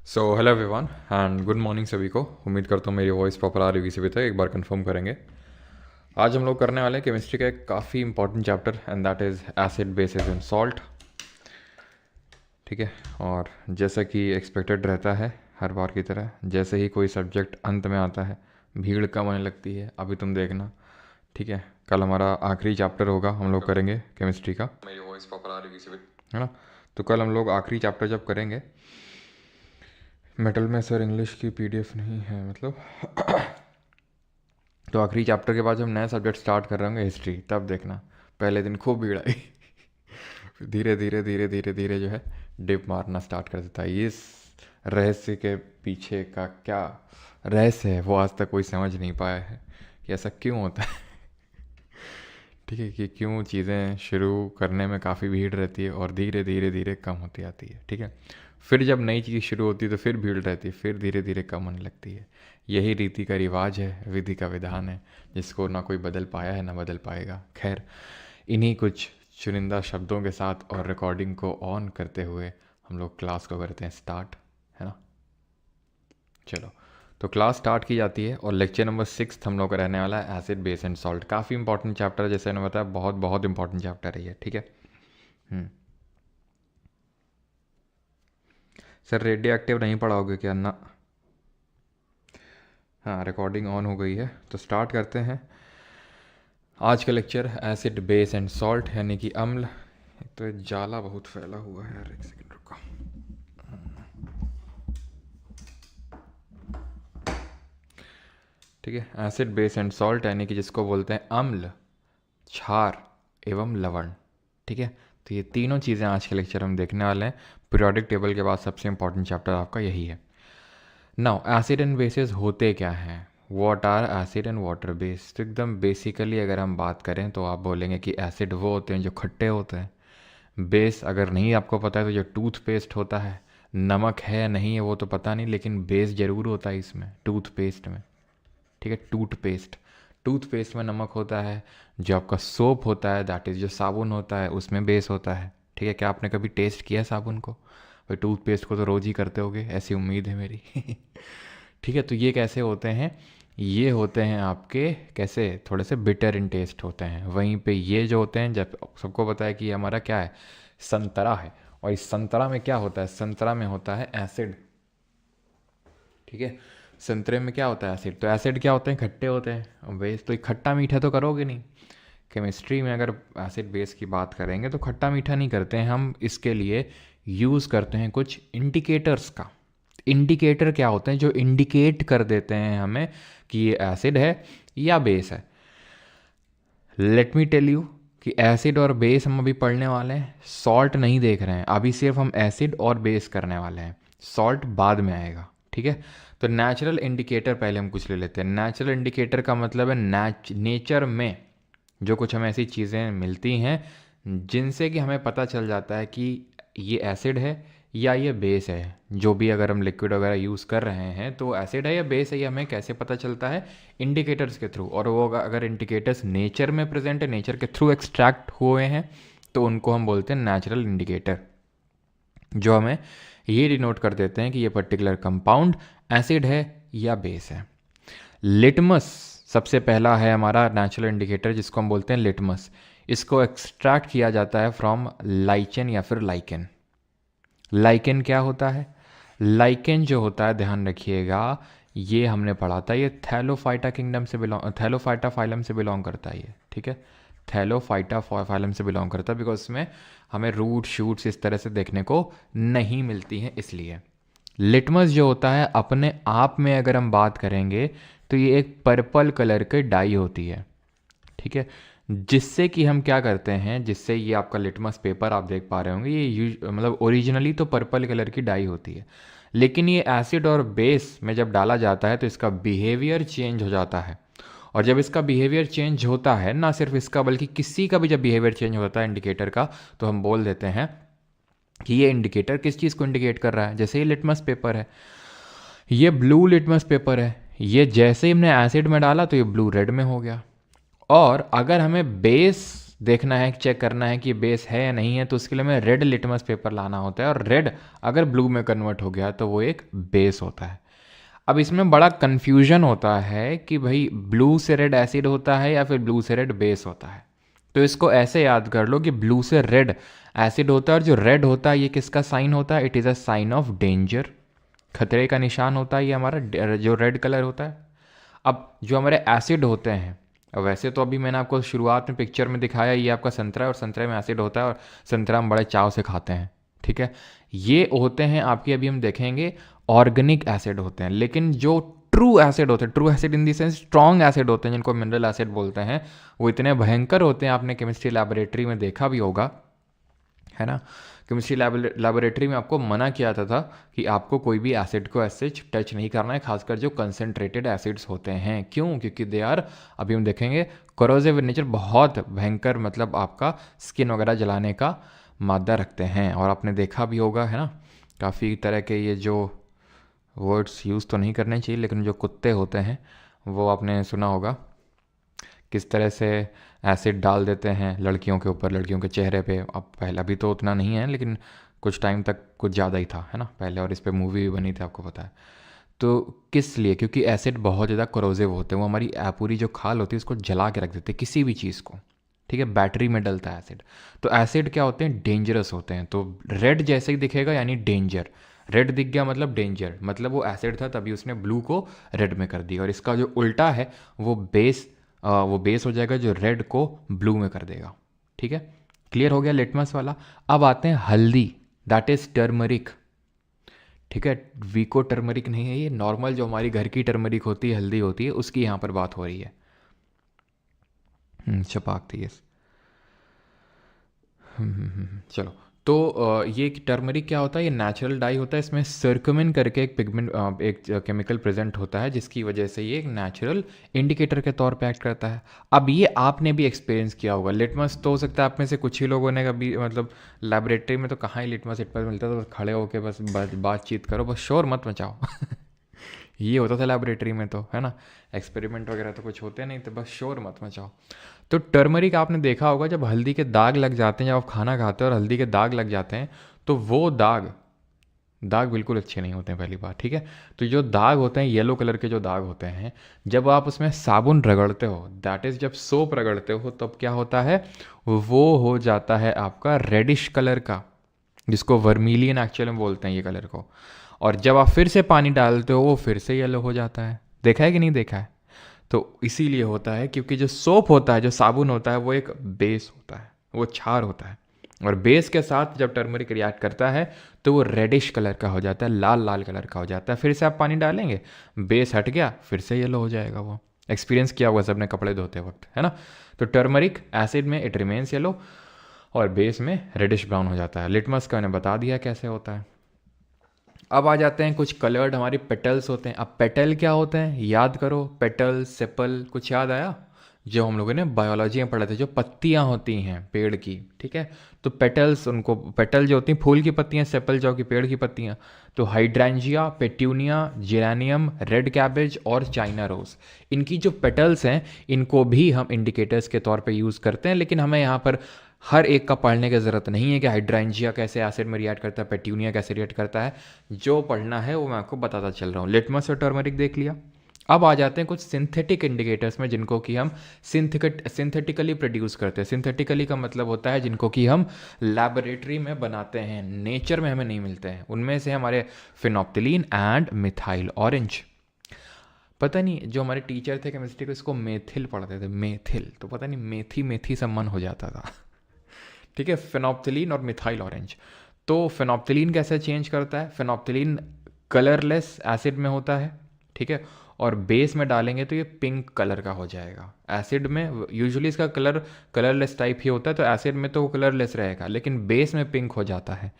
So hello everyone and good morning सभी को। उम्मीद करता हूँ मेरी वॉइस प्रॉपर आ रही होगी सभी तक। एक बार कंफर्म करेंगे। आज हम लोग करने वाले हैं केमिस्ट्री का एक काफ़ी important chapter and that is acid basis and salt. ठीक है, और जैसा कि एक्सपेक्टेड रहता है हर बार की तरह, जैसे ही कोई सब्जेक्ट अंत में आता है भीड़ कम होने लगती है। अभी तुम देखना, ठीक है, कल हमारा आखिरी चैप्टर होगा, हम लोग करेंगे केमिस्ट्री का। मेरी वॉइस प्रॉपर आ रही होगी सभी, है ना? तो कल हम लोग आखिरी चैप्टर जब करेंगे, मेटल में सर इंग्लिश की पीडीएफ नहीं है मतलब तो आखिरी चैप्टर के बाद जब नया सब्जेक्ट स्टार्ट कर रहे होंगे हिस्ट्री, तब देखना पहले दिन खूब भीड़ आई फिर धीरे धीरे धीरे धीरे धीरे जो है डिप मारना स्टार्ट कर देता है। इस रहस्य के पीछे का क्या रहस्य है वो आज तक कोई समझ नहीं पाया है कि ऐसा क्यों होता है ठीक है, कि क्यों चीज़ें शुरू करने में काफ़ी भीड़ रहती है और धीरे धीरे धीरे कम होती आती है। ठीक है, फिर जब नई चीज़ शुरू होती है तो फिर भीड़ रहती है, फिर धीरे धीरे कम होने लगती है। यही रीति का रिवाज है, विधि का विधान है, जिसको ना कोई बदल पाया है ना बदल पाएगा। खैर, इन्हीं कुछ चुनिंदा शब्दों के साथ और रिकॉर्डिंग को ऑन करते हुए हम लोग क्लास को करते हैं स्टार्ट, है ना? चलो, तो क्लास स्टार्ट की जाती है और लेक्चर नंबर 6 हम लोग का रहने वाला है एसिड बेस एंड सॉल्ट। काफ़ी इंपॉर्टेंट चैप्टर है, जैसे मैंने बताया बहुत बहुत इंपॉर्टेंट चैप्टर है ये। ठीक है, सर रेडियो एक्टिव नहीं पढ़ाओगे क्या? ना, हाँ, रिकॉर्डिंग ऑन हो गई है तो स्टार्ट करते हैं आज का lecture acid base and salt, यानी कि अम्ल। तो जाला बहुत फैला हुआ है यार, एक सेकंड रुको। ठीक है, एसिड बेस एंड सॉल्ट यानी कि जिसको बोलते हैं अम्ल, क्षार एवं लवण। ठीक है, तो ये तीनों चीज़ें आज के लेक्चर में देखने वाले हैं। पीरियोडिक टेबल के बाद सबसे इंपॉर्टेंट चैप्टर आपका यही है। नाउ एसिड एंड बेसिस होते क्या हैं? What are acid and water base? तो एकदम बेसिकली अगर हम बात करें तो आप बोलेंगे कि एसिड वो होते हैं जो खट्टे होते हैं। बेस अगर नहीं आपको पता है तो जो टूथपेस्ट होता है, नमक है या नहीं है वो तो पता नहीं, लेकिन बेस ज़रूर होता है इसमें, टूथपेस्ट में। ठीक है, टूथपेस्ट में नमक होता है। जो आपका सोप होता है, दैट इज़ जो साबुन होता है, उसमें बेस होता है। ठीक है, क्या आपने कभी टेस्ट किया साबुन को? भाई टूथपेस्ट को तो रोज़ ही करते होगे, ऐसी उम्मीद है मेरी ठीक है, तो ये कैसे होते हैं? ये होते हैं आपके कैसे, थोड़े से बिटर इन टेस्ट होते हैं। वहीं पे ये जो होते हैं, जब सबको पता है कि ये हमारा क्या है, संतरा है, और इस संतरा में क्या होता है? संतरा में होता है एसिड। ठीक है, संतरे में क्या होता है? एसिड। तो एसिड क्या होते हैं? खट्टे होते हैं। बेस तो खट्टा मीठा तो करोगे नहीं। केमिस्ट्री में अगर एसिड बेस की बात करेंगे तो खट्टा मीठा नहीं करते हैं हम, इसके लिए यूज़ करते हैं कुछ इंडिकेटर्स का। इंडिकेटर क्या होते हैं? जो इंडिकेट कर देते हैं हमें कि ये एसिड है या बेस है। लेट मी टेल यू कि एसिड और बेस हम अभी पढ़ने वाले हैं, सॉल्ट नहीं देख रहे हैं अभी, सिर्फ हम एसिड और बेस करने वाले हैं, सॉल्ट बाद में आएगा। ठीक है, तो नेचुरल इंडिकेटर पहले हम कुछ ले लेते हैं। नेचुरल इंडिकेटर का मतलब है नेचर में जो कुछ हमें ऐसी चीज़ें मिलती हैं जिनसे कि हमें पता चल जाता है कि ये एसिड है या ये बेस है। जो भी अगर हम लिक्विड वगैरह यूज़ कर रहे हैं तो एसिड है या बेस है, ये हमें कैसे पता चलता है? इंडिकेटर्स के थ्रू। और वो अगर इंडिकेटर्स नेचर में प्रेजेंट है, नेचर के थ्रू एक्सट्रैक्ट हुए हैं, तो उनको हम बोलते हैं नेचुरल इंडिकेटर, जो हमें ये डिनोट कर देते हैं कि ये पर्टिकुलर कंपाउंड एसिड है या बेस है। लिटमस सबसे पहला है हमारा नेचुरल इंडिकेटर, जिसको हम बोलते हैं लिटमस। इसको एक्सट्रैक्ट किया जाता है फ्रॉम लाइचेन या फिर लाइकेन। लाइकेन क्या होता है? लाइकेन जो होता है, ध्यान रखिएगा, ये हमने पढ़ा था, ये थैलोफाइटा किंगडम से बिलोंग, थैलोफाइटा फाइलम से बिलोंग करता है ये। ठीक है, थैलोफाइटा फाइलम से बिलोंग करता है, बिकॉज इसमें हमें रूट शूट्स इस तरह से देखने को नहीं मिलती हैं, इसलिए। लिटमस जो होता है, अपने आप में अगर हम बात करेंगे तो ये एक पर्पल कलर की डाई होती है। ठीक है, जिससे कि हम क्या करते हैं, जिससे ये आपका लिटमस पेपर आप देख पा रहे होंगे, ये मतलब ओरिजिनली तो पर्पल कलर की डाई होती है, लेकिन ये एसिड और बेस में जब डाला जाता है तो इसका बिहेवियर चेंज हो जाता है। और जब इसका बिहेवियर चेंज होता है, ना सिर्फ इसका बल्कि किसी का भी जब बिहेवियर चेंज होता है इंडिकेटर का, तो हम बोल देते हैं कि ये इंडिकेटर किस चीज़ को इंडिकेट कर रहा है। जैसे ये लिटमस पेपर है, ये ब्लू लिटमस पेपर है, ये जैसे ही हमने एसिड में डाला तो ये ब्लू रेड में हो गया। और अगर हमें बेस देखना है, चेक करना है कि बेस है या नहीं है, तो उसके लिए हमें रेड लिटमस पेपर लाना होता है, और रेड अगर ब्लू में कन्वर्ट हो गया तो वो एक बेस होता है। अब इसमें बड़ा कन्फ्यूजन होता है कि भाई ब्लू से रेड एसिड होता है या फिर ब्लू से रेड बेस होता है। तो इसको ऐसे याद कर लो कि ब्लू से रेड एसिड होता है, और जो रेड होता है ये किसका साइन होता है? It is a sign of danger, खतरे का निशान होता है ये हमारा जो रेड कलर होता है। अब जो हमारे एसिड होते हैं, वैसे तो अभी मैंने आपको शुरुआत में पिक्चर में दिखाया ये आपका संतरा है, और संतरे में एसिड होता है, और संतरा हम बड़े चाव से खाते हैं, ठीक है। ये होते हैं आपके, अभी हम देखेंगे, ऑर्गेनिक एसिड होते हैं। लेकिन जो ट्रू एसिड होते हैं, true acid in the sense strong acid होते हैं, जिनको मिनरल एसिड बोलते हैं, वो इतने भयंकर होते हैं, आपने केमिस्ट्री लैबोरेटरी में देखा भी होगा, है ना। केमिस्ट्री लैबोरेटरी में आपको मना किया था कि आपको कोई भी एसिड को ऐसे टच नहीं करना है, खासकर जो कंसनट्रेटेड एसिड्स होते हैं। क्यों? क्योंकि दे आर, अभी हम देखेंगे, कोरोसिव नेचर, बहुत भयंकर, मतलब आपका स्किन वगैरह जलाने का मादा रखते हैं। और आपने देखा भी होगा, है ना, काफ़ी तरह के ये जो वर्ड्स यूज़ तो नहीं करने चाहिए, लेकिन जो कुत्ते होते हैं वो आपने सुना होगा किस तरह से एसिड डाल देते हैं लड़कियों के ऊपर, लड़कियों के चेहरे पे। अब पहले, अभी तो उतना नहीं है, लेकिन कुछ टाइम तक कुछ ज़्यादा ही था, है ना, पहले, और इस पे मूवी भी बनी थी, आपको पता है। तो किस लिए? क्योंकि एसिड बहुत ज़्यादा कोरोसिव होते हैं, वो हमारी पूरी जो खाल होती है उसको जला के रख देते हैं, किसी भी चीज़ को, ठीक है। बैटरी में डलता है एसिड। तो एसिड क्या होते हैं? डेंजरस होते हैं। तो रेड जैसे ही दिखेगा यानी डेंजर, रेड दिख गया मतलब डेंजर, मतलब वो एसिड था, तभी उसने ब्लू को रेड में कर दिया। और इसका जो उल्टा है वो बेस हो जाएगा, जो रेड को ब्लू में कर देगा, ठीक है। क्लियर हो गया लिटमस वाला। अब आते हैं हल्दी, दैट इज टर्मरिक, ठीक है। वीको टर्मरिक नहीं है ये, नॉर्मल जो हमारी घर की टर्मरिक होती है, हल्दी होती है, उसकी यहाँ पर बात हो रही है। छपाक थी, यस। चलो, तो ये टर्मरिक क्या होता है? ये नेचुरल डाई होता है, इसमें सर्कमिन करके एक पिगमेंट, एक केमिकल प्रेजेंट होता है, जिसकी वजह से ये एक नेचुरल इंडिकेटर के तौर पे एक्ट करता है। अब ये आपने भी एक्सपीरियंस किया होगा, लिटमस तो हो सकता है आप में से कुछ ही लोगों ने कभी, मतलब लेबोरेटरी में तो कहाँ ही लिटमस मिलता था, बस खड़े होके बस बातचीत करो, बस शोर मत मचाओ। ये होता था लेबोरेटरी में तो, है ना, एक्सपेरिमेंट वगैरह तो कुछ होते नहीं, तो बस शोर मत मचाओ। तो टर्मरिक आपने देखा होगा, जब हल्दी के दाग लग जाते हैं, जब आप खाना खाते हो और हल्दी के दाग लग जाते हैं, तो वो दाग दाग बिल्कुल अच्छे नहीं होते हैं, पहली बात, ठीक है। तो जो दाग होते हैं, येलो कलर के जो दाग होते हैं, जब आप उसमें साबुन रगड़ते हो, दैट इज़ जब सोप रगड़ते हो, तब क्या होता है? वो हो जाता है आपका रेडिश कलर का, जिसको वर्मिलियन एक्चुअल में बोलते हैं ये कलर को। और जब आप फिर से पानी डालते हो, वो फिर से येलो हो जाता है। देखा है कि नहीं देखा है? तो इसीलिए होता है क्योंकि जो सोप होता है, जो साबुन होता है, वो एक बेस होता है, वो क्षार होता है। और बेस के साथ जब टर्मरिक रिएक्ट करता है तो वो रेडिश कलर का हो जाता है, लाल लाल कलर का हो जाता है। फिर से आप पानी डालेंगे, बेस हट गया, फिर से येलो हो जाएगा। वो एक्सपीरियंस किया हुआ सबने कपड़े धोते वक्त, है ना। तो टर्मरिक एसिड में इट रिमेन्स येलो, और बेस में रेडिश ब्राउन हो जाता है। लिटमस का मैंने बता दिया कैसे होता है। अब आ जाते हैं कुछ कलर्ड हमारे पेटल्स होते हैं। अब पेटल क्या होते हैं? याद करो, पेटल, सेपल, कुछ याद आया? जो हम लोगों ने बायोलॉजी में पढ़ा था, जो पत्तियां होती हैं पेड़ की, ठीक है। तो पेटल्स, उनको पेटल जो होती हैं फूल की पत्तियां, सेपल जो की पेड़ की पत्तियां। तो hydrangea, petunia, geranium, red cabbage और चाइना रोज, इनकी जो पेटल्स हैं, इनको भी हम इंडिकेटर्स के तौर पे यूज़ करते हैं। लेकिन हमें यहाँ पर हर एक का पढ़ने की ज़रूरत नहीं है कि हाइड्रेंजिया कैसे एसिड में रिएक्ट करता है, पेट्यूनिया कैसे रिएक्ट करता है। जो पढ़ना है वो मैं आपको बताता चल रहा हूँ। लिटमस और टर्मरिक देख लिया। अब आ जाते हैं कुछ सिंथेटिक इंडिकेटर्स में, जिनको कि हम सिंथेटिकली प्रोड्यूस करते हैं। सिंथेटिकली का मतलब होता है जिनको कि हम लैबोरेटरी में बनाते हैं, नेचर में हमें नहीं मिलते हैं। उनमें से हमारे फिनोप्थिलीन एंड मिथाइल ऑरेंज। पता नहीं, जो हमारे टीचर थे केमिस्ट्री को, इसको मेथिल पढ़ते थे, मेथिल, तो पता नहीं मेथी मेथी सा मन हो जाता था। ठीक है, फिनोप्थिलीन और मिथाइल ऑरेंज। तो फिनोप्थिलीन कैसे चेंज करता है? फिनोप्थिलीन कलरलेस एसिड में होता है, ठीक है, और बेस में डालेंगे तो ये पिंक कलर का हो जाएगा। एसिड में यूजुअली इसका कलर कलरलेस टाइप ही होता है, तो एसिड में तो वो कलरलेस रहेगा, लेकिन बेस में पिंक हो जाता है।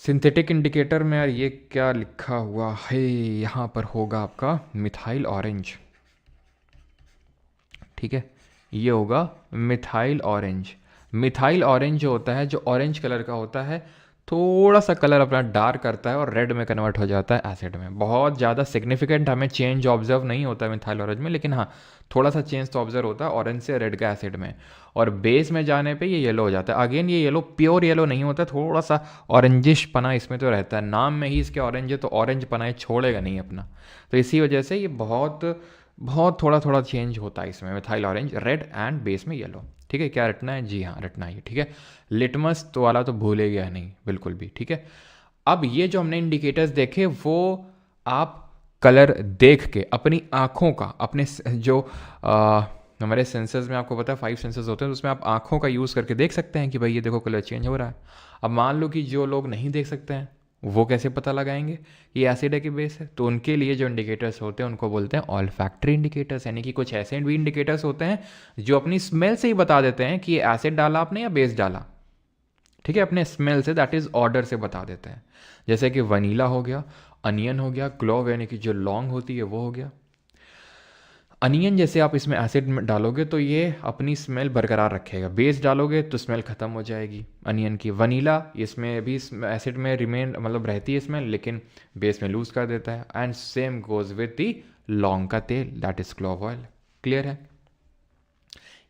सिंथेटिक इंडिकेटर में यार ये क्या लिखा हुआ है? यहाँ पर होगा आपका मिथाइल ऑरेंज, ठीक है, ये होगा मिथाइल ऑरेंज। मिथाइल ऑरेंज जो होता है, जो ऑरेंज कलर का होता है, थोड़ा सा कलर अपना डार्क करता है और रेड में कन्वर्ट हो जाता है एसिड में। बहुत ज़्यादा सिग्निफिकेंट हमें चेंज ऑब्जर्व नहीं होता है मिथाइल ऑरेंज में, लेकिन हाँ थोड़ा सा चेंज तो ऑब्जर्व होता है ऑरेंज से रेड का एसिड में। और बेस में जाने पे ये येलो हो जाता है। अगेन ये येलो प्योर येलो नहीं होता, थोड़ा सा ऑरेंजिश पना इसमें तो रहता है, नाम में ही इसके ऑरेंज है तो ऑरेंज पना ये छोड़ेगा नहीं अपना। तो इसी वजह से ये बहुत बहुत थोड़ा थोड़ा चेंज होता है इसमें, methyl orange red and base में येलो। ठीक है, क्या रटना है? जी हाँ रटना है। ठीक है, लिटमस तो वाला तो भूले गया नहीं बिल्कुल भी। ठीक है, अब ये जो हमने इंडिकेटर्स देखे वो आप कलर देख के अपनी आँखों का, अपने जो हमारे सेंसर्स में आपको पता है 5 सेंसर्स होते हैं, तो उसमें आप आँखों का यूज़ करके देख सकते हैं कि भाई ये देखो कलर चेंज हो रहा है। अब मान लो कि जो लोग नहीं देख सकते हैं वो कैसे पता लगाएंगे ये एसिड है कि बेस है? तो उनके लिए जो इंडिकेटर्स होते हैं उनको बोलते हैं ऑल्फैक्टरी इंडिकेटर्स, यानी कि कुछ ऐसे भी इंडिकेटर्स होते हैं जो अपनी स्मेल से ही बता देते हैं कि ये एसिड डाला आपने या बेस डाला। ठीक है, अपने स्मेल से, दैट इज़ ऑर्डर से बता देते हैं। जैसे कि वनीला हो गया, अनियन हो गया, क्लोव यानी कि जो लौंग होती है वो हो गया। अनियन जैसे आप इसमें एसिड डालोगे तो ये अपनी स्मेल बरकरार रखेगा, बेस डालोगे तो स्मेल ख़त्म हो जाएगी अनियन की। वनीला इसमें भी एसिड में रिमेन मतलब रहती है स्मेल, लेकिन बेस में लूज़ कर देता है। And same goes with the लौंग का तेल, that is clove oil. Clear है?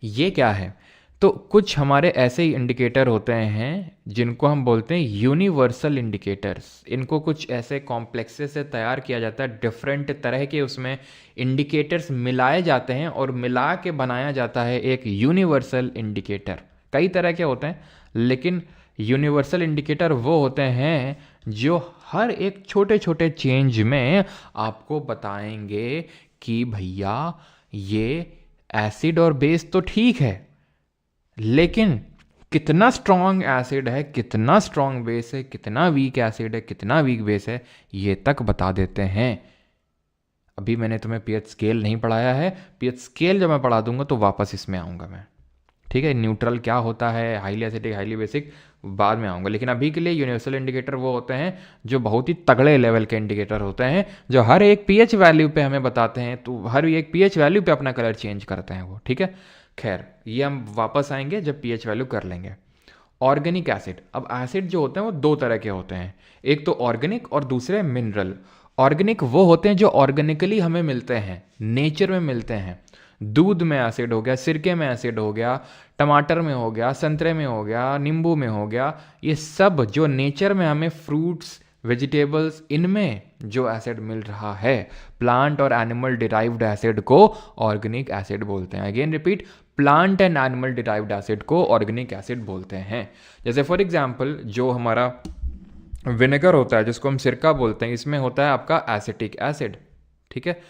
ये क्या है? तो कुछ हमारे ऐसे ही इंडिकेटर होते हैं जिनको हम बोलते हैं यूनिवर्सल इंडिकेटर्स। इनको कुछ ऐसे कॉम्प्लेक्सेस से तैयार किया जाता है, डिफरेंट तरह के उसमें इंडिकेटर्स मिलाए जाते हैं और मिला के बनाया जाता है एक यूनिवर्सल इंडिकेटर। कई तरह के होते हैं, लेकिन यूनिवर्सल इंडिकेटर वो होते हैं जो हर एक छोटे छोटे चेंज में आपको बताएंगे कि भैया ये एसिड और बेस तो ठीक है, लेकिन कितना स्ट्रॉन्ग एसिड है, कितना स्ट्रॉन्ग बेस है, कितना वीक एसिड है, कितना वीक बेस है, ये तक बता देते हैं। अभी मैंने तुम्हें पीएच स्केल नहीं पढ़ाया है, पीएच स्केल जब मैं पढ़ा दूंगा तो वापस इसमें आऊँगा मैं। ठीक है, न्यूट्रल क्या होता है, हाईली एसिडिक हाईली बेसिक, बाद में आऊँगा। लेकिन अभी के लिए यूनिवर्सल इंडिकेटर वो होते हैं जो बहुत ही तगड़े लेवल के इंडिकेटर होते हैं, जो हर एक पीएच वैल्यू पे हमें बताते हैं, तो हर एक पीएच वैल्यू पे अपना कलर चेंज करते हैं वो। ठीक है, खैर ये हम वापस आएंगे जब पीएच वैल्यू कर लेंगे। ऑर्गेनिक एसिड, अब एसिड जो होते हैं वो दो तरह के होते हैं, एक तो ऑर्गेनिक और दूसरे मिनरल। ऑर्गेनिक वो होते हैं जो ऑर्गेनिकली हमें मिलते हैं, नेचर में मिलते हैं। दूध में एसिड हो गया, सिरके में एसिड हो गया, टमाटर में हो गया, संतरे में हो गया, नींबू में हो गया, ये सब जो नेचर में हमें फ्रूट्स वेजिटेबल्स इनमें जो एसिड मिल रहा है, प्लांट और एनिमल डिराइव्ड एसिड को ऑर्गेनिक एसिड बोलते हैं। Again repeat, plant and animal derived acid को ऑर्गेनिक एसिड बोलते हैं। जैसे फॉर एग्जांपल जो हमारा विनेगर होता है जिसको हम सिरका बोलते हैं, इसमें होता है आपका एसिटिक एसिड। ठीक है,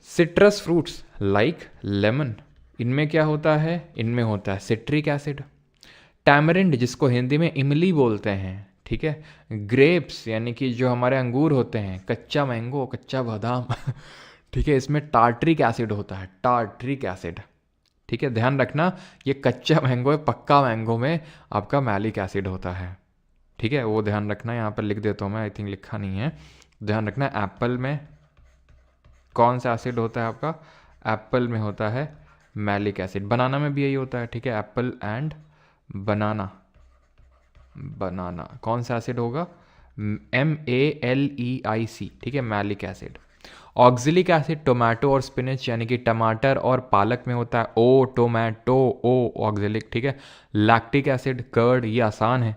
सिट्रस फ्रूट्स लाइक लेमन, इनमें क्या होता है? इनमें होता है सिट्रिक एसिड। टैमरिंड जिसको हिंदी में इमली बोलते हैं, ठीक है, ग्रेप्स यानी कि जो हमारे अंगूर होते हैं, कच्चा मैंगो, कच्चा बादाम ठीक है, इसमें टार्ट्रिक एसिड होता है, टार्ट्रिक एसिड। ठीक है, ध्यान रखना ये कच्चा मैंगो है, पक्का मैंगो में आपका मैलिक एसिड होता है। ठीक है, वो ध्यान रखना, यहाँ पर लिख देता हूँ मैं, आई थिंक लिखा नहीं है, ध्यान रखना। एप्पल में कौन सा एसिड होता है आपका? एप्पल में होता है मैलिक एसिड। बनाना में भी यही होता है। ठीक है, एप्पल एंड बनाना, बनाना कौन सा एसिड होगा? MALEIC। ठीक है, malic acid. Oxalic acid tomato और स्पिनच यानी कि टमाटर और पालक में होता है O, टोमेटो O ऑक्जेलिक। ठीक है, लैक्टिक एसिड कर्ड, ये आसान है।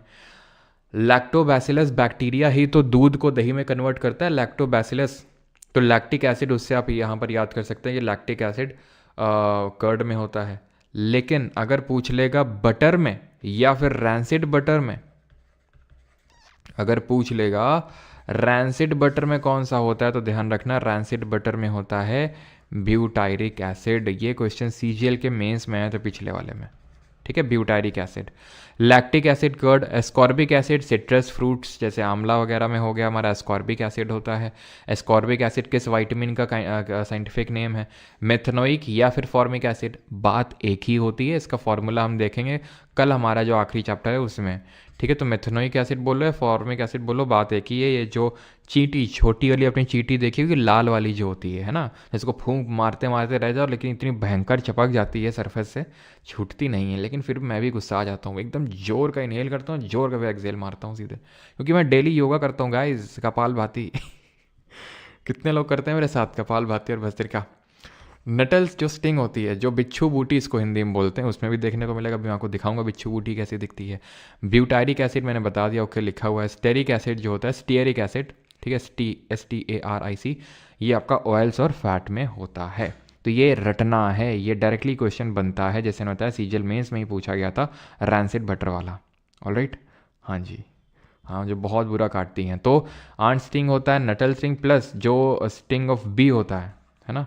लैक्टोबैसिलस बैक्टीरिया ही तो दूध को दही में कन्वर्ट करता है, लैक्टोबैसिलस। तो लैक्टिक एसिड उससे आप यहाँ पर याद कर सकते हैं, ये लैक्टिक एसिड कर्ड में होता है। लेकिन अगर पूछ लेगा बटर में या फिर रैंसिड बटर में, अगर पूछ लेगा रैंसिड बटर में कौन सा होता है, तो ध्यान रखना रैंसिड बटर में होता है ब्यूटायरिक एसिड। ये क्वेश्चन CGL के मेंस में है तो पिछले वाले में। ठीक है, butyric acid. Lactic acid curd, ascorbic acid citrus fruits जैसे आंवला वगैरह में हो गया हमारा एस्कॉर्बिक एसिड होता है। एस्कॉर्बिक एसिड किस विटामिन का साइंटिफिक नेम है? मेथनोइक या फिर फॉर्मिक एसिड, बात एक ही होती है, इसका फॉर्मूला हम देखेंगे कल हमारा जो आखिरी चैप्टर है उसमें। ठीक है, तो मेथनोइक एसिड बोलो या फॉर्मिक एसिड बोलो, बात एक ही है। ये जो चींटी, छोटी वाली अपनी चींटी देखी होगी, लाल वाली जो होती है ना, जिसको फूंक मारते मारते रह जाओ, लेकिन इतनी भयंकर चपक जाती है सरफेस से, छूटती नहीं है, लेकिन फिर मैं भी गुस्सा आ जाता हूँ, एकदम जोर का इनहेल करता हूँ, जोर का भी एक्सहेल मारता हूँ सीधे, क्योंकि मैं डेली योगा करता हूँ गाइस, कपाल भाती। कितने लोग करते हैं मेरे साथ कपाल भाती और भस्त्रिका। नटल्स जो स्टिंग होती है, जो बिच्छू बूटी इसको हिंदी में बोलते हैं, उसमें भी देखने को मिलेगा। अभी मैं आपको दिखाऊंगा बिच्छू बूटी कैसी दिखती है। ब्यूटारिक एसिड मैंने बता दिया, ओके लिखा हुआ है। स्टेरिक एसिड जो होता है, स्टीयरिक एसिड, ठीक है, STARIC, ये आपका ऑयल्स और फैट में होता है। तो ये रटना है, ये डायरेक्टली क्वेश्चन बनता है, जैसे होता है सीजल मेंस में ही पूछा गया था, रैंसिड बटर वाला। ऑलराइट, हाँ जी, हाँ, जो बहुत बुरा काटती हैं। तो आंट स्टिंग होता है, नटल स्टिंग प्लस जो स्टिंग ऑफ बी होता है ना,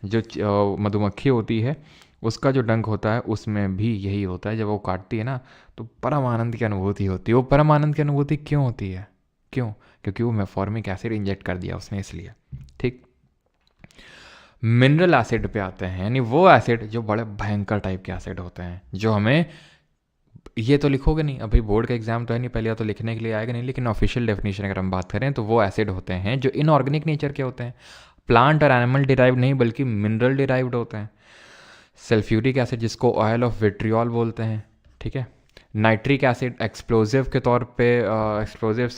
जो मधुमक्खी होती है, उसका जो डंक होता है उसमें भी यही होता है। जब वो काटती है ना तो परम आनंद की अनुभूति होती है। वो परम आनंद की अनुभूति क्यों होती है? क्यों? क्योंकि वो मेफॉर्मिक एसिड इंजेक्ट कर दिया उसने, इसलिए। ठीक, मिनरल एसिड पे आते हैं, यानी वो एसिड जो बड़े भयंकर टाइप के एसिड होते हैं, जो हमें, ये तो लिखोगे नहीं, अभी बोर्ड का एग्जाम तो है नहीं, पहले तो लिखने के लिए आएगा नहीं, लेकिन ऑफिशियल डेफिनेशन अगर हम बात करें तो वो एसिड होते हैं जो इनऑर्गेनिक नेचर के होते हैं, प्लांट और एनिमल डिराइव्ड नहीं बल्कि मिनरल डिराइव्ड होते हैं। सल्फ्यूरिक एसिड जिसको ऑयल ऑफ विट्रियोल बोलते हैं, ठीक है। नाइट्रिक एसिड एक्सप्लोजिव के तौर पे, एक्सप्लोजिव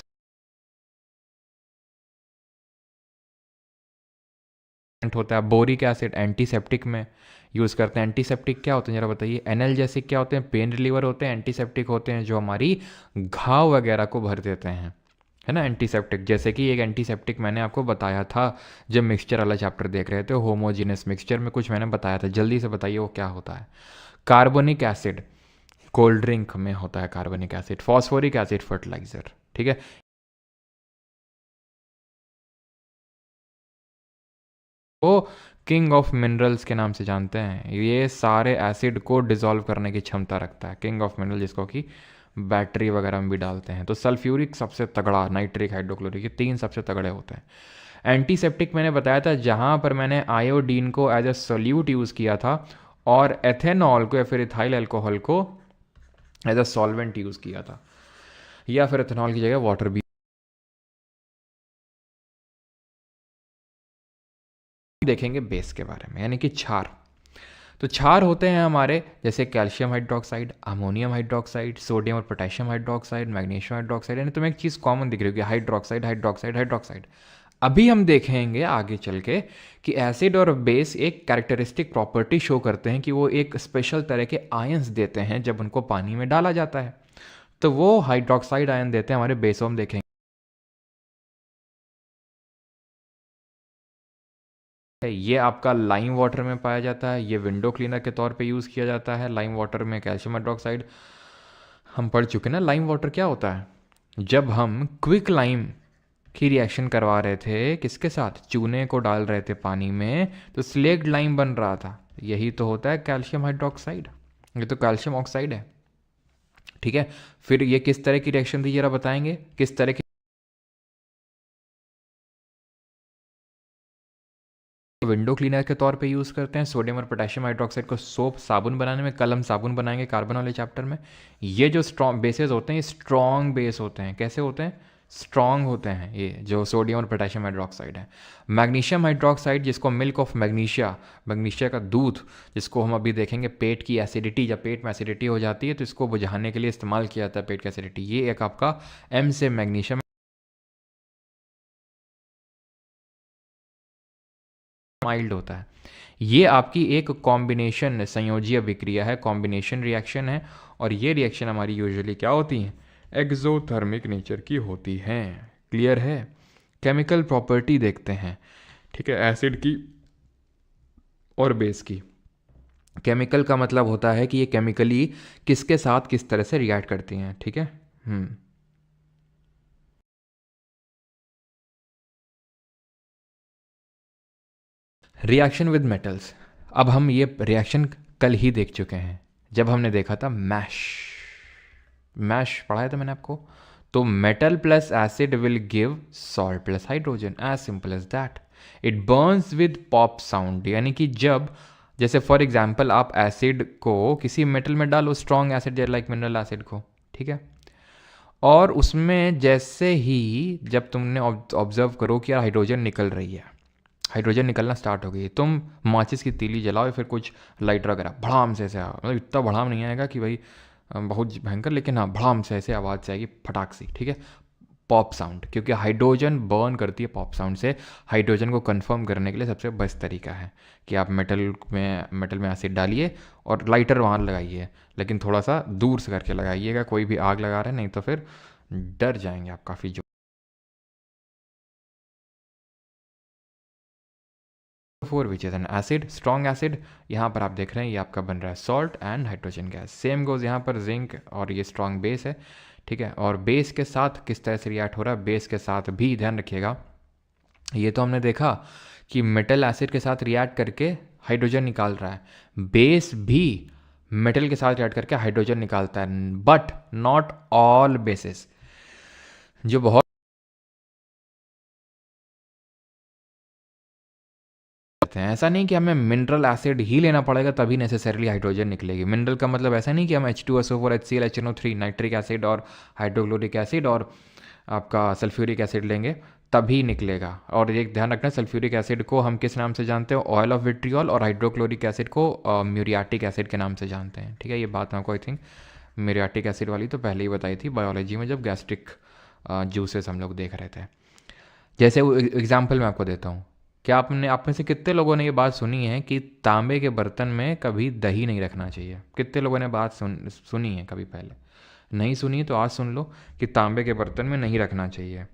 होता है। बोरिक एसिड एंटीसेप्टिक में यूज़ करते हैं। एंटीसेप्टिक क्या होते हैं जरा बताइए? एनाल्जेसिक क्या होते हैं? पेन रिलीवर होते हैं। एंटीसेप्टिक होते हैं जो हमारी घाव वगैरह को भर देते हैं, है ना, एंटीसेप्टिक। जैसे कि एक एंटीसेप्टिक मैंने आपको बताया था जब मिक्सचर वाला चैप्टर देख रहे थे, होमोजीनियस मिक्सचर में कुछ मैंने बताया था, जल्दी से बताइए वो क्या होता है? कार्बोनिक एसिड, कोल्ड ड्रिंक में होता है carbonic acid. Phosphoric acid fertiliser, ठीक है। वो किंग ऑफ मिनरल्स के नाम से जानते हैं, ये सारे एसिड को डिसॉल्व करने की क्षमता रखता है, किंग ऑफ मिनरल, जिसको कि बैटरी वगैरह में भी डालते हैं। तो सल्फ्यूरिक सबसे तगड़ा, नाइट्रिक, हाइड्रोक्लोरिक, ये तीन सबसे तगड़े होते हैं। एंटीसेप्टिक मैंने बताया था जहाँ पर मैंने आयोडीन को एज ए सोल्यूट यूज़ किया था और एथेनॉल को या फिर इथाइल अल्कोहल को एज अ सॉल्वेंट यूज़ किया था, या फिर एथेनॉल की जगह वाटर भी देखेंगे बेस के बारे में, यानी कि क्षार। तो क्षार होते हैं हमारे जैसे calcium hydroxide, ammonium hydroxide, sodium और पोटेशियम हाइड्रोक्साइड, मैग्नीशियम हाइड्रोक्साइड, यानी तुम्हें एक चीज़ कॉमन दिख रही होगी, हाइड्रोक्साइड हाइड्रोक्साइड हाइड्रोक्साइड। अभी हम देखेंगे आगे चल के कि एसिड और बेस एक कैरेक्टरिस्टिक प्रॉपर्टी शो करते हैं कि वो एक स्पेशल तरह के आयंस देते हैं जब उनको पानी में डाला जाता है। तो वो हाइड्रोक्साइड आयन देते हैं हमारे बेसों में, देखेंगे। ये आपका लाइम वाटर में पाया जाता है, ये विंडो क्लीनर के तौर पे यूज़ किया जाता है। लाइम वाटर में कैल्शियम हाइड्रोक्साइड हम पढ़ चुके ना। लाइम वाटर क्या होता है? जब हम क्विक लाइम की रिएक्शन करवा रहे थे, किसके साथ? चूने को डाल रहे थे पानी में, तो स्लेक्ड लाइम बन रहा था, यही तो होता है कैल्शियम हाइड्रोक्साइड। ये तो कैल्शियम ऑक्साइड है, ठीक है। फिर ये किस तरह की रिएक्शन थी जरा बताएंगे, किस तरह की? विंडो क्लीनर के तौर पे यूज़ करते हैं सोडियम और पोटेशियम हाइड्रोक्साइड को सोप, साबुन बनाने में। कल हम साबुन बनाएंगे कार्बन वाले चैप्टर में। ये जो स्ट्रॉन्ग बेसेस होते हैं, ये स्ट्रॉन्ग बेस होते हैं। कैसे होते हैं? स्ट्रॉन्ग होते हैं ये जो सोडियम और पोटेशियम हाइड्रोक्साइड है। मैग्नीशियम हाइड्रोक्साइड जिसको मिल्क ऑफ मैग्नीशिया, मैग्नीशिया का दूध, जिसको हम अभी देखेंगे पेट की एसिडिटी, जब पेट में एसिडिटी हो जाती है तो इसको बुझाने के लिए इस्तेमाल किया जाता है पेट की एसिडिटी। ये एक आपका एम से मैग्नीशियम माइल्ड होता है। ये आपकी एक कॉम्बिनेशन संयोजीय विक्रिया है, कॉम्बिनेशन रिएक्शन है। और ये रिएक्शन हमारी यूजुअली क्या होती हैं? एक्सोथर्मिक नेचर की होती हैं। क्लियर है? केमिकल प्रॉपर्टी देखते हैं, ठीक है, एसिड की और बेस की। केमिकल का मतलब होता है कि ये केमिकली किसके साथ किस तरह से रिएक्ट करती हैं, ठीक है। Reaction with metals. अब हम ये रिएक्शन कल ही देख चुके हैं जब हमने देखा था मैश। मैश पढ़ाया था मैंने आपको। तो metal plus acid will give salt plus hydrogen, as simple as that. It burns with pop sound, यानी कि जब, जैसे फॉर एग्जाम्पल आप एसिड को किसी मेटल में डालो, strong acid like mineral acid को, ठीक है, और उसमें जैसे ही जब तुमने ऑब्जर्व करो कि यार हाइड्रोजन निकल रही है, हाइड्रोजन निकलना स्टार्ट हो गई, तुम माचिस की तीली जलाओ या फिर कुछ लाइटर वगैरह, भड़ाम से मतलब इतना भड़ाम नहीं आएगा कि भाई बहुत भयंकर, लेकिन हाँ भड़ाम से ऐसे आवाज़ से आएगी, फटाक से, ठीक है। पॉप साउंड, क्योंकि हाइड्रोजन बर्न करती है पॉप साउंड से। हाइड्रोजन को कंफर्म करने के लिए सबसे बेस्ट तरीका है कि आप मेटल में एसिड डालिए और लाइटर वहाँ लगाइए, लेकिन थोड़ा सा दूर से करके लगाइएगा, कोई भी आग लगा रहे हैं, नहीं तो फिर डर जाएंगे आप काफ़ी। जो four which is an acid, strong acid, यहाँ पर आप देख रहे हैं ये आपका बन रहा है salt and hydrogen gas. Same goes यहाँ पर जिंक, और ये स्ट्रॉन्ग बेस है, ठीक है। और बेस के साथ किस तरह से रिएक्ट हो रहा है, बेस के साथ भी ध्यान रखिएगा, ये तो हमने देखा कि मेटल एसिड के साथ रिएक्ट करके हाइड्रोजन निकाल रहा है, बेस भी मेटल के साथ रिएक्ट करके हाइड्रोजन निकालता है, बट नॉट ऑल बेसिस। जो बहुत हैं, ऐसा नहीं कि हमें मिनरल एसिड ही लेना पड़ेगा तभी नेसेसरीली हाइड्रोजन निकलेगी। मिनरल का मतलब ऐसा नहीं कि हम H2SO4 HCl HNO3 nitric acid और हाइड्रोक्लोरिक एसिड और आपका सल्फ्यूरिक एसिड लेंगे तभी निकलेगा। और एक ध्यान रखना, सल्फ्यूरिक एसिड को हम किस नाम से जानते हैं, ऑयल ऑफ विट्रियोल, और हाइड्रोक्लोरिक एसिड को म्यूरियाटिक एसिड के नाम से जानते हैं, ठीक है। ये बात मैं आपको आई थिंक म्यूरियाटिक एसिड वाली तो पहले ही बताई थी बायोलॉजी में, जब गैस्ट्रिक जूसेस हम लोग देख रहे थे। जैसे वो एग्जाम्पल मैं आपको देता हूँ, क्या आपने, आप में से कितने लोगों ने ये बात सुनी है कि तांबे के बर्तन में कभी दही नहीं रखना चाहिए? कितने लोगों ने बात सुनी है कभी? पहले नहीं सुनी है तो आज सुन लो कि तांबे के बर्तन में नहीं रखना चाहिए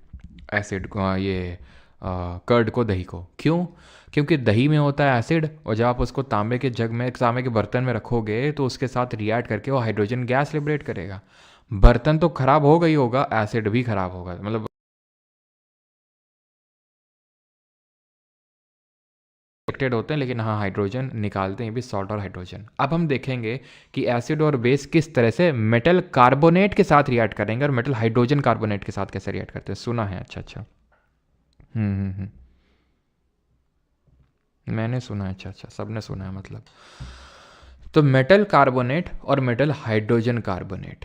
एसिड को, ये कर्ड को, दही को। क्यों? क्योंकि दही में होता है एसिड, और जब आप उसको तांबे के जग में, तांबे के बर्तन में रखोगे तो उसके साथ रिएक्ट करके वो हाइड्रोजन गैस लिबरेट करेगा। बर्तन तो खराब होगा ही होगा, एसिड भी खराब होगा, मतलब रिएक्टेड होते हैं, लेकिन हाँ हाइड्रोजन निकालते हैं भी, सॉल्ट और हाइड्रोजन। अब हम देखेंगे कि एसिड और बेस किस तरह से मेटल कार्बोनेट के साथ रिएक्ट करेंगे और मेटल हाइड्रोजन कार्बोनेट के साथ कैसे रिएक्ट करते हैं। सुना है? अच्छा अच्छा। मैंने सुना है, अच्छा अच्छा, सबने सुना है मतलब। तो मेटल कार्बोनेट और मेटल हाइड्रोजन कार्बोनेट,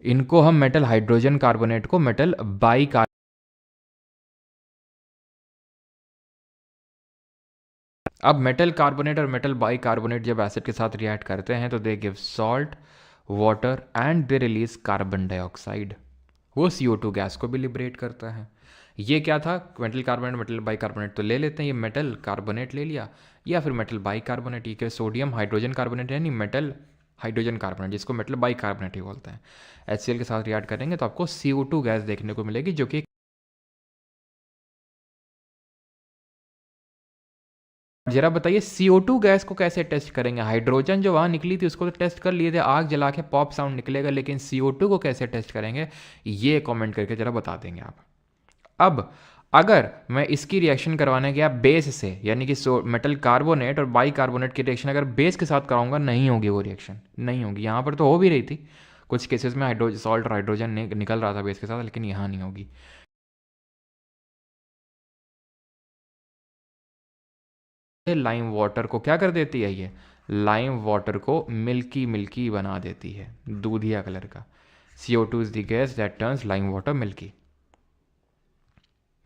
इनको हम मेटल हाइड्रोजन कार्बोनेट को मेटल बाई, अब मेटल कार्बोनेट और मेटल बाई कार्बोनेट जब एसिड के साथ रिएक्ट करते हैं तो they give salt, water and they release carbon dioxide. वो CO2 गैस को भी लिबरेट करता है। ये क्या था? Metal carbonate, metal by carbonate तो ले लेते हैं, ये मेटल कार्बोनेट ले लिया, या फिर मेटल बाई कार्बोनेट, ये सोडियम हाइड्रोजन कार्बोनेट, यानी मेटल हाइड्रोजन कार्बोनेट, जिसको मेटल बाई कार्बोनेट ही बोलते हैं। HCl के साथ रिएक्ट करेंगे तो आपको CO2 गैस देखने को मिलेगी, जो कि जरा बताइए CO2 गैस को कैसे टेस्ट करेंगे? हाइड्रोजन जो वहाँ निकली थी उसको तो टेस्ट कर लिए थे, आग जला के पॉप साउंड निकलेगा, लेकिन CO2 को कैसे टेस्ट करेंगे? ये कमेंट करके जरा बता देंगे आप। अब अगर मैं इसकी रिएक्शन करवाने गया बेस से, यानी कि मेटल कार्बोनेट और बाई कार्बोनेट की रिएक्शन अगर बेस के साथ कराऊंगा, नहीं होगी वो रिएक्शन, नहीं होगी। यहाँ पर तो हो भी रही थी कुछ केसेस में, हाइड्रोजन सॉल्ट और हाइड्रोजन निकल रहा था बेस के साथ, लेकिन यहाँ नहीं होगी। लाइम वाटर को क्या कर देती है? ये लाइम वाटर को मिल्की मिल्की बना देती है, दूधिया कलर का। CO2 is the gas that turns lime water milky.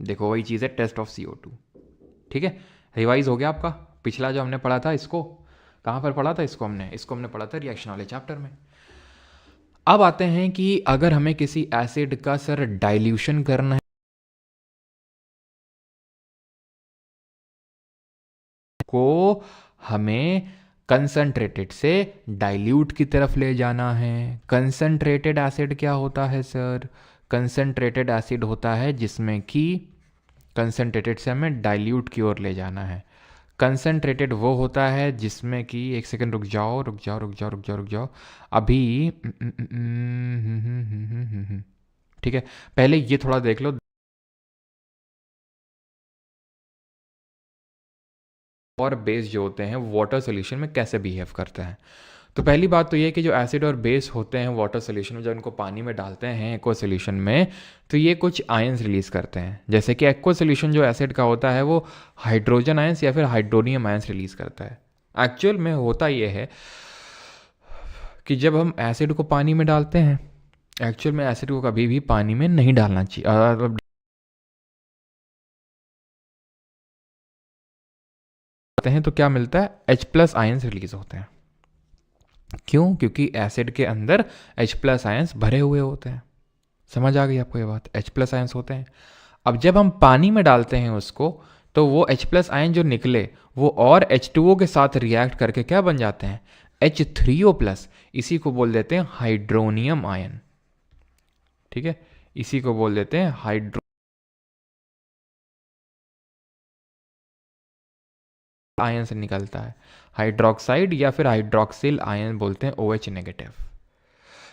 देखो वही चीज़ है, टेस्ट ऑफ CO2, ठीक है। रिवाइज हो गया आपका पिछला जो हमने पढ़ा था, इसको कहाँ पर पढ़ा था? इसको हमने पढ़ा था रिएक्शन वाले चैप्टर में। अब आते हैं कि अगर हमें किसी एसिड का सर डाइल्यूशन करना है, को हमें कंसंट्रेटेड से डाइल्यूट की तरफ ले जाना है। कंसंट्रेटेड एसिड क्या होता है सर? कंसंट्रेटेड एसिड होता है जिसमें कि कंसंट्रेटेड से हमें डाइल्यूट की ओर ले जाना है। कंसंट्रेटेड वो होता है जिसमें कि, एक सेकंड रुक जाओ रुक जाओ रुक जाओ रुक जाओ रुक जाओ अभी, ठीक है। पहले ये थोड़ा देख लो, और बेस जो होते हैं वाटर सोल्यूशन में कैसे बिहेव करते हैं। तो पहली बात तो ये कि जो एसिड और बेस होते हैं वाटर सोल्यूशन में, जब इनको पानी में डालते हैं एक्वा सोल्यूशन में, तो ये कुछ आयंस रिलीज करते हैं। जैसे कि एक्वा सोल्यूशन जो एसिड का होता है वो हाइड्रोजन आयंस या फिर हाइड्रोनियम आयंस रिलीज करता है। एक्चुअल में होता ये है कि जब हम एसिड को पानी में डालते हैं, एक्चुअल में एसिड को कभी भी पानी में नहीं डालना चाहिए, हैं तो क्या मिलता है? H+ आयंस रिलीज होते हैं। क्यों? क्योंकि एसिड के अंदर H प्लस आयंस भरे हुए होते हैं। समझ आ गई आपको ये बात? H प्लस आयंस होते हैं। अब जब हम पानी में डालते हैं उसको, तो वो H प्लस आयन जो निकले वो और H2O के साथ रिएक्ट करके क्या बन जाते हैं? H3O plus. इसी को बोल देते हैं हाइड्रोनियम आयन। ठीक है, इसी को बोल देते हैं हाइड्रो आयन से निकलता है हाइड्रोक्साइड या फिर हाइड्रोक्सिल आयन बोलते हैं OH negative.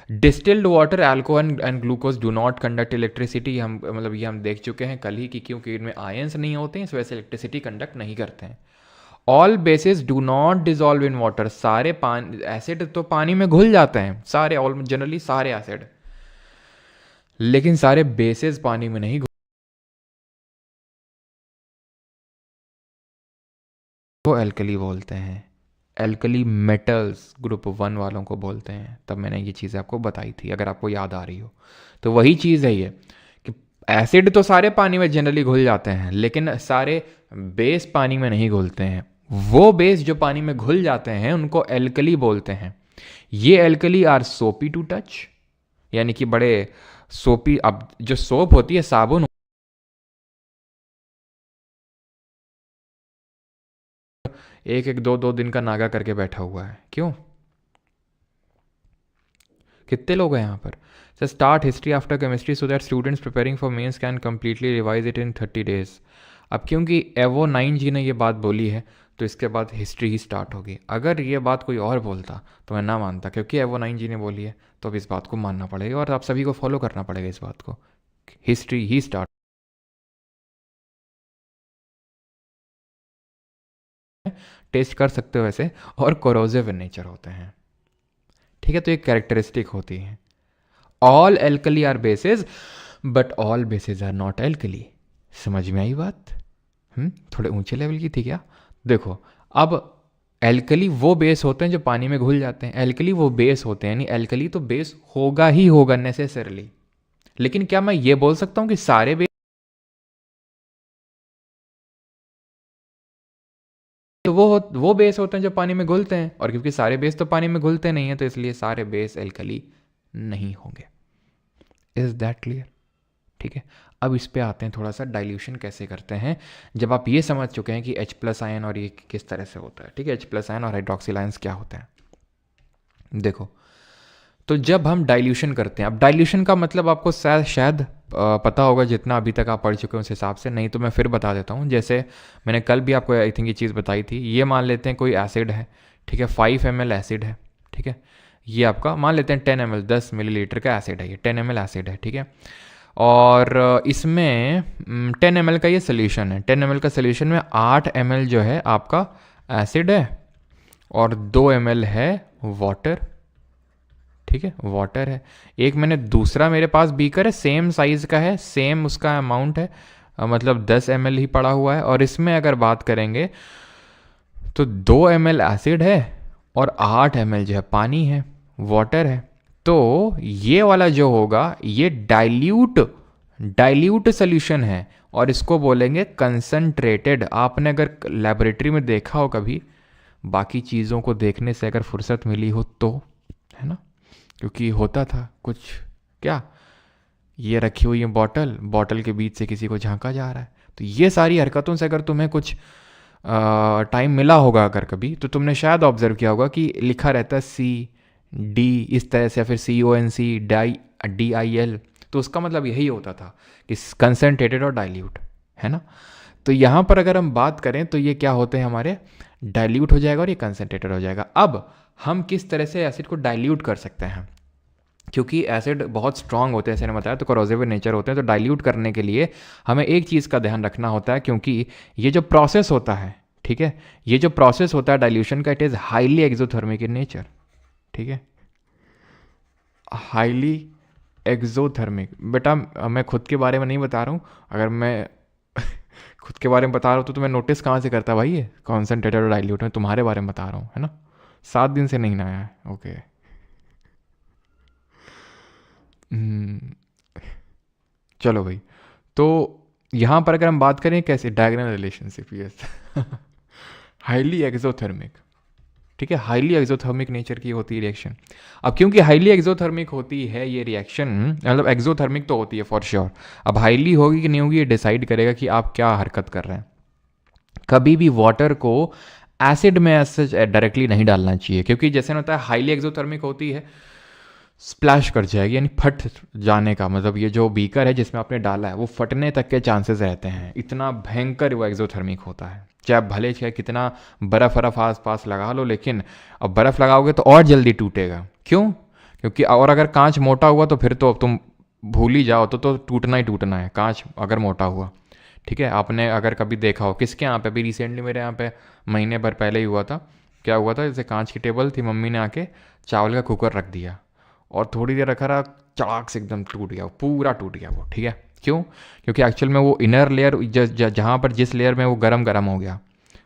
Distilled water, alcohol and glucose do not conduct electricity. हम मतलब ये हम देख चुके हैं कल ही कि क्योंकि इनमें आयंस नहीं होते हैं इस वजह से इलेक्ट्रिसिटी कंडक्ट नहीं करते हैं। All basis do not dissolve in water. सारे पानी एसिड तो पानी में घुल जाते हैं, सारे ऑल जनरली सारे एसिड, लेकिन सारे बेसिस पानी में नहीं को एल्कली बोलते हैं। एल्कली मेटल्स ग्रुप 1 वालों को बोलते हैं। तब मैंने ये चीज़ आपको बताई थी, अगर आपको याद आ रही हो तो वही चीज़ है ये कि एसिड तो सारे पानी में जनरली घुल जाते हैं, लेकिन सारे बेस पानी में नहीं घुलते हैं। वो बेस जो पानी में घुल जाते हैं उनको एल्कली बोलते हैं। ये alkali are soapy to touch, यानी कि बड़े सोपी। अब जो सोप होती है साबुन, एक एक दो दो दिन का नागा करके बैठा हुआ है। क्यों? कितने लोग हैं यहाँ पर? Sir start history after chemistry so that students preparing for mains can completely revise it in 30 days. अब क्योंकि एवो 9 जी ने ये बात बोली है तो इसके बाद हिस्ट्री ही स्टार्ट होगी। अगर ये बात कोई और बोलता तो मैं ना मानता, क्योंकि एवो 9 जी ने बोली है तो अब इस बात को मानना पड़ेगा और आप सभी को फॉलो करना पड़ेगा इस बात को। हिस्ट्री ही स्टार्ट टेस्ट कर सकते हो वैसे, और कोरोजिव इन नेचर होते हैं। ठीक है, तो एक कैरेक्टरिस्टिक होती है। All alkali are bases but all bases are not alkali. समझ में आई बात? थोड़े ऊंचे लेवल की थी क्या? देखो, अब एल्कली वो बेस होते हैं जो पानी में घुल जाते हैं। एल्कली वो बेस होते हैं, यानी एल्कली तो बेस होगा ही होगा नेसेसरली। लेकिन क्या मैं ये बोल सकता हूं कि सारे बेस तो वो बेस होते हैं जो पानी में घुलते हैं? और क्योंकि सारे बेस तो पानी में घुलते नहीं है तो इसलिए सारे बेस एल्कली नहीं होंगे। Is that clear? ठीक है, अब इस पे आते हैं थोड़ा सा डाइल्यूशन कैसे करते हैं। जब आप ये समझ चुके हैं कि H प्लस आयन और ये किस तरह से होता है, ठीक है, H प्लस आयन और हाइड्रोक्सिल आयंस क्या होते हैं, देखो। तो जब हम डाइल्यूशन करते हैं, अब डाइल्यूशन का मतलब आपको शायद पता होगा, जितना अभी तक आप पढ़ चुके हैं उस हिसाब से, नहीं तो मैं फिर बता देता हूँ। जैसे मैंने कल भी आपको आई थिंक ये चीज़ बताई थी। ये मान लेते हैं कोई एसिड है, ठीक है, 5 ml एसिड है, ठीक है। ये आपका मान लेते हैं 10 ml 10 मिलीलीटर का एसिड है, ये 10 ml एसिड है, ठीक है। और इसमें 10 ml का ये सोल्यूशन है। 10 ml का सोल्यूशन में 8 ml जो है आपका एसिड है और 2 ml है वाटर, ठीक है, वाटर है। एक मैंने दूसरा मेरे पास बीकर है, सेम साइज़ का है, सेम उसका अमाउंट है, मतलब 10 ml ही पड़ा हुआ है। और इसमें अगर बात करेंगे तो 2 ml एसिड है और 8 ml जो है पानी है, वाटर है। तो ये वाला जो होगा ये डाइल्यूट सोल्यूशन है और इसको बोलेंगे कंसंट्रेटेड। आपने अगर लेबोरेटरी में देखा हो कभी, बाकी चीज़ों को देखने से अगर फुर्सत मिली हो तो, है ना, क्योंकि होता था कुछ, क्या ये रखी हुई है बॉटल के बीच से किसी को झांका जा रहा है। तो ये सारी हरकतों से अगर तुम्हें कुछ टाइम मिला होगा अगर कभी, तो तुमने शायद ऑब्जर्व किया होगा कि लिखा रहता है CD इस तरह से, या फिर CONC DIL। तो उसका मतलब यही होता था कि कंसनट्रेटेड और डाइल्यूट, है ना। तो यहाँ पर अगर हम बात करें तो ये क्या होते हैं हमारे, डाइल्यूट हो जाएगा और ये कंसनट्रेटेड हो जाएगा। अब हम किस तरह से एसिड को डाइल्यूट कर सकते हैं, क्योंकि एसिड बहुत स्ट्रांग होते हैं, जैसे मैंने बताया, तो कोरोसिव नेचर होते हैं। तो डाइल्यूट करने के लिए हमें एक चीज़ का ध्यान रखना होता है, क्योंकि ये जो प्रोसेस होता है, ठीक है, ये जो प्रोसेस होता है डाइल्यूशन का, it is highly exothermic in nature, ठीक है, हाईली एक्सोथर्मिक। बेटा मैं खुद के बारे में नहीं बता रहा हूँ, अगर मैं खुद के बारे में बता रहा हूँ तो तुम्हें नोटिस कहाँ से करता भाई, ये कॉन्सेंट्रेटेड और डाइल्यूट में तुम्हारे बारे में बता रहा हूँ, है ना। 7 दिन से नहीं नहाया है, ओके। चलो भाई, तो यहाँ पर अगर हम बात करें कैसे diagonal relationship, yes highly exothermic, ठीक है, हाईली एक्सोथर्मिक नेचर की होती है रिएक्शन। अब क्योंकि हाईली एक्सोथर्मिक होती है ये रिएक्शन, मतलब एक्सोथर्मिक तो होती है फॉर श्योर, अब हाईली होगी कि नहीं होगी ये डिसाइड करेगा कि आप क्या हरकत कर रहे हैं। कभी भी वाटर को एसिड में ऐसे डायरेक्टली नहीं डालना चाहिए, क्योंकि जैसे ना होता है हाईली एक्सोथर्मिक होती है, स्प्लैश कर जाएगी, यानी फट जाने का मतलब ये जो बीकर है जिसमें आपने डाला है वो फटने तक के चांसेस रहते हैं, इतना भयंकर वो एक्सोथर्मिक होता है। चाहे भले चाहे कितना बर्फ़ वरफ आस पास लगा लो, लेकिन अब बर्फ़ लगाओगे तो और जल्दी टूटेगा। क्यों? क्योंकि और अगर कांच मोटा हुआ तो फिर तो तुम भूल ही जाओ, तो टूटना ही टूटना है कांच अगर मोटा हुआ। ठीक है, आपने अगर कभी देखा हो किसके यहाँ पे, अभी रिसेंटली मेरे यहाँ पे महीने भर पहले ही हुआ था, क्या हुआ था, जैसे कांच की टेबल थी, मम्मी ने आके चावल का कुकर रख दिया और थोड़ी देर रखा रहा, चड़ाक से एकदम टूट गया, पूरा टूट गया वो। ठीक है, क्यों? क्योंकि एक्चुअल में वो इनर लेयर जहाँ पर जिस लेयर में वो गरम गरम हो गया,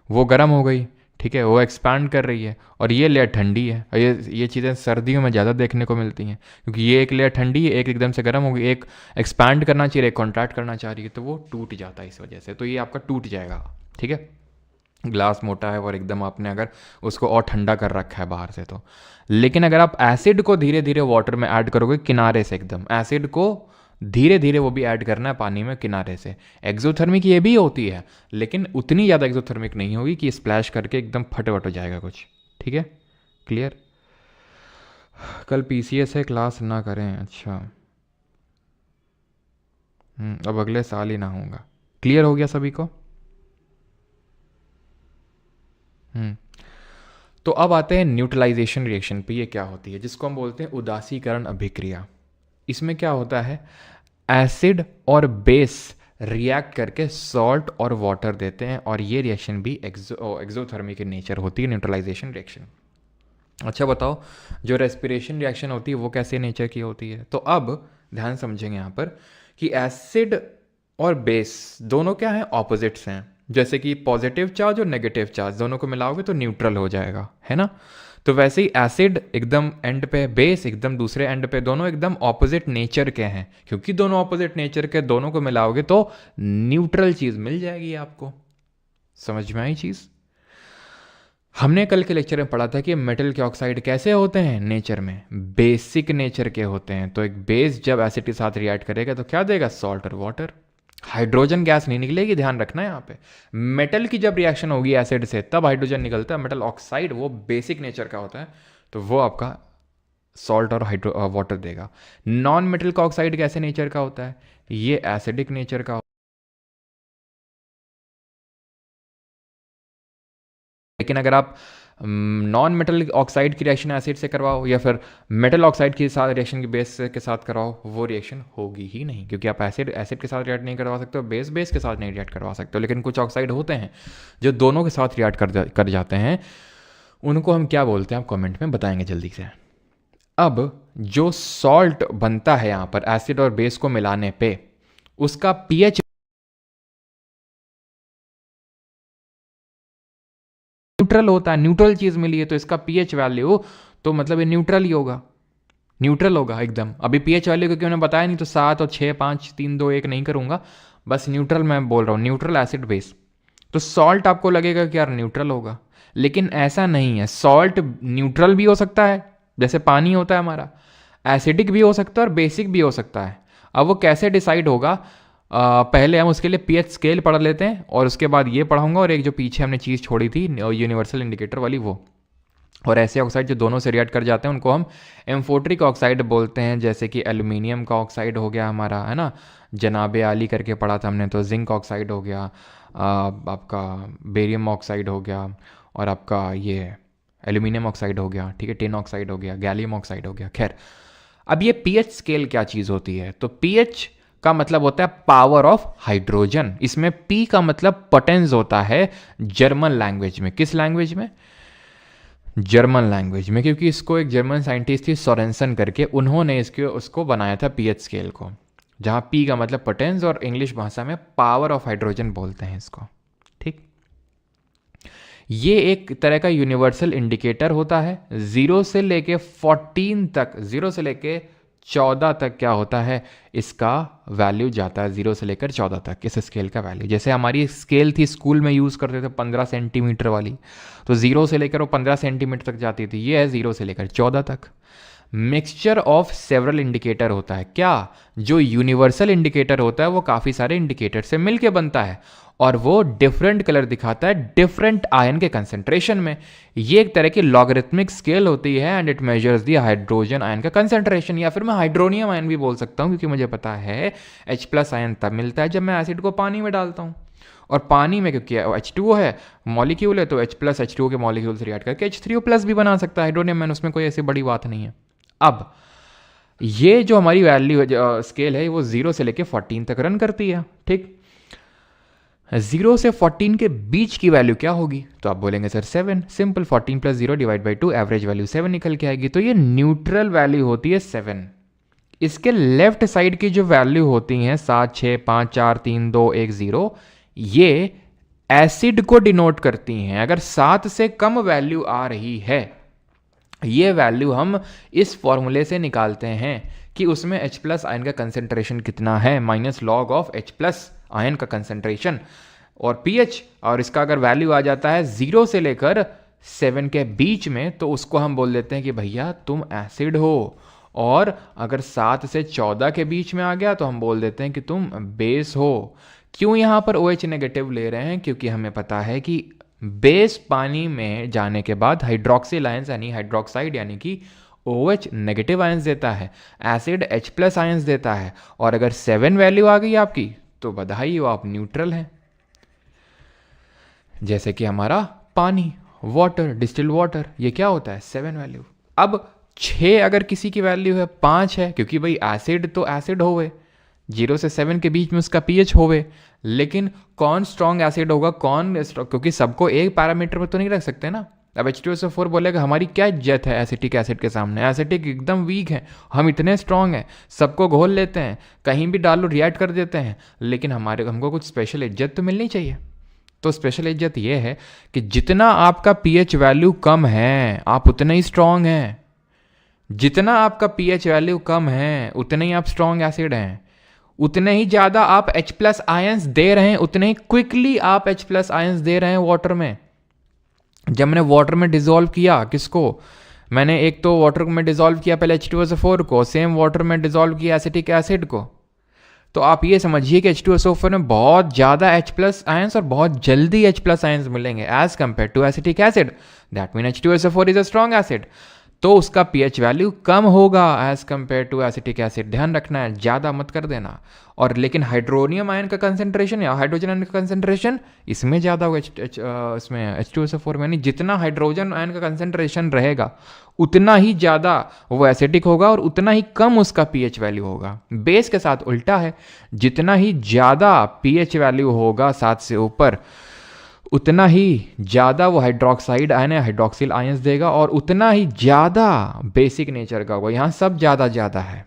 वो गरम हो गई। ठीक है, वो एक्सपैंड कर रही है और ये लेयर ठंडी है। और ये चीज़ें सर्दियों में ज़्यादा देखने को मिलती हैं, क्योंकि ये एक लेयर ठंडी है, एक एकदम से गर्म हो गई, एक एक्सपैंड करना चाहिए, एक कॉन्ट्रैक्ट करना चाह रही है, तो वो टूट जाता है इस वजह से। तो ये आपका टूट जाएगा। ठीक है, ग्लास मोटा है और एकदम आपने अगर उसको और ठंडा कर रखा है बाहर से तो। लेकिन अगर आप एसिड को धीरे धीरे वाटर में ऐड करोगे किनारे से, एकदम एसिड को धीरे धीरे वो भी ऐड करना है पानी में किनारे से, एक्सोथर्मिक ये भी होती है, लेकिन उतनी ज़्यादा एक्सोथर्मिक नहीं होगी कि स्प्लैश करके एकदम फटवट हो जाएगा कुछ। ठीक है, क्लियर? कल पीसीएस है, क्लास ना करें? अच्छा, अब अगले साल ही ना होगा। क्लियर हो गया सभी को? तो अब आते हैं न्यूट्रलाइजेशन रिएक्शन पे। ये क्या होती है, जिसको हम बोलते हैं उदासीकरण अभिक्रिया। इसमें क्या होता है, एसिड और बेस रिएक्ट करके सॉल्ट और वाटर देते हैं, और ये रिएक्शन भी एक्सोथर्मिक इन नेचर होती है, न्यूट्रलाइजेशन रिएक्शन। अच्छा बताओ, जो रेस्पिरेशन रिएक्शन होती है वो कैसे नेचर की होती है? तो अब ध्यान समझेंगे यहाँ पर कि एसिड और बेस दोनों क्या हैं, ऑपोजिट्स हैं। जैसे कि पॉजिटिव चार्ज और नेगेटिव चार्ज दोनों को मिलाओगे तो न्यूट्रल हो जाएगा, है ना? तो वैसे ही एसिड एकदम एंड पे, बेस एकदम दूसरे एंड पे, दोनों एकदम ऑपोजिट नेचर के हैं। क्योंकि दोनों ऑपोजिट नेचर के, दोनों को मिलाओगे तो न्यूट्रल चीज मिल जाएगी आपको। समझ में आई चीज? हमने कल के लेक्चर में पढ़ा था कि मेटल के ऑक्साइड कैसे होते हैं नेचर में, बेसिक नेचर के होते हैं। तो एक बेस जब एसिड के साथ रिएक्ट करेगा तो क्या देगा, सॉल्ट और वाटर। हाइड्रोजन गैस नहीं निकलेगी, ध्यान रखना है यहाँ पे। मेटल की जब रिएक्शन होगी एसिड से तब हाइड्रोजन निकलता है। मेटल ऑक्साइड वो बेसिक नेचर का होता है, तो वो आपका सॉल्ट और वाटर देगा। नॉन मेटल का ऑक्साइड कैसे नेचर का होता है, ये एसिडिक नेचर का। लेकिन अगर आप नॉन मेटल ऑक्साइड की रिएक्शन एसिड से करवाओ या फिर मेटल ऑक्साइड के साथ रिएक्शन की बेस के साथ करवाओ, वो रिएक्शन होगी ही नहीं, क्योंकि आप एसिड एसिड के साथ रिएक्ट नहीं करवा सकते हो, बेस बेस के साथ नहीं रिएक्ट करवा सकते हो। लेकिन कुछ ऑक्साइड होते हैं जो दोनों के साथ रिएक्ट कर जाते हैं, उनको हम क्या बोलते हैं आप कमेंट में बताएंगे जल्दी से। अब जो सॉल्ट बनता है यहाँ पर एसिड और बेस को मिलाने पे, उसका पीएच न्यूट्रल होता है। न्यूट्रल चीज मिली है तो इसका पीएच वैल्यू तो मतलब ये न्यूट्रल ही होगा, न्यूट्रल होगा एकदम। अभी पीएच वैल्यू क्योंकि उन्होंने बताया नहीं तो 7 और 6 5 3 2 1 नहीं करूंगा, बस न्यूट्रल मैं बोल रहा हूँ, न्यूट्रल एसिड बेस। तो सॉल्ट आपको लगेगा कि यार न्यूट्रल होगा, लेकिन ऐसा नहीं है। सॉल्ट न्यूट्रल भी हो सकता है, जैसे पानी होता है हमारा, एसिडिक भी हो सकता है और बेसिक भी हो सकता है। अब वो कैसे डिसाइड होगा, पहले हम उसके लिए पीएच स्केल पढ़ लेते हैं और उसके बाद ये पढ़ाऊंगा, और एक जो पीछे हमने चीज़ छोड़ी थी यूनिवर्सल इंडिकेटर वाली वो। और ऐसे ऑक्साइड जो दोनों से रिएक्ट कर जाते हैं उनको हम एम्फोट्रिक ऑक्साइड बोलते हैं, जैसे कि एल्यूमिनियम का ऑक्साइड हो गया हमारा, है ना, जनाबे आली करके पढ़ा था हमने, तो जिंक ऑक्साइड हो गया, आपका बेरियम ऑक्साइड हो गया, और आपका ये एल्यूमिनियम ऑक्साइड हो गया, ठीक है, टिन ऑक्साइड हो गया, गैलियम ऑक्साइड हो गया। खैर, अब ये पीएच स्केल क्या चीज़ होती है, तो पीएच का मतलब होता है पावर ऑफ हाइड्रोजन। इसमें पी का मतलब पोटेंस होता है जर्मन लैंग्वेज में। किस लैंग्वेज में? जर्मन लैंग्वेज में, क्योंकि इसको एक जर्मन साइंटिस्ट थी सोरेंसन करके, उन्होंने उसको बनाया था पीएच स्केल को, जहां पी का मतलब पोटेंस और इंग्लिश भाषा में पावर ऑफ हाइड्रोजन बोलते हैं इसको। ठीक, ये एक तरह का यूनिवर्सल इंडिकेटर होता है। 0 से लेके 14 तक, 0 से लेके 14 तक क्या होता है, इसका वैल्यू जाता है 0 से लेकर 14 तक, इस स्केल का वैल्यू। जैसे हमारी स्केल थी स्कूल में यूज़ करते थे 15 सेंटीमीटर वाली, तो 0 से लेकर वो 15 सेंटीमीटर तक जाती थी, ये है 0 से लेकर 14 तक। मिक्सचर ऑफ सेवरल इंडिकेटर होता है क्या, जो यूनिवर्सल इंडिकेटर होता है वो काफ़ी सारे इंडिकेटर से मिलके बनता है और वो डिफरेंट कलर दिखाता है डिफरेंट आयन के कंसेंट्रेशन में। ये एक तरह की लॉगरिथमिक स्केल होती है and it measures the hydrogen ion का कंसेंट्रेशन, या फिर मैं हाइड्रोनियम आयन भी बोल सकता हूँ, क्योंकि मुझे पता है H+ आयन तब मिलता है जब मैं एसिड को पानी में डालता हूँ, और पानी में क्योंकि H2O है मॉलिक्यूल है, तो H+ H2O के मॉलिक्यूल से रिएक्ट करके H3O+ भी बना सकता है हाइड्रोनियम आयन, उसमें कोई ऐसी बड़ी बात नहीं है। अब ये जो हमारी वैल्यू स्केल है वो 0 से लेके 14 तक रन करती है, ठीक। 0 से 14 के बीच की वैल्यू क्या होगी, तो आप बोलेंगे सर 7, सिंपल 14 + 0 / 2, एवरेज वैल्यू 7 निकल के आएगी, तो ये न्यूट्रल वैल्यू होती है 7। इसके लेफ्ट साइड की जो वैल्यू होती हैं 7, 6, 5, 4, 3, 2, 1, 0, ये एसिड को डिनोट करती हैं। अगर 7 से कम वैल्यू आ रही है, ये वैल्यू हम इस फॉर्मूले से निकालते हैं कि उसमें H+ आयन का कंसेंट्रेशन कितना है, -log ऑफ H+ आयन का कंसेंट्रेशन और pH, और इसका अगर वैल्यू आ जाता है 0 से लेकर 7 के बीच में, तो उसको हम बोल देते हैं कि भैया तुम एसिड हो। और अगर 7 से 14 के बीच में आ गया तो हम बोल देते हैं कि तुम बेस हो। क्यों यहाँ पर OH नेगेटिव ले रहे हैं, क्योंकि हमें पता है कि बेस पानी में जाने के बाद हाइड्रोक्सिल आयंस यानी हाइड्रोक्साइड यानी कि OH नेगेटिव आयंस देता है, एसिड H+ आयंस देता है, और अगर 7 वैल्यू आ गई आपकी तो बधाई हो, आप न्यूट्रल हैं। जैसे कि हमारा पानी, वाटर, डिस्टिल्ड वाटर, ये क्या होता है 7 वैल्यू। अब 6 अगर किसी की वैल्यू है, 5 है, क्योंकि भाई एसिड तो एसिड होवे, 0 से 7 के बीच में उसका pH होवे, लेकिन कौन स्ट्रॉन्ग एसिड होगा, कौन क्योंकि सबको एक पैरामीटर पर तो नहीं रख सकते ना। अब H2SO4 बोलेगा हमारी क्या इज्जत है एसिटिक एसिड के सामने, एसिटिक एकदम वीक है, हम इतने स्ट्रॉन्ग हैं, सबको घोल लेते हैं, कहीं भी डालो रिएक्ट कर देते हैं, लेकिन हमको कुछ स्पेशल इज्जत तो मिलनी चाहिए। तो स्पेशल इज्जत ये है कि जितना आपका pH वैल्यू कम है आप उतने ही स्ट्रॉन्ग हैं, जितना आपका pH वैल्यू कम है उतने ही आप स्ट्रॉन्ग एसिड हैं, उतने ही ज़्यादा आप H+ आयंस दे रहे हैं, उतने ही क्विकली आप H+ आयंस दे रहे हैं वाटर में। जब मैंने वाटर में डिजोल्व किया किसको, मैंने एक तो वाटर में डिजोल्व किया पहले H2SO4 को, सेम वाटर में डिजोल्व किया एसिटिक एसिड को, तो आप ये समझिए कि H2SO4 में बहुत ज़्यादा H+ आयंस और बहुत जल्दी H+ आयंस मिलेंगे as compare to acetic acid. That mean H2SO4 is a strong acid, तो उसका pH वैल्यू कम होगा as compare to acetic acid. ध्यान रखना है, ज़्यादा मत कर देना। और लेकिन हाइड्रोनियम आयन का कंसेंट्रेशन या हाइड्रोजन आयन का कंसेंट्रेशन इसमें ज़्यादा होगा, इसमें H2SO4 में, यानी जितना हाइड्रोजन आयन का कंसेंट्रेशन रहेगा उतना ही ज़्यादा वो एसिडिक होगा और उतना ही कम उसका pH वैल्यू होगा। बेस के साथ उल्टा है, जितना ही ज़्यादा pH वैल्यू होगा 7 से ऊपर उतना ही ज़्यादा वो हाइड्रोक्साइड आयन है, हाइड्रोक्सिल आयंस देगा, और उतना ही ज़्यादा बेसिक नेचर का होगा। यहाँ सब ज़्यादा है।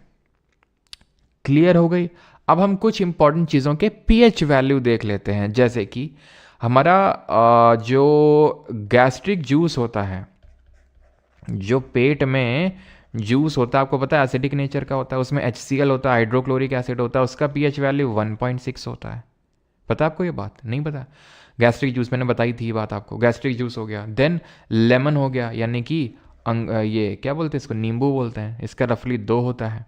क्लियर हो गई। अब हम कुछ इंपॉर्टेंट चीज़ों के pH वैल्यू देख लेते हैं, जैसे कि हमारा जो गैस्ट्रिक जूस होता है, जो पेट में जूस होता है, आपको पता है एसिडिक नेचर का होता है, उसमें HCl होता है, हाइड्रोक्लोरिक एसिड होता है, उसका pH वैल्यू 1.6 होता है। पता आपको ये बात? नहीं पता? गैस्ट्रिक जूस मैंने बताई थी ये बात आपको। गैस्ट्रिक जूस हो गया, देन लेमन हो गया, यानी कि ये क्या बोलते हैं इसको, नींबू बोलते हैं, इसका रफली 2 होता है।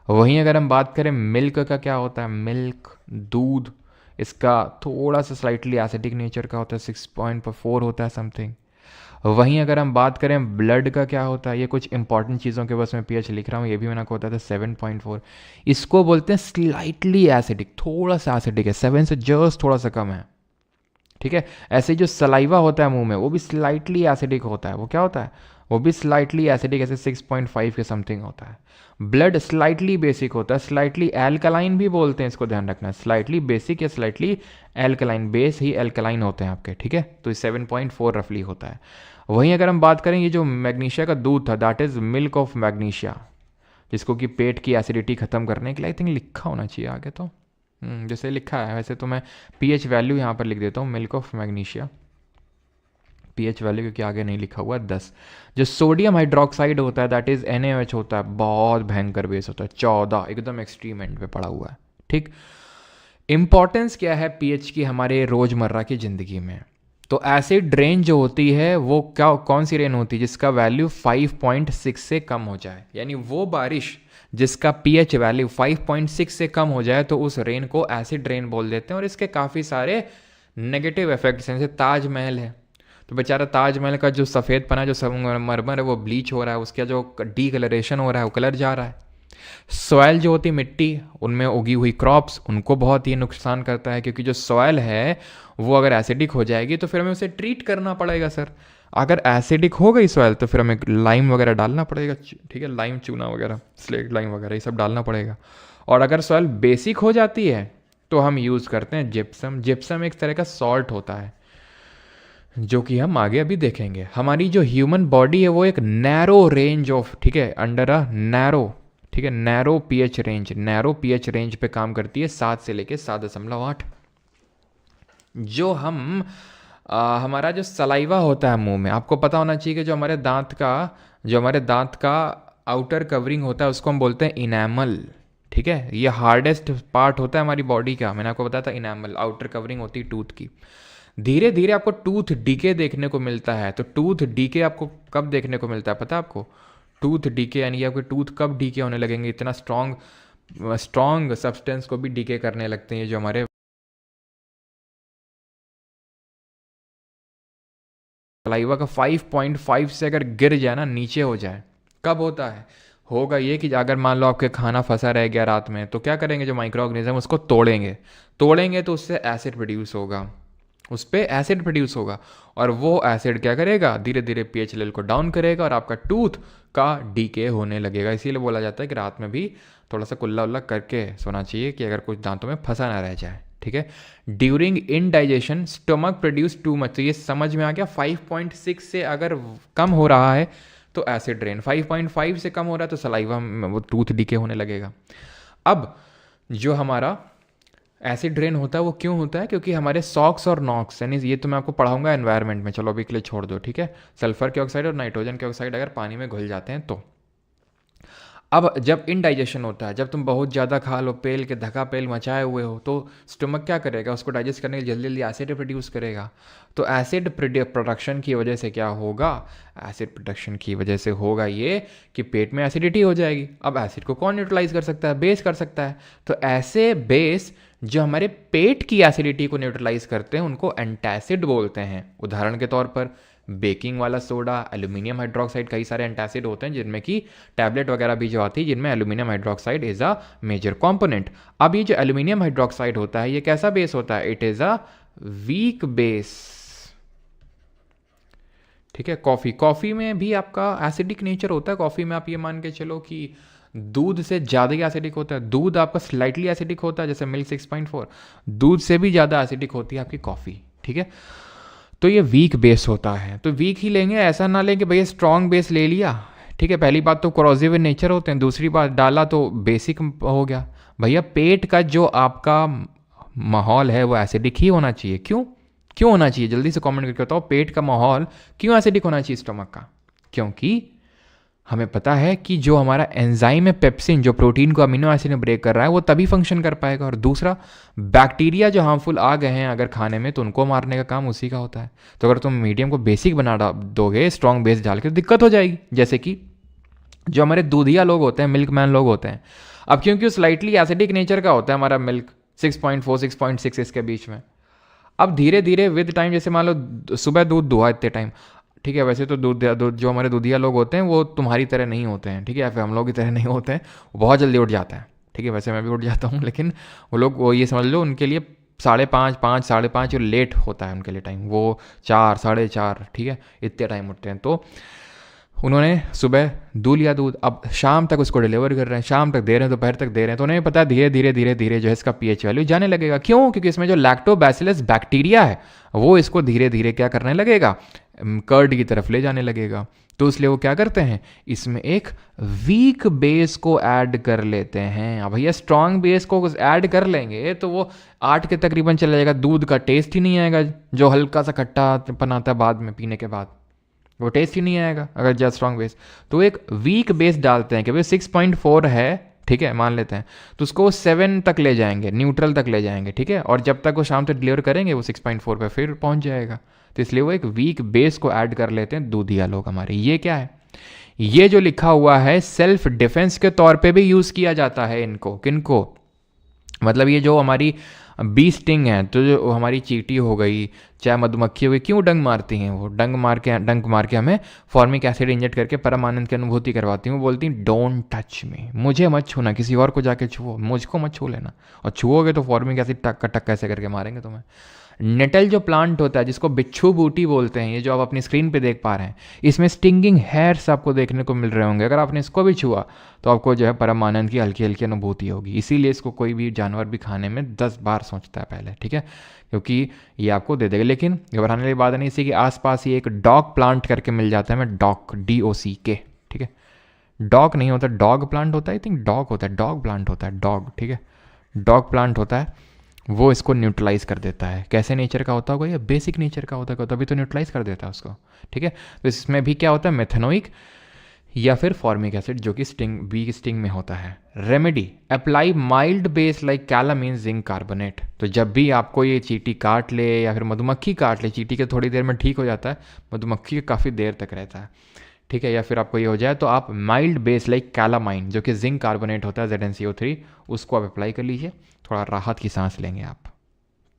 वहीं अगर हम बात करें मिल्क का, क्या होता है, मिल्क दूध, इसका थोड़ा सा स्लाइटली एसिडिक नेचर का होता है, 6.4 होता है समथिंग। वहीं अगर हम बात करें ब्लड का क्या होता है, ये कुछ इंपॉर्टेंट चीज़ों के बस मैं pH लिख रहा हूँ, ये भी मैंने आपको बताया था 7.4। इसको बोलते हैं स्लाइटली एसिडिक, थोड़ा सा एसिडिक है, 7 से जस्ट थोड़ा सा कम है, ठीक है। ऐसे जो सलाइवा होता है मुंह में वो भी स्लाइटली एसिडिक होता है, वो क्या होता है, वो भी स्लाइटली एसिडिक, ऐसे 6.5 के समथिंग होता है। ब्लड स्लाइटली बेसिक होता है, स्लाइटली एल्कलाइन भी बोलते हैं, इसको ध्यान रखना है, स्लाइटली बेसिक या स्लाइटली एल्कलाइन, बेस ही एल्कलाइन होते हैं आपके, ठीक है। तो 7.4 रफली होता है। वहीं अगर हम बात करें ये जो मैग्नीशिया का दूध था, that is milk of magnesia, जिसको कि पेट की एसिडिटी ख़त्म करने के लिए, आई थिंक लिखा होना चाहिए आगे, तो जैसे लिखा है वैसे तो मैं pH वैल्यू यहाँ पर लिख देता हूँ, milk of magnesia, pH value क्योंकि आगे नहीं लिखा हुआ 10। जो सोडियम हाइड्रोक्साइड होता है दैट इज NaOH होता है, बहुत भयंकर बेस होता है, 14 एकदम एक्सट्रीम एंड पे पड़ा हुआ है। ठीक, इंपॉर्टेंस क्या है पीएच की हमारे रोजमर्रा की जिंदगी में? तो एसिड रेन जो होती है वो क्या, कौन सी रेन होती है जिसका वैल्यू 5.6 से कम हो जाए, यानी वो बारिश जिसका पीएच वैल्यू 5.6 से कम हो जाए तो उस रेन को एसिड रेन बोल देते हैं। और इसके काफ़ी सारे नेगेटिव इफेक्ट्स हैं। जैसे ताजमहल है, तो बेचारा ताजमहल का जो सफ़ेद पना जो संगमरमर है वो ब्लीच हो रहा है, उसका जो डी कलरेशन हो रहा है वो कलर जा रहा है। सॉयल जो होती है मिट्टी, उनमें उगी हुई क्रॉप्स, उनको बहुत ही नुकसान करता है, क्योंकि जो सॉयल है वो अगर एसिडिक हो जाएगी तो फिर हमें उसे ट्रीट करना पड़ेगा सर। अगर एसिडिक हो गई सॉयल तो फिर हमें लाइम वगैरह डालना पड़ेगा, ठीक है, लाइम चूना वगैरह, स्लेट लाइम वगैरह ये सब डालना पड़ेगा। और अगर सॉयल बेसिक हो जाती है तो हम यूज़ करते हैं जिप्सम। जिप्सम एक तरह का सॉल्ट होता है जो कि हम आगे अभी देखेंगे। हमारी जो ह्यूमन बॉडी है वो एक नैरो रेंज ऑफ, ठीक है, अंडर अ नैरो, ठीक है, narrow pH range, narrow pH range पे काम करती है, 7 से लेके 7.8। जो हम हमारा जो सलाइवा होता है मुंह में, आपको पता होना चाहिए कि जो हमारे दांत का आउटर कवरिंग होता है उसको हम बोलते हैं इनैमल। ठीक है, ये हार्डेस्ट पार्ट होता है हमारी बॉडी का, मैंने आपको बताया था इनैमल, आउटर कवरिंग होती है टूथ की। धीरे धीरे आपको टूथ डीके देखने को मिलता है। तो टूथ डीके आपको कब देखने को मिलता है पता है आपको? टूथ डीके यानी आपके टूथ कब डीके होने लगेंगे? इतना स्ट्रॉन्ग सब्सटेंस को भी डीके करने लगते हैं जो हमारे सलाइवा का 5.5 से अगर गिर जाए ना, नीचे हो जाए, कब होता है? होगा ये कि अगर मान लो आपके खाना फंसा रह गया रात में, तो क्या करेंगे, जो माइक्रो ऑर्गेनिज्म उसको तोड़ेंगे तो उससे एसिड प्रोड्यूस होगा, उस पर एसिड प्रोड्यूस होगा, और वो एसिड क्या करेगा, धीरे धीरे पीएच लेवल को डाउन करेगा और आपका टूथ का डीके होने लगेगा। इसीलिए बोला जाता है कि रात में भी थोड़ा सा कुल्ला उल्ला करके सोना चाहिए कि अगर कुछ दांतों में फंसा ना रह जाए। ठीक है, during indigestion stomach produce too much, तो ये समझ में आ गया। 5.6 से अगर कम हो रहा है तो एसिड रेन, 5.5 से कम हो रहा है तो सलाइवा वो टूथ डीके होने लगेगा। अब जो हमारा एसिड रेन होता है वो क्यों होता है? क्योंकि हमारे सॉक्स और नॉक्स, यानी ये तो मैं आपको पढ़ाऊंगा एनवायरनमेंट में, चलो अभी के लिए छोड़ दो। ठीक है, सल्फर के ऑक्साइड और नाइट्रोजन के ऑक्साइड अगर पानी में घुल जाते हैं तो अब जब इनडाइजेशन होता है, जब तुम बहुत ज़्यादा खा लो, पेल के धक्का पेल मचाए हुए हो, तो स्टमक क्या करेगा, उसको डाइजेस्ट करने के लिए जल्दी जल्दी एसिड प्रोड्यूस करेगा। तो एसिड प्रोडक्शन की वजह से क्या होगा, एसिड प्रोडक्शन की वजह से होगा ये कि पेट में एसिडिटी हो जाएगी। अब एसिड को कौन न्यूट्रलाइज कर सकता है? बेस कर सकता है। तो ऐसे बेस जो हमारे पेट की एसिडिटी को न्यूट्रलाइज करते हैं उनको एंटासिड बोलते हैं। उदाहरण के तौर पर बेकिंग वाला सोडा, एल्यूमिनियम हाइड्रोक्साइड, कई सारे एंटासिड होते हैं जिनमें कि टैबलेट वगैरह भी जो आती है जिनमें aluminium hydroxide is a major component. अब ये जो एल्यूमिनियम हाइड्रोक्साइड होता है ये कैसा बेस होता है? It is a weak base. ठीक है, कॉफ़ी में भी आपका एसिडिक नेचर होता है। कॉफ़ी में आप ये मान के चलो कि दूध से ज़्यादा ही एसिडिक होता है। दूध आपका स्लाइटली एसिडिक होता है, जैसे मिल्क 6.4, दूध से भी ज़्यादा एसिडिक होती है आपकी कॉफ़ी। ठीक है, तो ये वीक बेस होता है। तो वीक ही लेंगे, ऐसा ना लें कि भैया स्ट्रॉन्ग बेस ले लिया। ठीक है, पहली बात तो कोरोसिव इन नेचर होते हैं, दूसरी बात डाला तो बेसिक हो गया। भैया पेट का जो आपका माहौल है वो एसिडिक ही होना चाहिए। क्यों होना चाहिए? जल्दी से कमेंट करके बताओ, पेट का माहौल क्यों एसिडिक होना चाहिए स्टमक का? क्योंकि हमें पता है कि जो हमारा एंजाइम है पेप्सिन, जो प्रोटीन को अमीनो एसिड में ब्रेक कर रहा है, वो तभी फंक्शन कर पाएगा। और दूसरा, बैक्टीरिया जो हार्मफुल आ गए हैं अगर खाने में, तो उनको मारने का काम उसी का होता है। तो अगर तुम मीडियम को बेसिक बना दोगे, स्ट्रॉन्ग बेस डाल के, तो दिक्कत हो जाएगी। जैसे कि जो हमारे दूधिया लोग होते हैं, मिल्क मैन लोग होते हैं, अब क्योंकि वो स्लाइटली एसिडिक नेचर का होता है हमारा मिल्क, 6.4 6.6 इसके बीच में। अब धीरे धीरे विद टाइम, जैसे मान लो सुबह दूध दुहा इतने टाइम, ठीक है, वैसे तो दूध जो हमारे दूधिया लोग होते हैं वो तुम्हारी तरह नहीं होते हैं, ठीक है, या फिर हम लोग की तरह नहीं होते हैं, वो बहुत जल्दी उठ जाता है। ठीक है, वैसे मैं भी उठ जाता हूँ, लेकिन वो लोग, वो ये समझ लो उनके लिए 5:30 5:30 लेट होता है उनके लिए टाइम, वो 4 4:30, ठीक है, इतने टाइम उठते हैं। तो उन्होंने सुबह दूध लिया दूध, अब शाम तक उसको डिलीवर कर रहे हैं, शाम तक दे रहे हैं, दोपहर तक दे रहे हैं, तो उन्हें पता है धीरे धीरे धीरे धीरे जो है इसका पीएच वैल्यू जाने लगेगा। क्यों? क्योंकि इसमें जो लैक्टोबैसिलस बैक्टीरिया है वो इसको धीरे धीरे क्या करने लगेगा, कर्ड की तरफ ले जाने लगेगा। तो इसलिए वो क्या करते हैं, इसमें एक वीक बेस को ऐड कर लेते हैं। अब भैया स्ट्रांग बेस को ऐड कर लेंगे तो वो 8 के तकरीबन चला जाएगा, दूध का टेस्ट ही नहीं आएगा, जो हल्का सा खट्टापन आता है बाद में पीने के बाद, वो टेस्ट ही नहीं आएगा अगर ज़्यादा स्ट्रांग बेस। तो एक वीक बेस डालते हैं कि भाई 6.4 है, ठीक है, मान लेते हैं, तो उसको 7 तक ले जाएंगे, न्यूट्रल तक ले जाएंगे, ठीक है, और जब तक वो शाम तक डिलीवर करेंगे वो 6.4 पे फिर पहुंच जाएगा। तो इसलिए वो एक वीक बेस को ऐड कर लेते हैं दूधिया लोग हमारे। ये क्या है, ये जो लिखा हुआ है सेल्फ डिफेंस के तौर पे भी यूज़ किया जाता है इनको। किनको, मतलब ये जो हमारी बी स्टिंग है, तो जो हमारी चींटी हो गई, चाहे मधुमक्खी हो गई, क्यों डंक मारती हैं वो, डंक मार के हमें फॉर्मिक एसिड इंजेक्ट करके परम आनंद की अनुभूति करवाती हैं। वो बोलती हैं डोंट टच मी, मुझे मत छूना, किसी और को जाके छुओ, मुझको मत छू लेना, और छुओगे तो फॉर्मिक एसिड टक टक कैसे करके मारेंगे तुम्हें। नेटल जो प्लांट होता है जिसको बिच्छू बूटी बोलते हैं, ये जो आप अपनी स्क्रीन पे देख पा रहे हैं, इसमें स्टिंगिंग हेयर्स आपको देखने को मिल रहे होंगे। अगर आपने इसको भी छुआ तो आपको जो है परम आनंद की हल्की हल्की अनुभूति होगी। इसीलिए इसको कोई भी जानवर भी खाने में 10 बार सोचता है पहले, ठीक है, क्योंकि ये आपको दे देगा। लेकिन घबराने वाली बात नहीं, इसी के आसपास ही एक डॉग प्लांट करके मिल जाता है, मैं डॉक DOCK, ठीक है, डॉग नहीं होता, डॉग प्लांट होता है, आई थिंक डॉग होता है, डॉग प्लांट होता है, डॉग, ठीक है, डॉग प्लांट होता है, वो इसको न्यूट्रलाइज कर देता है। कैसे नेचर का होता होगा, ये बेसिक नेचर का होता है, तभी तो न्यूट्रलाइज कर देता है उसको, ठीक है। तो इसमें भी क्या होता है, मेथेनोइक या फिर फॉर्मिक एसिड, जो कि स्टिंग बी स्टिंग में होता है। Remedy, apply mild base like calamine zinc carbonate. तो जब भी आपको ये चींटी काट ले या फिर मधुमक्खी काट ले, चींटी के थोड़ी देर में ठीक हो जाता है, मधुमक्खी के काफ़ी देर तक रहता है, ठीक है, या फिर आपको ये हो जाए तो आप माइल्ड बेस लाइक कैलामाइन, जो कि जिंक कार्बोनेट होता है ZnCO3, उसको आप अप्लाई कर लीजिए, थोड़ा राहत की सांस लेंगे आप।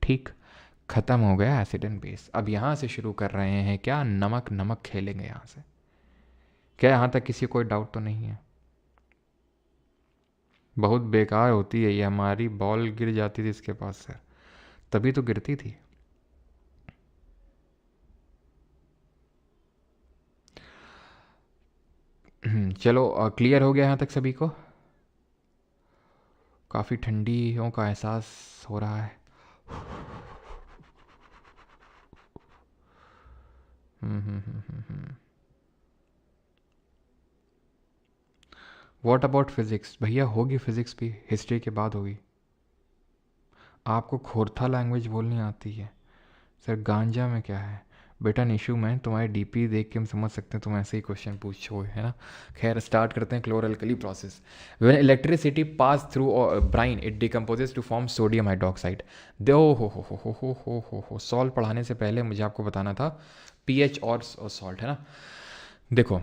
ठीक, खत्म हो गया एसिड एंड बेस। अब यहाँ से शुरू कर रहे हैं क्या, नमक नमक खेलेंगे यहाँ से। क्या यहाँ तक किसी कोई डाउट तो नहीं है? बहुत बेकार होती है ये, हमारी बॉल गिर जाती थी इसके पास से, तभी तो गिरती थी। चलो क्लियर हो गया यहाँ तक सभी को? काफ़ी ठंडियों का एहसास हो रहा है। What about physics? भैया होगी फिजिक्स भी, हिस्ट्री के बाद होगी। आपको खोरथा लैंग्वेज बोलनी आती है? सर गांजा में क्या है बेटा, निशु में तुम्हारे डीपी देख के हम समझ सकते हैं तुम ऐसे ही क्वेश्चन पूछो, है ना। खैर स्टार्ट करते हैं। Chloralkali process, when electricity pass through brine it decomposes to form sodium hydroxide. दो हो सॉल्ट पढ़ाने से पहले मुझे आपको बताना था पीएच और सॉल्ट, है ना। देखो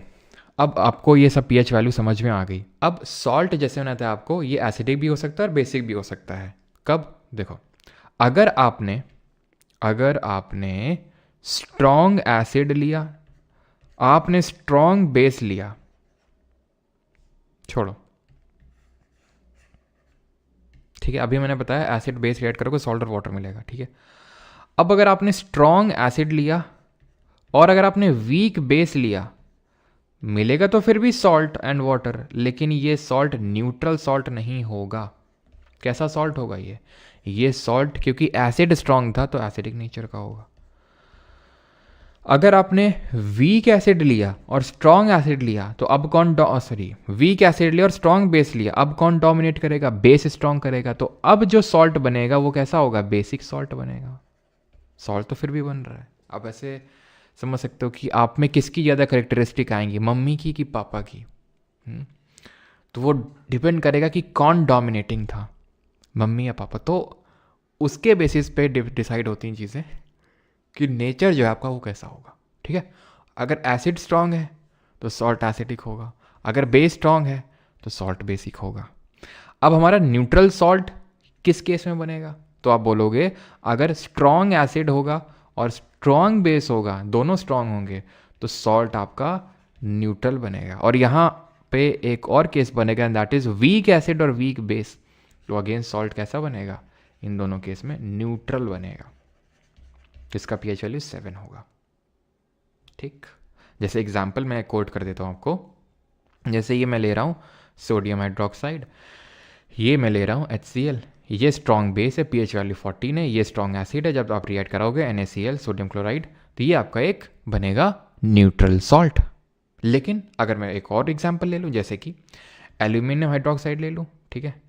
अब आपको ये सब पीएच वैल्यू समझ में आ गई। अब सॉल्ट जैसे बनाता है आपको, ये एसिडिक भी हो सकता है और बेसिक भी हो सकता है। कब? देखो, अगर आपने स्ट्रॉन्ग एसिड लिया, आपने स्ट्रॉन्ग बेस लिया, छोड़ो, ठीक है, अभी मैंने बताया एसिड बेस रिएक्ट करोगे सॉल्ट और वाटर मिलेगा, ठीक है। अब अगर आपने स्ट्रॉन्ग एसिड लिया और अगर आपने वीक बेस लिया, मिलेगा तो फिर भी सॉल्ट एंड वाटर, लेकिन ये सॉल्ट न्यूट्रल सॉल्ट नहीं होगा। कैसा सॉल्ट होगा ये सॉल्ट, क्योंकि एसिड स्ट्रॉन्ग था तो एसिडिक नेचर का होगा। अगर आपने वीक एसिड लिया और स्ट्रॉन्ग एसिड लिया तो अब कौन वीक एसिड लिया और स्ट्रॉन्ग बेस लिया, अब कौन डोमिनेट करेगा? बेस स्ट्रॉन्ग करेगा। तो अब जो सॉल्ट बनेगा वो कैसा होगा? बेसिक सॉल्ट बनेगा। सॉल्ट तो फिर भी बन रहा है। आप ऐसे समझ सकते हो कि आप में किसकी ज़्यादा करेक्टरिस्टिक आएंगी, मम्मी की कि पापा की? तो वो डिपेंड करेगा कि कौन डोमिनेटिंग था, मम्मी या पापा। तो उसके बेसिस पे डिसाइड होती हैं चीज़ें कि नेचर जो है आपका वो कैसा होगा, ठीक है। अगर एसिड स्ट्रॉन्ग है तो सॉल्ट एसिडिक होगा, अगर बेस स्ट्रॉन्ग है तो सॉल्ट बेसिक होगा। अब हमारा न्यूट्रल सॉल्ट किस केस में बनेगा? तो आप बोलोगे अगर स्ट्रॉन्ग एसिड होगा और स्ट्रॉन्ग बेस होगा, दोनों स्ट्रॉन्ग होंगे, तो सॉल्ट आपका न्यूट्रल बनेगा। और यहाँ पे एक और केस बनेगा, and that is weak acid और वीक बेस, तो अगेन सॉल्ट कैसा बनेगा? इन दोनों केस में न्यूट्रल बनेगा, जिसका पीएच वैल्यू 7 होगा, ठीक। जैसे एग्जांपल मैं कोट कर देता हूँ आपको, जैसे ये मैं ले रहा हूँ सोडियम हाइड्रोक्साइड, ये मैं ले रहा हूँ HCl, ये स्ट्रॉन्ग बेस है, पीएच वैल्यू 14 है, ये स्ट्रॉन्ग एसिड है। जब आप रिएक्ट कराओगे NaCl सोडियम क्लोराइड, तो ये आपका एक बनेगा न्यूट्रल सॉल्ट। लेकिन अगर मैं एक और एग्जांपल ले लूँ, जैसे कि एल्यूमिनियम हाइड्रोक्साइड ले लूँ, ठीक है,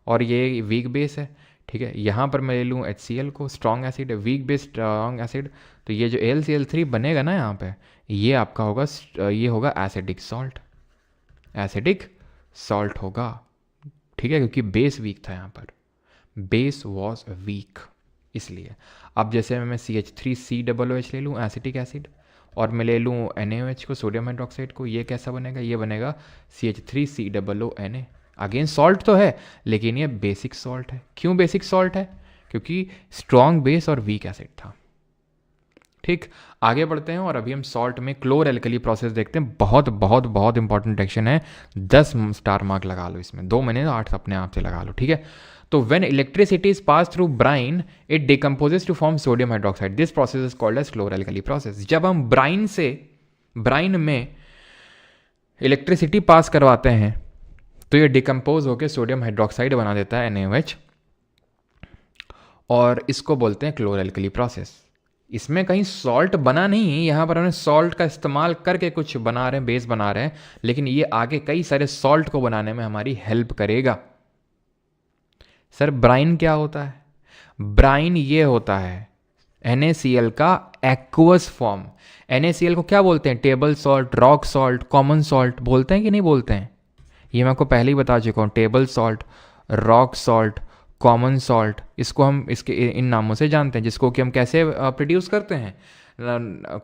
और ये वीक बेस है, ठीक है, यहाँ पर मैं ले लूँ HCl को, स्ट्रॉन्ग एसिड है, वीक बेस स्ट्रॉन्ग एसिड, तो ये जो AlCl3 बनेगा ना यहाँ पे, ये आपका होगा, ये होगा एसिडिक सॉल्ट, एसिडिक सॉल्ट होगा, ठीक है, क्योंकि बेस वीक था यहाँ पर, बेस वॉज वीक, इसलिए। अब जैसे मैं CH3COOH ले लूँ एसिटिक एसिड, और मैं ले लूँ NaOH को, सोडियम हाइड्रोक्साइड को, ये कैसा बनेगा, ये बनेगा CH3COONA। अगेन सॉल्ट तो है, लेकिन ये बेसिक सॉल्ट है। क्यों बेसिक सॉल्ट है? क्योंकि स्ट्रॉन्ग बेस और वीक एसिड था। ठीक, आगे बढ़ते हैं और अभी हम सॉल्ट में क्लोर एल्कली प्रोसेस देखते हैं। बहुत बहुत बहुत इंपॉर्टेंट सेक्शन है, 10 स्टार मार्क लगा लो इसमें, 2 महीने 8 अपने आप से लगा लो, ठीक है। तो when electricity is pass through brine it decomposes to form sodium hydroxide, this process is called as chlor alkali process. जब हम ब्राइन में इलेक्ट्रिसिटी पास करवाते हैं तो ये डिकम्पोज होकर सोडियम हाइड्रोक्साइड बना देता है NaOH, और इसको बोलते हैं क्लोर एल्कली प्रोसेस। इसमें कहीं सॉल्ट बना नहीं है, यहाँ पर हमने सॉल्ट का इस्तेमाल करके कुछ बना रहे हैं, बेस बना रहे हैं, लेकिन ये आगे कई सारे सॉल्ट को बनाने में हमारी हेल्प करेगा। सर ब्राइन क्या होता है? ब्राइन ये होता है NaCl का एक्वस फॉर्म। NaCl को क्या बोलते हैं? Table salt, rock salt, common salt बोलते हैं कि नहीं बोलते हैं? ये मैं आपको पहले ही बता चुका हूँ, table salt, rock salt, common salt, इसको हम इसके इन नामों से जानते हैं, जिसको कि हम कैसे प्रोड्यूस करते हैं,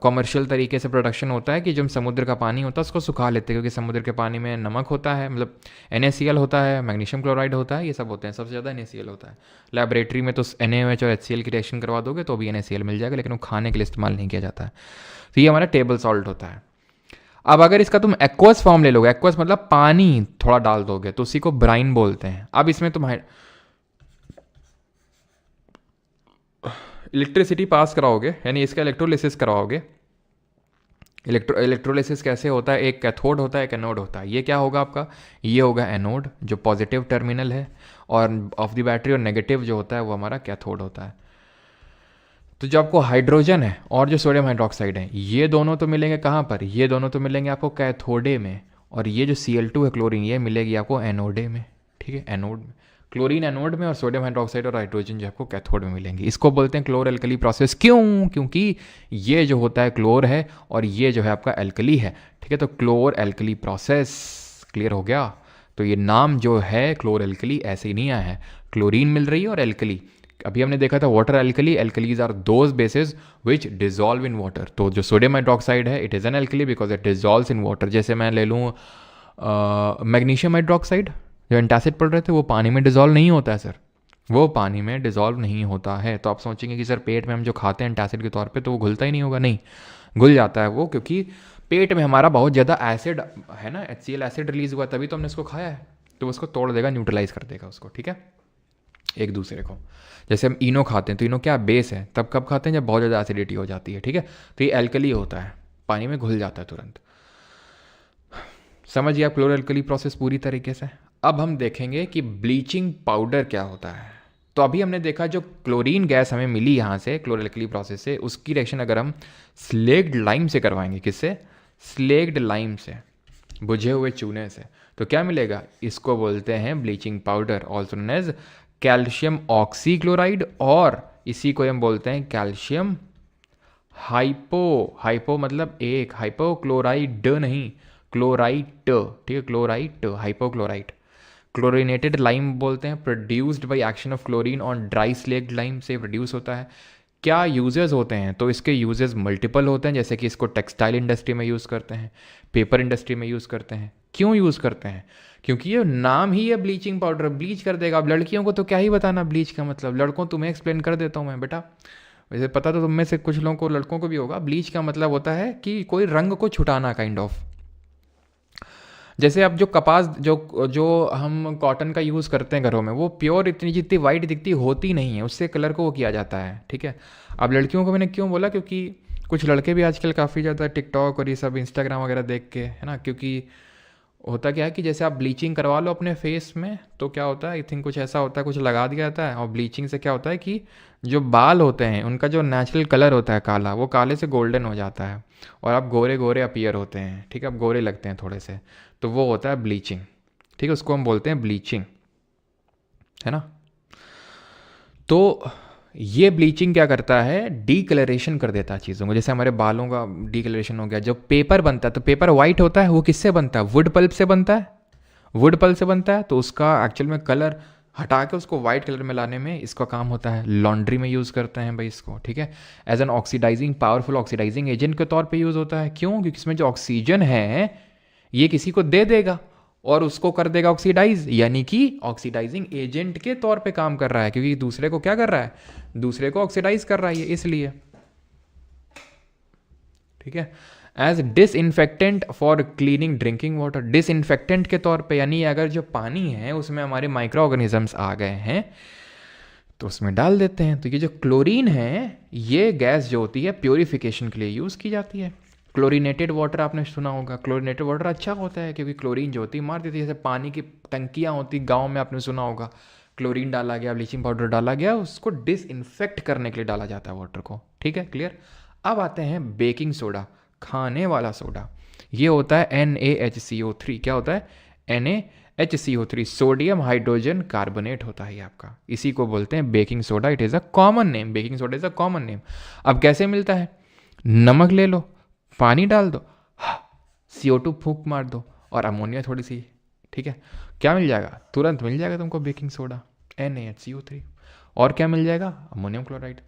कॉमर्शियल तरीके से प्रोडक्शन होता है कि जो समुद्र का पानी होता है उसको सुखा लेते हैं, क्योंकि समुद्र के पानी में नमक होता है, मतलब NaCl होता है, मैग्नीशियम क्लोराइड होता है, ये सब होते हैं, सबसे ज़्यादा NaCl होता है। लैबोरेटरी में तो NaOH और HCl की रिएक्शन करवा दोगे तो भी NaCl मिल जाएगा, लेकिन वो खाने के लिए इस्तेमाल नहीं किया जाता है। तो ये हमारा टेबल सॉल्ट होता है। अब अगर इसका तुम एक्वस फॉर्म ले लोगे, एक्वस मतलब पानी थोड़ा डाल दोगे, तो उसी को ब्राइन बोलते हैं। अब इसमें तुम इलेक्ट्रिसिटी पास कराओगे, यानी इसका इलेक्ट्रोलिसिस करवाओगे। इलेक्ट्रोलिसिस कैसे होता है? एक कैथोड होता है, एक एनोड होता है। ये क्या होगा आपका? ये होगा एनोड, जो पॉजिटिव टर्मिनल है, और ऑफ द बैटरी, और नेगेटिव जो होता है वो हमारा कैथोड होता है। तो जो आपको हाइड्रोजन है और जो सोडियम हाइड्रोक्साइड है, ये दोनों तो मिलेंगे कहाँ पर? ये दोनों तो मिलेंगे आपको कैथोडे में, और ये जो Cl2 है क्लोरीन, ये मिलेगी आपको एनोडे में, ठीक है, एनोड में। क्लोरीन एनोड में और सोडियम हाइड्रोक्साइड और हाइड्रोजन जो आपको कैथोड में मिलेंगे। इसको बोलते हैं क्लोर एल्कली प्रोसेस। क्यों? क्योंकि ये जो होता है क्लोर है और ये जो है आपका एल्कली है, ठीक है। तो क्लोर एल्कली प्रोसेस, क्लियर हो गया? तो ये नाम जो है क्लोर एल्कली ऐसे ही नहीं आया है, क्लोरीन मिल रही है और एल्कली। अभी हमने देखा था water alkali, alkalis are those bases which dissolve in water. तो जो सोडियम हाइड्रोक्साइड है, it is an alkali because it dissolves in water. जैसे मैं ले लूँ मैग्नीशियम हाइड्रोक्साइड, जो एंटासिड पढ़ रहे थे, वो पानी में डिजॉल्व नहीं होता है सर, वो पानी में डिजॉल्व नहीं होता है। तो आप सोचेंगे कि सर पेट में हम जो खाते हैं एंटासिड के तौर पे, तो वो घुलता ही नहीं होगा। नहीं, घुल जाता है वो, क्योंकि पेट में हमारा बहुत ज़्यादा एसिड है ना, HCl एसिड रिलीज हुआ, तभी तो हमने उसको खाया है। तो उसको तोड़ देगा, न्यूट्रलाइज कर देगा उसको, ठीक है, एक दूसरे को। जैसे हम इनो खाते हैं, तो इनो क्या बेस है, तब कब खाते हैं? जब बहुत ज़्यादा एसिडिटी हो जाती है, ठीक है। तो ये एल्कली होता है, पानी में घुल जाता है तुरंत। समझिए आप क्लोर एल्कली प्रोसेस पूरी तरीके से। अब हम देखेंगे कि ब्लीचिंग पाउडर क्या होता है। तो अभी हमने देखा जो क्लोरीन गैस हमें मिली यहाँ से क्लोर एल्कली प्रोसेस से, उसकी रिएक्शन अगर हम स्लेक्ड लाइम से करवाएंगे, किससे? स्लेक्ड लाइम से, बुझे हुए चूने से, तो क्या मिलेगा? इसको बोलते हैं bleaching powder, also known as calcium oxychloride, और इसी को हम बोलते हैं कैल्शियम हाइपो मतलब एक, हाइपोक्लोराइड नहीं, क्लोराइड, ठीक है, क्लोराइड, हाइपोक्लोराइड। क्लोरिनेटेड लाइम बोलते हैं, produced by action of chlorine on dry slaked lime से प्रोड्यूस होता है। क्या यूजेस होते हैं? तो इसके यूजेस मल्टीपल होते हैं, जैसे कि इसको टेक्सटाइल इंडस्ट्री में यूज़ करते हैं, पेपर इंडस्ट्री में यूज़ करते हैं। क्यों यूज़ करते हैं? क्योंकि ये नाम ही है ब्लीचिंग पाउडर, ब्लीच कर देगा। अब लड़कियों को तो क्या ही बताना ब्लीच का मतलब, लड़कों तुम्हें एक्सप्लेन कर देता हूँ मैं बेटा, वैसे पता तो तुम में से कुछ लोगों को, लड़कों को भी होगा। ब्लीच का मतलब होता है कि कोई रंग को छुटाना, काइंड ऑफ। जैसे अब जो कपास जो हम कॉटन का यूज़ करते हैं घरों में, वो प्योर इतनी जितनी वाइट दिखती होती नहीं है, उससे कलर को वो किया जाता है, ठीक है। अब लड़कियों को मैंने क्यों बोला? क्योंकि कुछ लड़के भी आजकल काफ़ी ज़्यादा टिकटॉक और ये सब इंस्टाग्राम वगैरह देख के, है ना, क्योंकि होता क्या है कि जैसे आप ब्लीचिंग करवा लो अपने फेस में तो क्या होता है, आई थिंक कुछ ऐसा होता है, कुछ लगा दिया जाता है, और ब्लीचिंग से क्या होता है कि जो बाल होते हैं उनका जो नेचुरल कलर होता है काला, वो काले से गोल्डन हो जाता है और आप गोरे गोरे अपीयर होते हैं, ठीक है, आप गोरे लगते हैं थोड़े से, तो वो होता है ब्लीचिंग, ठीक है, उसको हम बोलते हैं ब्लीचिंग, है ना। तो ये ब्लीचिंग क्या करता है, डीकलरेशन कर देता है चीज़ों को, जैसे हमारे बालों का डीकलरेशन हो गया। जब पेपर बनता है तो पेपर वाइट होता है, वो किससे बनता है, वुड पल्प से बनता है, वुड पल्प से बनता है, तो उसका एक्चुअल में कलर हटा के उसको वाइट कलर में लाने में इसका काम होता है, लॉन्ड्री में यूज़ करते हैं भाई इसको, ठीक है, as an oxidising, powerful oxidising agent के तौर पे यूज़ होता है। क्यों? क्योंकि इसमें जो ऑक्सीजन है ये किसी को दे देगा और उसको कर देगा ऑक्सीडाइज, यानी कि ऑक्सीडाइजिंग एजेंट के तौर पे काम कर रहा है, क्योंकि दूसरे को क्या कर रहा है, दूसरे को ऑक्सीडाइज कर रहा है ये, इसलिए, ठीक है। As disinfectant for cleaning drinking water, disinfectant के तौर पे, यानी अगर जो पानी है उसमें हमारे माइक्रो ऑर्गेनिजम्स आ गए हैं तो उसमें डाल देते हैं। तो ये जो क्लोरीन है ये गैस जो होती है प्योरीफिकेशन के लिए यूज़ की जाती है। क्लोरीनेटेड वाटर आपने सुना होगा, क्लोरीनेटेड वाटर अच्छा होता है क्योंकि क्लोरीन जो होती है मार देती है, जैसे पानी की टंकियाँ होती गाँव में आपने सुना होगा, क्लोरीन डाला गया, ब्लीचिंग पाउडर डाला गया, उसको डिसइंफेक्ट करने के लिए डाला जाता है वाटर को, ठीक है, क्लियर। अब आते हैं बेकिंग सोडा, खाने वाला सोडा, ये होता है NaHCO3, क्या होता है, NaHCO3, सोडियम हाइड्रोजन कार्बोनेट होता है ये आपका, इसी को बोलते हैं baking soda, it is a common name, baking soda is a common name. अब कैसे मिलता है, नमक ले लो, पानी डाल दो, CO2 फूंक मार दो और अमोनिया थोड़ी सी, ठीक है, क्या मिल जाएगा, तुरंत मिल जाएगा तुमको बेकिंग सोडा, NaHCO3, और क्या मिल जाएगा, अमोनियम क्लोराइड।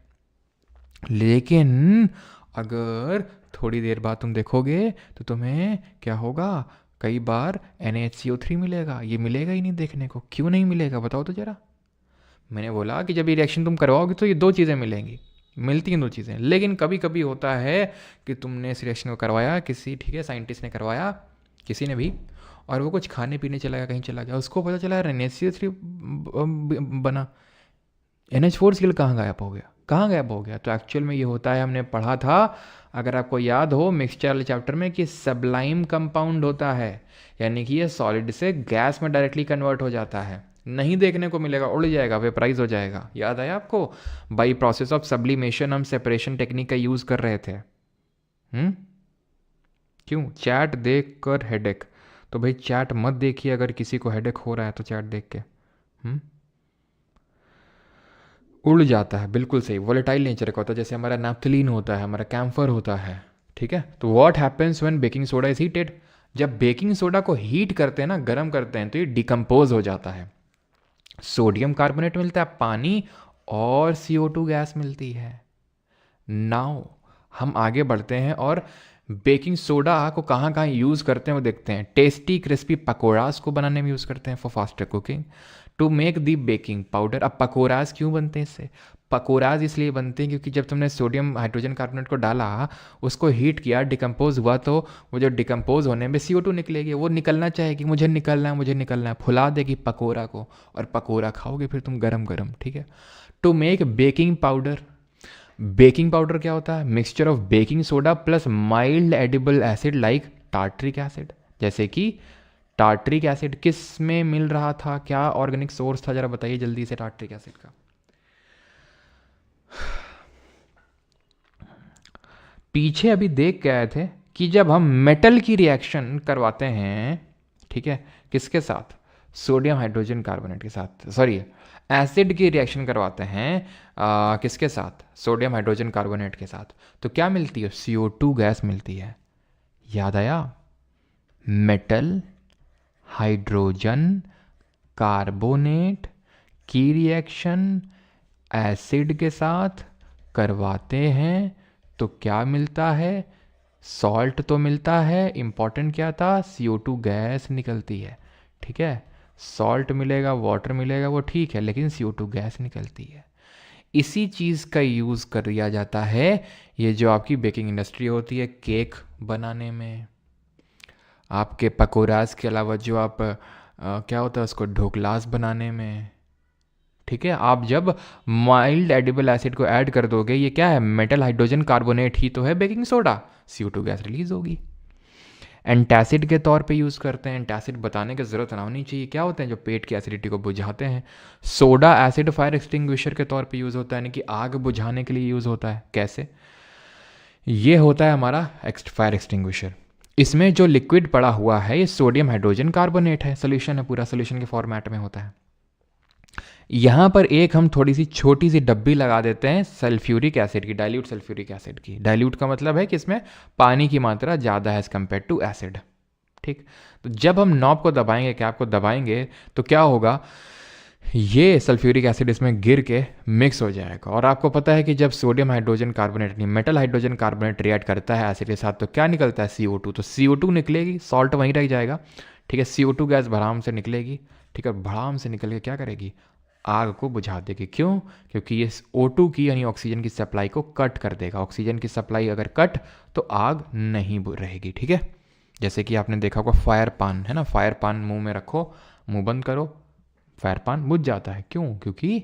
लेकिन अगर थोड़ी देर बाद तुम देखोगे तो तुम्हें क्या होगा, कई बार NaHCO3 मिलेगा, ये मिलेगा ही नहीं देखने को, क्यों नहीं मिलेगा बताओ तो जरा। मैंने बोला कि जब ये रिएक्शन तुम करवाओगे तो ये दो चीज़ें मिलेंगी, मिलती हैं दो चीज़ें, लेकिन कभी कभी होता है कि तुमने इस रिएक्शन को करवाया किसी, ठीक है, साइंटिस्ट ने करवाया किसी ने भी, और वो कुछ खाने पीने चला गया, कहीं चला गया, उसको पता चला NaCO3 बना, NH4 स्किल कहाँ गायब हो गया, कहाँ गायब हो गया। तो एक्चुअल में ये होता है, हमने पढ़ा था अगर आपको याद हो मिक्सचर वाले चैप्टर में, कि सबलाइम कंपाउंड होता है, यानी कि ये सॉलिड से गैस में डायरेक्टली कन्वर्ट हो जाता है, नहीं देखने को मिलेगा, उड़ जाएगा, वेपराइज हो जाएगा। याद आया आपको, बाई प्रोसेस ऑफ सब्लिमेशन हम सेपरेशन टेक्निक का यूज़ कर रहे थे। क्यों, चैट देख कर हेडेक, तो भाई चैट मत देखिए अगर किसी को हेडेक हो रहा है तो, चैट देख के उड़ जाता है, बिल्कुल सही, वोलेटाइल नेचर का होता है, जैसे हमारा नैप्थलीन होता है, हमारा कैम्फर होता है, ठीक है। तो what happens when baking soda is heated, जब बेकिंग सोडा को हीट करते हैं ना, गर्म करते हैं, तो ये डिकम्पोज हो जाता है, सोडियम कार्बोनेट मिलता है, पानी और CO2 गैस मिलती है। नाउ हम आगे बढ़ते हैं और बेकिंग सोडा को कहाँ कहाँ यूज़ करते हैं वो देखते हैं। टेस्टी क्रिस्पी पकौड़ास को बनाने में यूज़ करते हैं for faster cooking, to make the baking powder. अब पकौड़ास क्यों बनते हैं इससे, पकौड़ास इसलिए बनते हैं क्योंकि जब तुमने सोडियम हाइड्रोजन कार्बोनेट को डाला, उसको हीट किया, डिकम्पोज हुआ, तो वो जो डिकम्पोज होने में CO2 निकलेगी, वो निकलना चाहेगी, मुझे निकलना है, मुझे निकलना है, फुला देगी पकौड़ा को, और पकौड़ा खाओगे फिर तुम गरम गरम, ठीक है। To make baking powder, baking powder क्या होता है, mixture of baking soda plus mild edible acid like tartaric acid. जैसे कि टार्ट्रिक एसिड किस में मिल रहा था, क्या ऑर्गेनिक सोर्स था, जरा बताइए जल्दी से टार्ट्रिक एसिड का। पीछे अभी देख के आए थे कि जब हम मेटल की रिएक्शन करवाते हैं, ठीक है, किसके साथ, सोडियम हाइड्रोजन कार्बोनेट के साथ, सॉरी एसिड की रिएक्शन करवाते हैं किसके साथ, सोडियम हाइड्रोजन कार्बोनेट के साथ, तो क्या मिलती है, CO2 गैस मिलती है। याद आया, मेटल हाइड्रोजन कार्बोनेट की रिएक्शन एसिड के साथ करवाते हैं तो क्या मिलता है, सॉल्ट तो मिलता है, इंपॉर्टेंट क्या था, CO2 गैस निकलती है, ठीक है। सॉल्ट मिलेगा, वाटर मिलेगा, वो ठीक है, लेकिन CO2 गैस निकलती है। इसी चीज़ का यूज़ कर दिया जाता है ये जो आपकी बेकिंग इंडस्ट्री होती है केक बनाने में, आपके पकौड़ास के अलावा जो आप क्या होता है उसको ढोकलास बनाने में, ठीक है। आप जब माइल्ड एडिबल एसिड को ऐड कर दोगे, ये क्या है, मेटल हाइड्रोजन कार्बोनेट ही तो है baking soda, CO2 gas release होगी। एंटासिड के तौर पे यूज़ करते हैं। एंटासिड बताने की ज़रूरत ना होनी चाहिए, क्या होते हैं जो पेट की एसिडिटी को बुझाते हैं। सोडा एसिड फायर एक्सटिंग्विशर के तौर पे यूज़ होता है, यानी कि आग बुझाने के लिए यूज़ होता है। कैसे? ये होता है हमारा फायर एक्सटिंग्विशर। इसमें जो लिक्विड पड़ा हुआ है ये सोडियम हाइड्रोजन कार्बोनेट है, सोल्यूशन है, पूरा सोल्यूशन के फॉर्मेट में होता है। यहाँ पर एक हम थोड़ी सी छोटी सी डब्बी लगा देते हैं सल्फ्यूरिक एसिड की, डाइल्यूट सल्फ्यूरिक एसिड की। डाइल्यूट का मतलब है कि इसमें पानी की मात्रा ज़्यादा है एज कम्पेयर टू एसिड। ठीक, तो जब हम नॉब को दबाएंगे, कैप को दबाएंगे, तो क्या होगा, ये सल्फ्यूरिक एसिड इसमें गिर के मिक्स हो जाएगा। और आपको पता है कि जब सोडियम हाइड्रोजन कार्बोनेट नहीं, मेटल हाइड्रोजन कार्बोनेट रिएक्ट करता है एसिड के साथ, तो क्या निकलता है, CO2। तो CO2 निकलेगी, सॉल्ट वहीं रह जाएगा। ठीक है, CO2 गैस भड़ाम से निकलेगी। ठीक है, भड़ाम से निकल के क्या करेगी, आग को बुझा देगी। क्यों? क्योंकि ये O2 की यानी ऑक्सीजन की सप्लाई को कट कर देगा। ऑक्सीजन की सप्लाई अगर कट तो आग नहीं रहेगी। ठीक है, जैसे कि आपने देखा होगा फायर पान है ना, फायर पान मुंह में रखो, मुंह बंद करो, फायर पान बुझ जाता है। क्यों? क्योंकि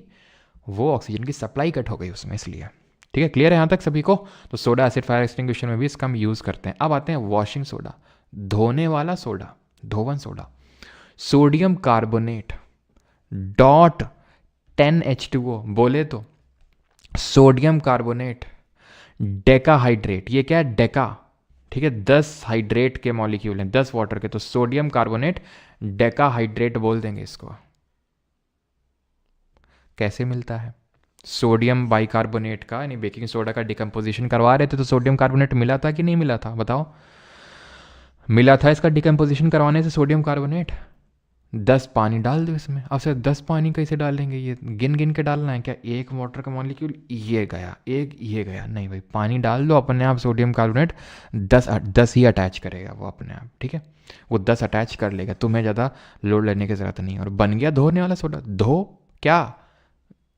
वो ऑक्सीजन की सप्लाई कट हो गई उसमें, इसलिए। ठीक है, क्लियर है यहाँ तक सभी को? तो सोडा एसिड फायर एक्सटिंग्विशर में भी इसका हम यूज़ करते हैं। अब आते हैं वॉशिंग सोडा, धोने वाला सोडा, धोवन soda. Sodium carbonate dot 10H2O बोले तो सोडियम कार्बोनेट डेकाहाइड्रेट, ये क्या है, डेका। ठीक है, 10 हाइड्रेट के मॉलिक्यूल हैं, 10 वाटर के, तो सोडियम कार्बोनेट डेकाहाइड्रेट बोल देंगे इसको। कैसे मिलता है? सोडियम बाइकार्बोनेट का यानी बेकिंग सोडा का डिकम्पोजिशन करवा रहे थे, तो सोडियम कार्बोनेट मिला था कि नहीं मिला था, बताओ? मिला था। इसका डिकम्पोजिशन करवाने से सोडियम कार्बोनेट 10 पानी डाल दो इसमें। अब सर 10 पानी कैसे डालेंगे, ये गिन गिन के डालना है क्या? एक वाटर का मॉलिक्यूल ये गया, एक ये गया, नहीं भाई, पानी डाल दो, अपने आप सोडियम कार्बोनेट 10 ही अटैच करेगा वो अपने आप। ठीक है, वो 10 अटैच कर लेगा, तुम्हें ज़्यादा लोड लेने की ज़रूरत नहीं। और बन गया धोने वाला सोडा। धो क्या,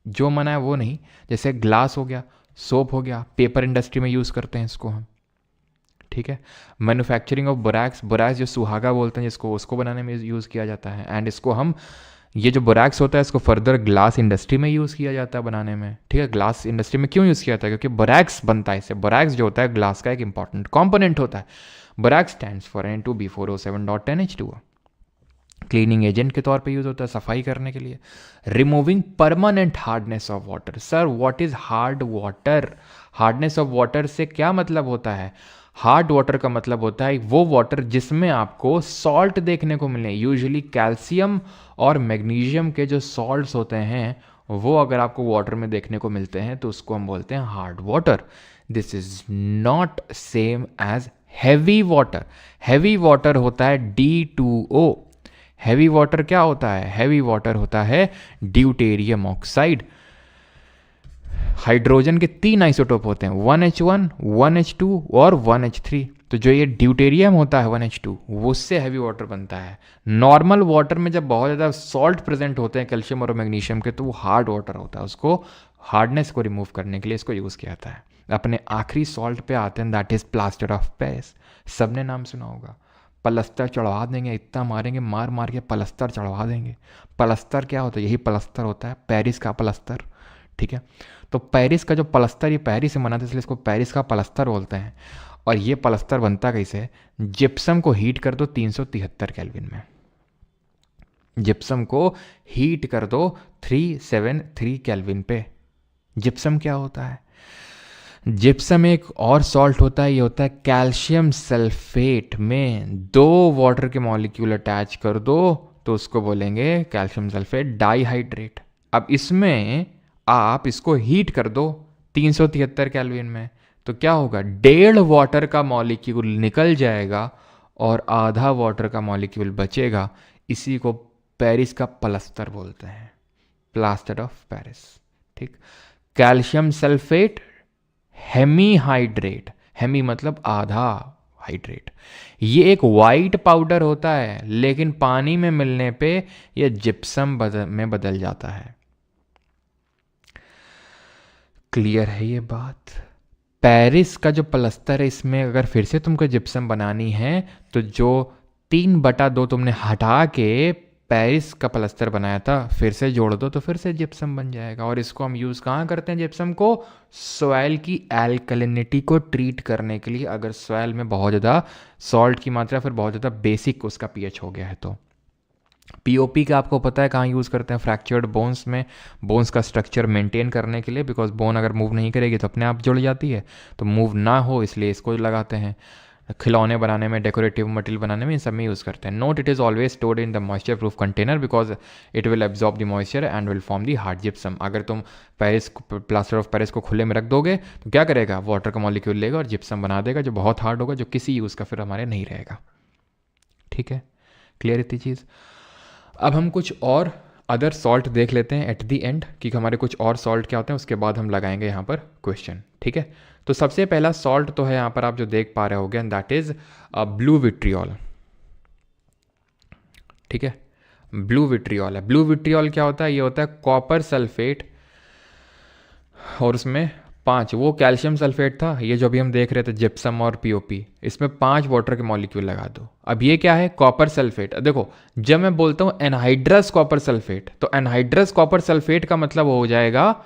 जो मना है वो नहीं। जैसे ग्लास हो गया, सोप हो गया, पेपर इंडस्ट्री में यूज़ करते हैं इसको हम। ठीक है, मैन्युफैक्चरिंग ऑफ बोरैक्स, बोरैक्स जो सुहागा बोलते हैं जिसको, उसको बनाने में यूज़ किया जाता है। एंड इसको हम, ये जो बोरैक्स होता है इसको फर्दर ग्लास इंडस्ट्री में यूज़ किया जाता है बनाने में। ठीक है, ग्लास इंडस्ट्री में क्यों यूज़ किया जाता है? क्योंकि बोरैक्स बनता है इससे। बोरैक्स जो होता है ग्लास का एक इंपॉर्टेंट कॉम्पोनेंट होता है। Borax stands for N2B4O7.10H2O। Cleaning agent के तौर पे यूज़ होता है, सफाई करने के लिए। Removing permanent hardness of water. Sir what is hard water? Hardness of water से क्या मतलब होता है? हार्ड वाटर का मतलब होता है वो वाटर जिसमें आपको सॉल्ट देखने को मिले। यूजुअली कैल्शियम और मैग्नीशियम के जो सॉल्ट्स होते हैं वो अगर आपको वाटर में देखने को मिलते हैं तो उसको हम बोलते हैं hard water. This is not same as heavy water. Heavy water होता है D2O। हैवी वाटर क्या होता है? हैवी वाटर होता है ड्यूटेरियम ऑक्साइड। हाइड्रोजन के 3 आइसोटोप होते हैं, 1H1, 1H2 और 1H3। तो जो ये ड्यूटेरियम होता है 1H2, वो उससे हैवी वाटर बनता है। नॉर्मल वाटर में जब बहुत ज़्यादा सॉल्ट प्रेजेंट होते हैं कैल्शियम और मैग्नीशियम के, तो वो हार्ड वाटर होता है। उसको हार्डनेस को रिमूव करने के लिए इसको यूज़ किया जाता है। अपने आखिरी सॉल्ट पे आते हैं, that is plaster of Paris. सबने नाम सुना होगा। पलस्तर चढ़वा देंगे, इतना मारेंगे, मार मार के पलस्तर चढ़वा देंगे। पलस्तर क्या होता है? यही पलस्तर होता है, पेरिस का पलस्तर। ठीक है, तो पेरिस का जो पलस्तर, ये पेरिस से बना था इसलिए इसको पेरिस का पलस्तर बोलते हैं। और ये पलस्तर बनता कैसे? जिप्सम को हीट कर दो 373 केल्विन में। जिप्सम को हीट कर दो 373 केल्विन पे। जिप्सम क्या होता है? जिप्सम एक और सॉल्ट होता है, ये होता है कैल्शियम सल्फेट में 2 वाटर के मॉलिक्यूल अटैच कर दो तो उसको बोलेंगे कैल्शियम सल्फेट डाइहाइड्रेट। अब इसमें आप इसको हीट कर दो 373 केल्विन में, तो क्या होगा? 1.5 वाटर का मॉलिक्यूल निकल जाएगा और आधा वाटर का मॉलिक्यूल बचेगा। इसी को पेरिस का पलस्तर बोलते हैं, प्लास्टर ऑफ पेरिस। ठीक, कैल्शियम सल्फेट हेमीहाइड्रेट, हेमी मतलब आधा हाइड्रेट। ये एक वाइट पाउडर होता है, लेकिन पानी में मिलने पे ये जिप्सम में बदल जाता है। क्लियर है ये बात? पेरिस का जो पलस्तर है, इसमें अगर फिर से तुमको जिप्सम बनानी है तो जो 3/2 तुमने हटा के पेरिस का प्लास्टर बनाया था, फिर से जोड़ दो तो फिर से जिप्सम बन जाएगा। और इसको हम यूज़ कहाँ करते हैं जिप्सम को? सॉइल की एल्कलिनिटी को ट्रीट करने के लिए, अगर सॉइल में बहुत ज़्यादा सॉल्ट की मात्रा, फिर बहुत ज़्यादा बेसिक उसका पीएच हो गया है। तो पीओपी का आपको पता है कहाँ यूज़ करते हैं? फ्रैक्चर्ड बोन्स में, बोन्स का स्ट्रक्चर मेंटेन करने के लिए, बिकॉज बोन अगर मूव नहीं करेगी तो अपने आप जुड़ जाती है, तो मूव ना हो इसलिए इसको लगाते हैं। खिलौने बनाने में, डेकोरेटिव मटेरियल बनाने में, इन सब में यूज़ करते हैं। Note, it is always stored in the moisture proof container because it will absorb the moisture and will form the hard gypsum. अगर तुम पेरिस, प्लास्टर ऑफ पेरिस को खुले में रख दोगे तो क्या करेगा? वाटर का मॉलिक्यूल लेगा और जिप्सम बना देगा, जो बहुत हार्ड होगा, जो किसी यूज़ का फिर हमारे नहीं रहेगा। ठीक है, क्लियर इतनी चीज़। अब हम कुछ और अदर सॉल्ट देख लेते हैं एट दी एंड कि हमारे कुछ और सॉल्ट क्या होते हैं, उसके बाद हम लगाएंगे यहाँ पर क्वेश्चन। ठीक है, तो सबसे पहला सॉल्ट तो है यहाँ पर आप जो देख पा रहे होगे, and that is blue vitriol. ठीक है, ब्लू विट्रियोल है। ब्लू विट्रियोल क्या होता है? ये होता है कॉपर सल्फेट, और उसमें 5, वो कैल्शियम सल्फेट था, ये जो अभी हम देख रहे थे जिप्सम और पीओपी, इसमें 5 वाटर के मॉलिक्यूल लगा दो। अब ये क्या है? Copper sulphate. देखो, जब मैं बोलता हूँ एनहाइड्रस कॉपर सल्फेट, तो एनहाइड्रस कॉपर सल्फेट का मतलब हो जाएगा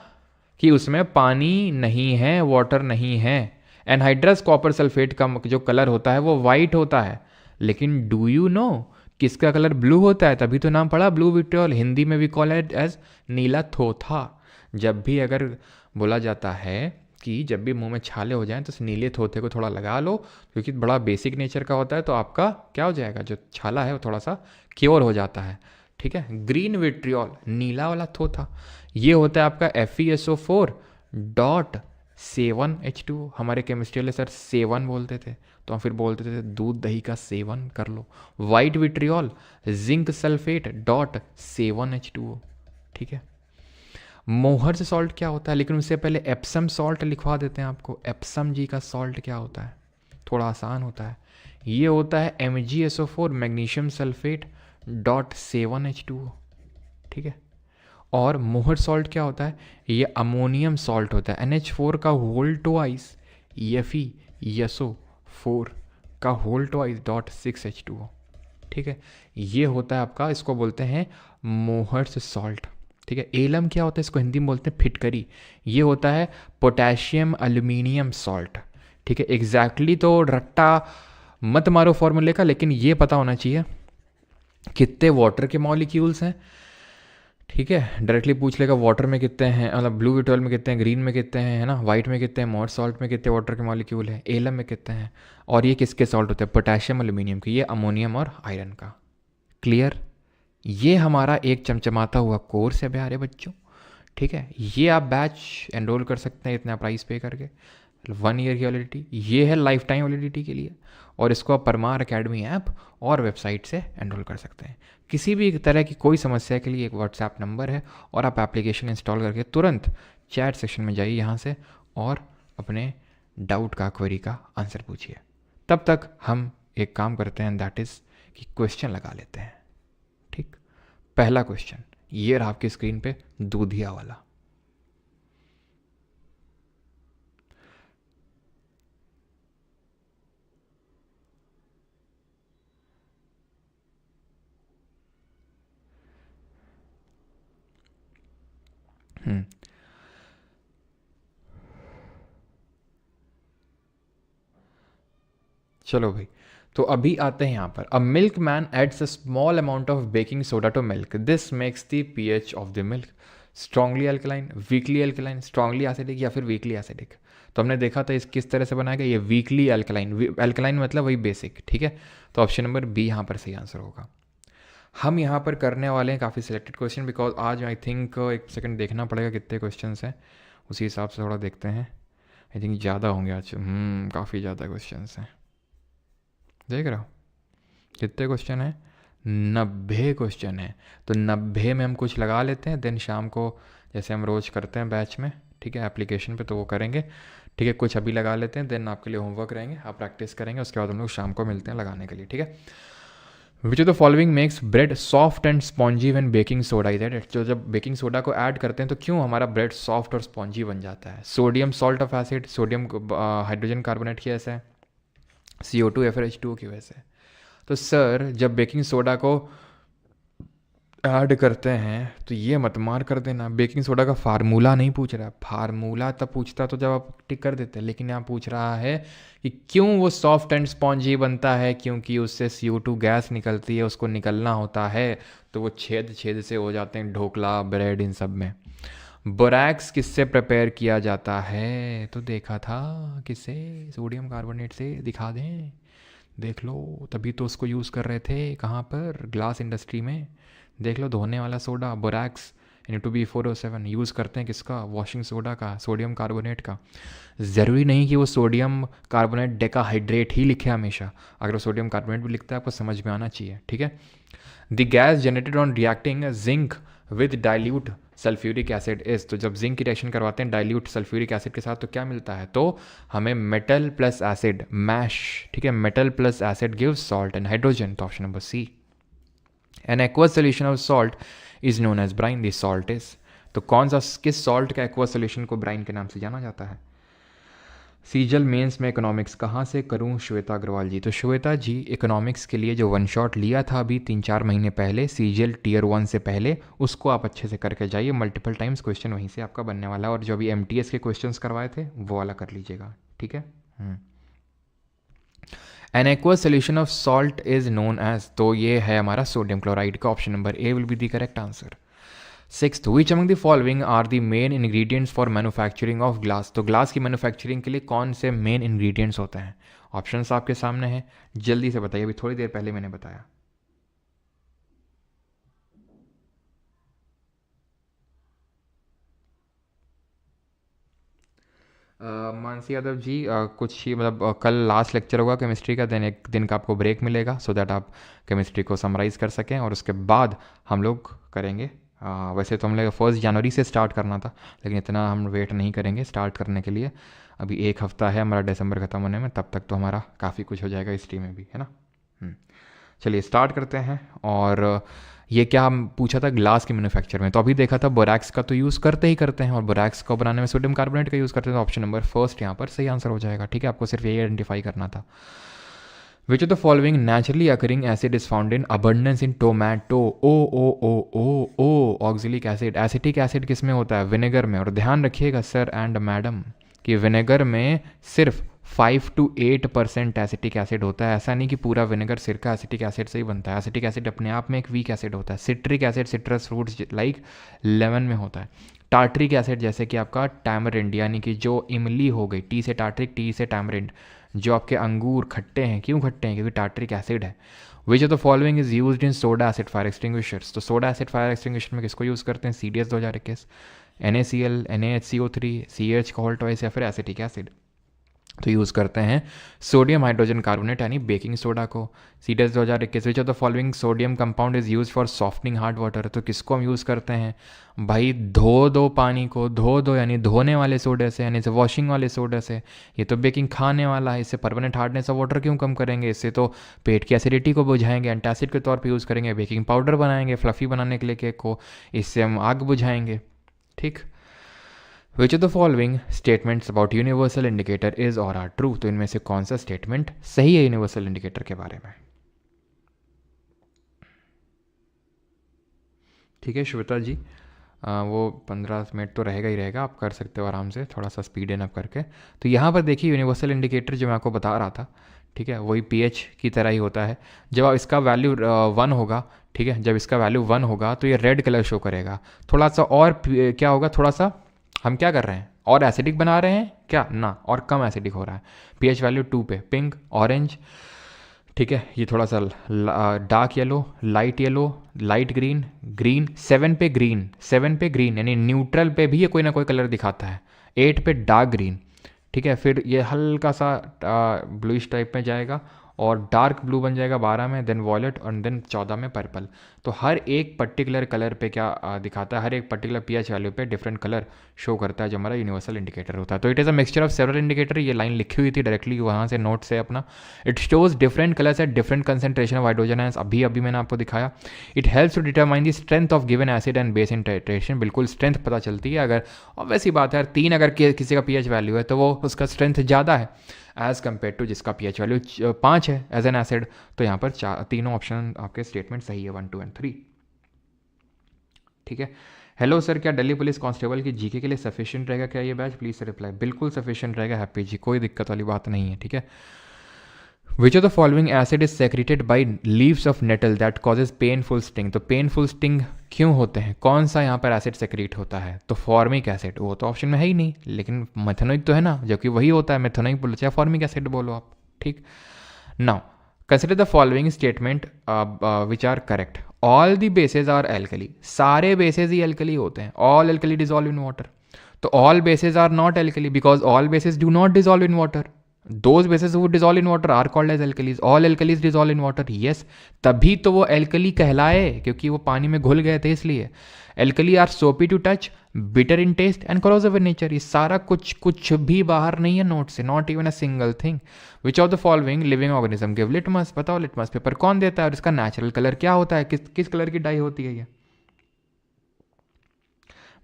कि उसमें पानी नहीं है, वाटर नहीं है। एनहाइड्रस कॉपर सल्फेट का जो कलर होता है वो वाइट होता है, लेकिन डू यू नो किसका कलर ब्लू होता है? तभी तो नाम पड़ा ब्लू विट्रियोल। हिंदी में भी कॉल इट एज नीला थोथा। जब भी अगर बोला जाता है कि जब भी मुंह में छाले हो जाएं तो इस नीले थोथे को थोड़ा लगा लो, क्योंकि बड़ा बेसिक नेचर का होता है, तो आपका क्या हो जाएगा? जो छाला है वो थोड़ा सा क्योर हो जाता है। ठीक है, ग्रीन विट्रियोल, नीला वाला थोथा, ये होता है आपका FeSO4.7H2। हमारे केमिस्ट्री वाले सर सेवन बोलते थे, तो हम फिर बोलते थे दूध दही का सेवन कर लो। वाइट विट्रियोल, जिंक सल्फेट.7H2O। ठीक है, मोहर्स सॉल्ट क्या होता है? लेकिन उससे पहले एप्सम सॉल्ट लिखवा देते हैं आपको। एप्सम जी का सॉल्ट क्या होता है? थोड़ा आसान होता है, ये होता है MgSO4 मैग्नीशियम सल्फेट.7H2O। ठीक है, और मोहर सॉल्ट क्या होता है? ये अमोनियम सॉल्ट होता है, NH4 का होल ट्वाइस FeSO4 का होल ट्वाइस .6H2O। ठीक है, ये होता है आपका, इसको बोलते हैं मोहर्स सॉल्ट। ठीक है, एलम क्या होता है? इसको हिंदी में बोलते हैं फिटकरी। ये होता है पोटेशियम एल्यूमिनियम सॉल्ट। ठीक है, एग्जैक्टली तो रट्टा मत मारो फॉर्मूले का, लेकिन ये पता होना चाहिए कितने वाटर के मॉलिक्यूल्स हैं। ठीक है, डायरेक्टली पूछ लेगा वाटर में कितने हैं, मतलब ब्लू विट्रियोल में कितने हैं, ग्रीन में कितने हैं, है ना, वाइट में कितने हैं, मोर सॉल्ट में कितने वाटर के मॉलिक्यूल हैं, एलम में कितने हैं, और ये किसके सॉल्ट होते हैं? पोटेशियम एल्यूमिनियम के, ये अमोनियम और आयरन का। क्लियर? ये हमारा एक चमचमाता हुआ कोर्स है प्यारे बच्चों। ठीक है, ये आप बैच एनरोल कर सकते हैं इतना प्राइस पे करके, 1 ईयर की वैलिडिटी, ये है लाइफ टाइम वैलिडिटी के लिए, और इसको आप परमार एकेडमी ऐप और वेबसाइट से एनरोल कर सकते हैं। किसी भी तरह की कोई समस्या के लिए एक व्हाट्सएप नंबर है, और आप एप्लीकेशन इंस्टॉल करके तुरंत चैट सेक्शन में जाइए यहाँ से, और अपने डाउट का, क्वेरी का आंसर पूछिए। तब तक हम एक काम करते हैं, दैट इज़ कि क्वेश्चन लगा लेते हैं। ठीक, पहला क्वेश्चन ये रहा आपकी स्क्रीन पे, दूधिया वाला। चलो भाई, तो अभी आते हैं यहाँ पर। A milkman adds a small amount of baking soda to milk, this makes the pH of the milk strongly alkaline, weakly alkaline, strongly acidic या फिर वीकली एसिडिक। तो हमने देखा था इस किस तरह से बनाएगा, ये वीकली अल्कलाइन, अल्कलाइन मतलब वही बेसिक। ठीक है, तो ऑप्शन नंबर बी यहाँ पर सही आंसर होगा। हम यहाँ पर करने वाले हैं काफ़ी सिलेक्टेड क्वेश्चन, बिकॉज आज आई थिंक एक सेकंड देखना पड़ेगा कितने क्वेश्चन हैं, उसी हिसाब से थोड़ा देखते हैं। आई थिंक ज़्यादा होंगे आज, काफ़ी ज़्यादा क्वेश्चन हैं। देख रहे हो कितने क्वेश्चन है? 90 क्वेश्चन है। तो 90 में हम कुछ लगा लेते हैं, देन शाम को जैसे हम रोज़ करते हैं बैच में, ठीक है, एप्लीकेशन पे, तो वो करेंगे। ठीक है, कुछ अभी लगा लेते हैं, देन आपके लिए होमवर्क रहेंगे, आप प्रैक्टिस करेंगे, उसके बाद हम लोग शाम को मिलते हैं लगाने के लिए। ठीक है, which of the following makes bread soft and spongy when baking soda is added? जो जब बेकिंग सोडा को ऐड करते हैं तो क्यों हमारा ब्रेड सॉफ्ट और स्पॉन्जी बन जाता है? Sodium salt of acid, sodium hydrogen carbonate की वजह से, CO2 FrH2O की वजह से। तो सर जब बेकिंग सोडा को ऐड करते हैं तो ये मत मार कर देना, बेकिंग सोडा का फार्मूला नहीं पूछ रहा है। फार्मूला तब पूछता तो जब आप टिक कर देते, लेकिन यहाँ पूछ रहा है कि क्यों वो सॉफ्ट एंड स्पॉन्जी बनता है, क्योंकि उससे CO2 गैस निकलती है, उसको निकलना होता है तो वो छेद छेद से हो जाते हैं ढोकला ब्रेड इन सब में। बोरैक्स किससे प्रिपेयर किया जाता है, तो देखा था किससे, सोडियम कार्बोनेट से। दिखा दें, देख लो, तभी तो उसको यूज़ कर रहे थे कहाँ पर, ग्लास इंडस्ट्री में। देख लो, धोने वाला सोडा बोरैक्स Na2B4O7 यूज़ करते हैं किसका, वॉशिंग सोडा का, सोडियम कार्बोनेट का। ज़रूरी नहीं कि वो सोडियम कार्बोनेट डेकाहाइड्रेट ही लिखे हमेशा, अगर वो सोडियम कार्बोनेट भी लिखता है आपको समझ में आना चाहिए, ठीक है। The gas generated on reacting zinc with dilute sulphuric acid is, तो जब जिंक की रिएक्शन करवाते हैं डाइल्यूट सल्फ्यूरिक एसिड के साथ तो क्या मिलता है, तो हमें मेटल प्लस एसिड मैश, ठीक है, metal plus acid gives salt and hydrogen, तो option number C. An aqueous solution of salt is known as brine, this salt is, तो कौन सा, किस सॉल्ट का एक्वस सोल्यूशन को ब्राइन के नाम से जाना जाता है। सीजल मेंस में इकोनॉमिक्स कहाँ से करूँ, श्वेता अग्रवाल जी। तो श्वेता जी, इकोनॉमिक्स के लिए जो वन शॉट लिया था अभी 3-4 महीने पहले, सीजल टीयर 1 से पहले, उसको आप अच्छे से करके जाइए, मल्टीपल टाइम्स क्वेश्चन वहीं से आपका बनने वाला है, और जो अभी MTS के क्वेश्चंस करवाए थे वो वाला कर लीजिएगा, ठीक है। An aqueous solution of salt is known as, तो ये है हमारा सोडियम क्लोराइड का, option number A will be the correct answer. Sixth, which among the following are the main ingredients for manufacturing of glass, तो glass की manufacturing के लिए कौन से मेन इंग्रेडिएंट्स होते हैं। ऑप्शंस आपके सामने हैं, जल्दी से बताइए, अभी थोड़ी देर पहले मैंने बताया। मानसी यादव जी, कुछ ही मतलब कल लास्ट लेक्चर होगा केमिस्ट्री का, दिन एक दिन का आपको ब्रेक मिलेगा सो दैट आप केमिस्ट्री को समराइज़ कर सकें, और उसके बाद हम लोग करेंगे। वैसे तो हम लोग 1 जनवरी से स्टार्ट करना था, लेकिन इतना हम वेट नहीं करेंगे स्टार्ट करने के लिए। अभी 1 हफ्ता है हमारा दिसंबर ख़त्म होने में, तब तक तो हमारा काफ़ी कुछ हो जाएगा हिस्ट्री में भी, है ना। चलिए स्टार्ट करते हैं। और ये क्या हम पूछा था, ग्लास की मैन्युफैक्चर में, तो अभी देखा था बोरैक्स का तो यूज़ करते ही करते हैं, और बोरैक्स को बनाने में सोडियम कार्बोनेट का यूज़ करते हैं, तो ऑप्शन नंबर फर्स्ट यहाँ पर सही आंसर हो जाएगा, ठीक है। आपको सिर्फ यही आइडेंटिफाई करना था। Which of the following naturally occurring acid is found in abundance in tomato, oh oxalic acid, acetic acid किस में होता है, विनेगर में। और ध्यान रखिएगा सर एंड मैडम कि विनेगर में सिर्फ 5 to 8% एसिटिक एसिड होता है, ऐसा नहीं कि पूरा विनेगर सिरका एसिटिक एसिड से ही बनता है। एसिटिक एसिड अपने आप में एक वीक एसिड होता है। Citric acid citrus fruits like lemon में होता है। टार्ट्रिक एसिड जैसे कि आपका टैमरिंड, यानी कि जो इमली हो गई, टी से टार्ट्रिक, टी से टैमरिंड, जो आपके अंगूर खट्टे हैं, क्यों खट्टे हैं, क्योंकि टार्ट्रिक एसिड है। Which of the following is used in soda acid fire extinguishers, तो सोडा एसिड फायर एक्सटिंग्विशर में किसको यूज़ करते हैं, CDS 2021, NaCl, NaHCO3, CH कोहल toys, या फिर एसिटिक एसिड, तो यूज़ करते हैं सोडियम हाइड्रोजन कार्बोनेट यानी बेकिंग सोडा को। CDS 2021, which of the following sodium compound is use for softening hard water, तो किसको हम यूज़ करते हैं भाई, धो दो पानी को, धो दो यानी धोने वाले सोडे से, यानी वॉशिंग वाले सोडे से। ये तो बेकिंग खाने वाला है, इससे परमानेंट हार्डनेस ऑफ वाटर क्यों कम करेंगे, इससे तो पेट की एसिडिटी को बुझाएंगे, एंटासिड के तौर पर यूज़ करेंगे, बेकिंग पाउडर बनाएंगे फ्लफ़ी बनाने के लिए केक को, इससे हम आग बुझाएंगे, ठीक। विच of the following statements about universal indicator is और आर ट्रू, तो इनमें से कौन सा स्टेटमेंट सही है यूनिवर्सल इंडिकेटर के बारे में, ठीक है श्वेता जी। वो 15 मिनट तो रहेगा ही रहेगा, आप कर सकते हो आराम से, थोड़ा सा स्पीड इन अप करके। तो यहाँ पर देखिए यूनिवर्सल इंडिकेटर जो मैं आपको बता रहा था, ठीक है, वही pH की तरह ही होता है। जब आप इसका वैल्यू 1 होगा, ठीक है, जब इसका वैल्यू 1 होगा तो ये रेड कलर शो करेगा। थोड़ा सा और क्या होगा, थोड़ा सा हम क्या कर रहे हैं, और एसिडिक बना रहे हैं क्या ना, और कम एसिडिक हो रहा है। pH वैल्यू 2 पे पिंक, ऑरेंज, ठीक है, ये थोड़ा सा dark yellow, light green, green, 7 पे ग्रीन, 7 पे ग्रीन यानी न्यूट्रल पे भी ये कोई ना कोई कलर दिखाता है, 8 पे डार्क ग्रीन, ठीक है, फिर ये हल्का सा ब्लूइश टाइप में जाएगा, और डार्क ब्लू बन जाएगा 12 में, देन वॉयलेट, और देन 14 में पर्पल। तो हर एक पर्टिकुलर कलर पे क्या दिखाता है, हर एक पर्टिकुलर pH वैल्यू पे डिफरेंट कलर शो करता है, जो हमारा यूनिवर्सल इंडिकेटर होता है। तो it is a mixture of several indicator, ये लाइन लिखी हुई थी डायरेक्टली वहाँ से नोट से अपना। It shows different colours at different concentration of hydrogen ions, अभी मैंने आपको दिखाया। It helps to determine the strength of given acid and base in titration, बिल्कुल स्ट्रेंथ पता चलती है। अगर ऑब्वियस सी बात है, 3 अगर किसी का pH वैल्यू है तो वो उसका स्ट्रेंथ ज़्यादा है एज़ कम्पेयर टू जिसका pH वैल्यू 5 है एज एन एसिड। तो यहाँ पर तीनों ऑप्शन आपके स्टेटमेंट सही है, 1, 2 एंड 3। ठीक है। हेलो सर, क्या दिल्ली पुलिस कांस्टेबल की जीके के लिए सफिशिएंट रहेगा क्या ये बैच? Please reply. बिल्कुल सफिशिएंट रहेगा हैप्पी जी, कोई दिक्कत वाली बात नहीं है, ठीक है। Which of the following acid is secreted by leaves of nettle that causes painful sting? तो पेनफुल स्टिंग क्यों होते हैं? कौन सा यहाँ पर एसिड सेक्रेट होता है? तो फॉर्मिक एसिड। वो तो ऑप्शन में है ही नहीं, लेकिन मेथेनोइक तो है ना, जबकि वही होता है। मेथेनोइक बोलो चाहे फॉर्मिक एसिड बोलो आप, ठीक। Now consider the following statement which are correct. All the bases are alkali. सारे बेसेज ही एल्कली होते हैं। All alkali dissolve in water. तो all bases are not alkali because all bases do not dissolve in water. Those bases who dissolve in water are called as alkalis. All alkalis dissolve in water. Yes, तभी तो वो alkali कहलाए, क्योंकि वो पानी में घुल गए थे इसलिए. Alkali are soapy to touch, bitter in taste and corrosive in nature. ये सारा कुछ भी बाहर नहीं है नोट से, not even a single thing. Which of the following living organism give litmus? बताओ लिटमस पेपर कौन देता है और इसका नेचुरल कलर क्या होता है? किस कलर की डाई होती है ये?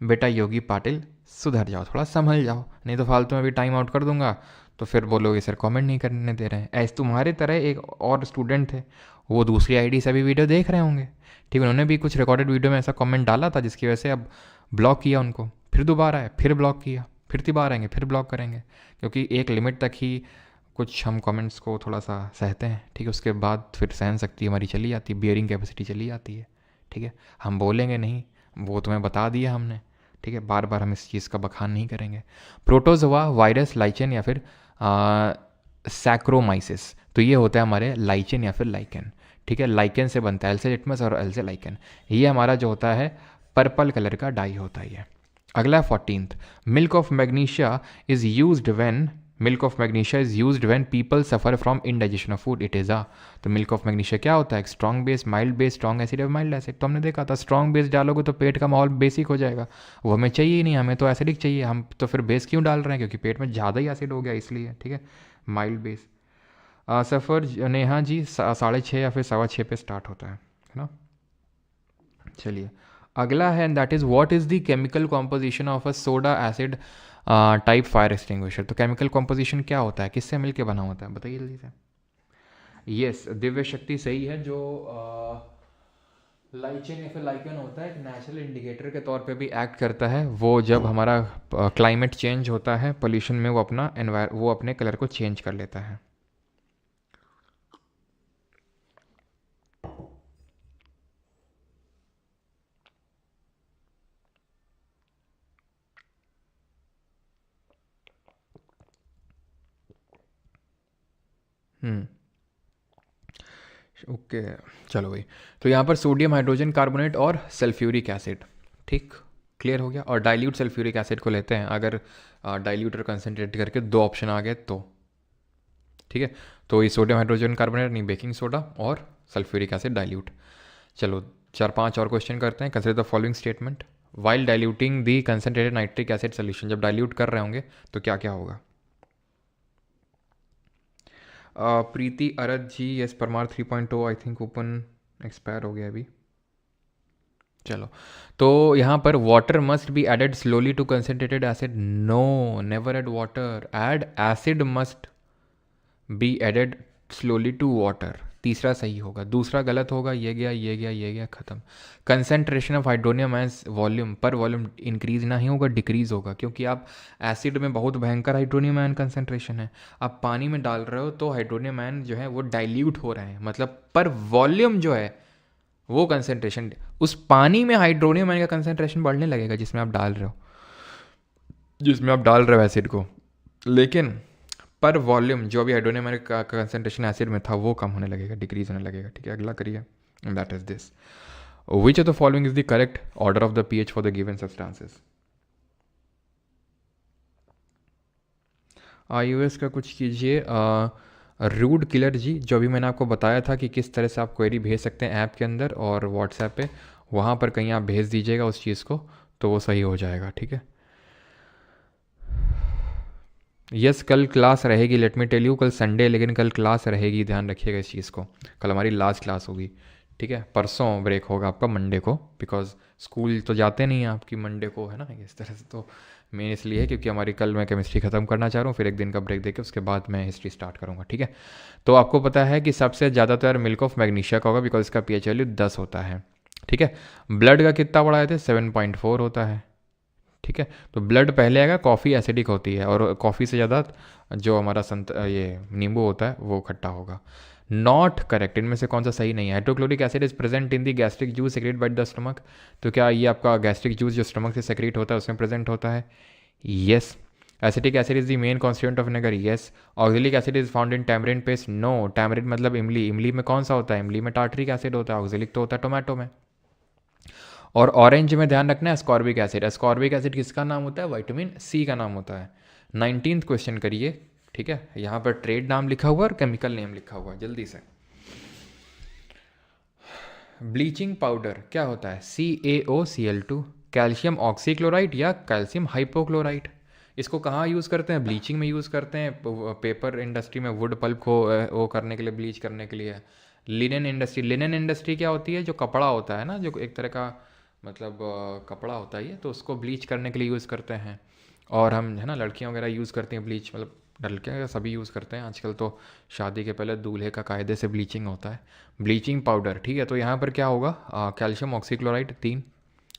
बेटा योगी पाटिल सुधर जाओ, थोड़ा संभल जाओ, नहीं तो फालतू में भी टाइम आउट कर दूंगा तो फिर बोलोगे सर कमेंट नहीं करने दे रहे हैं. ऐसे तुम्हारे तरह एक और स्टूडेंट थे, वो दूसरी आईडी से भी वीडियो देख रहे होंगे, ठीक है. उन्होंने भी कुछ रिकॉर्डेड वीडियो में ऐसा कमेंट डाला था जिसकी वजह से अब ब्लॉक किया उनको, फिर दोबारा है, फिर ब्लॉक किया, फिर तिबार आएंगे, फिर ब्लॉक करेंगे, क्योंकि एक लिमिट तक ही कुछ हम कमेंट्स को थोड़ा सा सहते हैं, ठीक है. उसके बाद फिर सहन शक्ति हमारी चली जाती है, बियरिंग कैपेसिटी चली जाती है, ठीक है. हम बोलेंगे नहीं, वो तुम्हें बता दिया हमने, ठीक है. बार बार हम इस चीज़ का बखान नहीं करेंगे. प्रोटोजोआ, वायरस, लाइचेन या फिर सैक्रोमाइसिस, तो ये होता है हमारे लाइचेन या फिर लाइकेन, ठीक है. लाइकेन से बनता है एल से लिटमस और एल से लाइकेन. ये हमारा जो होता है पर्पल कलर का डाई होता है ये. अगला 14th, milk of magnesia is used when, milk of magnesia is used when people suffer from indigestion of food. It is ah, तो मिल्क ऑफ मैग्नीशिया क्या होता है? Strong base, mild base, strong acid और mild acid. तो हमने देखा था strong base डालोगे तो पेट का माहौल बेसिक हो जाएगा, वो हमें चाहिए ही नहीं, हमें तो एसिडिक चाहिए. हम तो फिर बेस क्यों डाल रहे हैं? क्योंकि पेट में ज़्यादा ही एसिड हो गया इसलिए, ठीक है. Mild base. सफ़र नेहा जी 6:30 या फिर 6:15 पे स्टार्ट होता है ना. चलिए अगला है, that is what is the chemical composition of a soda acid type fire extinguisher. तो केमिकल कॉम्पोजिशन क्या होता है, किससे मिलके बना होता है, बताइए जल्दी से. यस, दिव्य शक्ति सही है. जो लाइचेन या फिर लाइकेन होता है, एक नेचुरल इंडिकेटर के तौर पे भी एक्ट करता है. वो जब हमारा क्लाइमेट चेंज होता है, पोल्यूशन में वो वो अपने कलर को चेंज कर लेता है. ओके चलो भाई. तो यहाँ पर सोडियम हाइड्रोजन कार्बोनेट और सल्फ्यूरिक एसिड, ठीक, क्लियर हो गया. और डाइल्यूट सल्फ्यूरिक एसिड को लेते हैं अगर डाइल्यूट और कंसनट्रेट करके दो ऑप्शन आ गए तो, ठीक है. तो ये सोडियम हाइड्रोजन कार्बोनेट नहीं, बेकिंग सोडा और सल्फ्यूरिक एसिड डाइल्यूट. चलो 4-5 और क्वेश्चन करते हैं. Consider the following statement. While diluting the concentrated nitric acid solution, जब डाइल्यूट कर रहे होंगे तो क्या क्या होगा. प्रीति अरद ji, yes Parmar 3.0 I think open expire हो गया अभी. चलो तो यहाँ पर water must be added slowly to concentrated acid. No, never add water, add acid must be added slowly to water. तीसरा सही होगा, दूसरा गलत होगा. ये गया, ये गया, ये गया, खत्म. Concentration of hydronium as volume, पर वॉल्यूम इंक्रीज ना ही होगा, डिक्रीज होगा, क्योंकि आप एसिड में बहुत भयंकर हाइड्रोनियम आयन कंसंट्रेशन है. आप पानी में डाल रहे हो तो हाइड्रोनियम आयन जो है वो डाइल्यूट हो रहे हैं, मतलब पर वॉल्यूम जो है वो कंसंट्रेशन, उस पानी में हाइड्रोनियम आयन का कंसंट्रेशन बढ़ने लगेगा जिसमें आप डाल रहे हो एसिड को. लेकिन पर वॉल्यूम जो भी हाइड्रोनियम आयन का कंसंट्रेशन एसिड में था वो कम होने लगेगा, डिक्रीज होने लगेगा, ठीक है. अगला करिए, that is this. Which of the following is the correct order of the pH for the given substances. iOS का कुछ कीजिए. रूड किलर जी, जो भी मैंने आपको बताया था कि किस तरह से आप क्वेरी भेज सकते हैं ऐप के अंदर और व्हाट्सएप पे, वहाँ पर कहीं आप भेज दीजिएगा उस चीज़ को तो वो सही हो जाएगा, ठीक है. यस कल क्लास रहेगी, लेट मी टेल यू, कल संडे लेकिन कल क्लास रहेगी, ध्यान रखिएगा इस चीज़ को. कल हमारी लास्ट क्लास होगी, ठीक है. परसों ब्रेक होगा आपका मंडे को, बिकॉज स्कूल तो जाते नहीं हैं आपकी मंडे को, है ना. इस तरह से तो मेन इसलिए है क्योंकि हमारी कल मैं केमिस्ट्री ख़त्म करना चाह रहा हूँ, फिर एक दिन का ब्रेक देके उसके बाद मैं हिस्ट्री स्टार्ट करूँगा, ठीक है. तो आपको पता है कि सबसे ज़्यादा तो यार मिल्क ऑफ मैग्नीशिया का होगा बिकॉज इसका पीएच वैल्यू 10 होता है. ठीक है। ब्लड का कितना बढ़ा देते हैं, 7.4 होता है। ठीक है, तो ब्लड पहले आएगा, कॉफ़ी एसिडिक होती है और कॉफ़ी से ज़्यादा जो हमारा ये नींबू होता है वो खट्टा होगा। नॉट करेक्ट, इनमें से कौन सा सही नहीं है। Hydrochloric acid is present in the gastric juice secrete by the stomach, तो क्या ये आपका गैस्ट्रिक जूस जो स्टमक से सेक्रेट होता है उसमें प्रेजेंट होता है? Yes. Acetic acid is the main constituent of vinegar, yes. Oxalic acid is found in tamarind paste, no. Tamarind मतलब इमली, इमली में कौन सा होता है, इमली में टार्टरिक एसिड होता है, ऑक्जेलिक तो होता है टोमेटो में। और ऑरेंज में ध्यान रखना है एस्कॉर्बिक एसिड, एस्कॉर्बिक एसिड किसका नाम होता है, विटामिन सी का नाम होता है। 19th क्वेश्चन करिए। ठीक है, यहाँ पर ट्रेड नाम लिखा हुआ है और केमिकल नेम लिखा हुआ है, जल्दी से। ब्लीचिंग पाउडर क्या होता है, CaOCl2, कैल्शियम ऑक्सीक्लोराइड या कैल्शियम हाइपोक्लोराइड। इसको कहाँ यूज़ करते हैं, ब्लीचिंग में यूज़ करते हैं, पेपर इंडस्ट्री में वुड पल्प को वो करने के लिए, ब्लीच करने के लिए। लिनन इंडस्ट्री, लिनन इंडस्ट्री क्या होती है, जो कपड़ा होता है ना, जो एक तरह का मतलब कपड़ा होता है ये, तो उसको ब्लीच करने के लिए यूज़ करते हैं। और हम है ना, लड़कियां वगैरह यूज़ करती हैं ब्लीच, मतलब लड़कियां सभी यूज़ करते हैं आजकल तो। शादी के पहले दूल्हे का कायदे से ब्लीचिंग होता है, ब्लीचिंग पाउडर। ठीक है, तो यहाँ पर क्या होगा, कैल्शियम ऑक्सीक्लोराइड 3,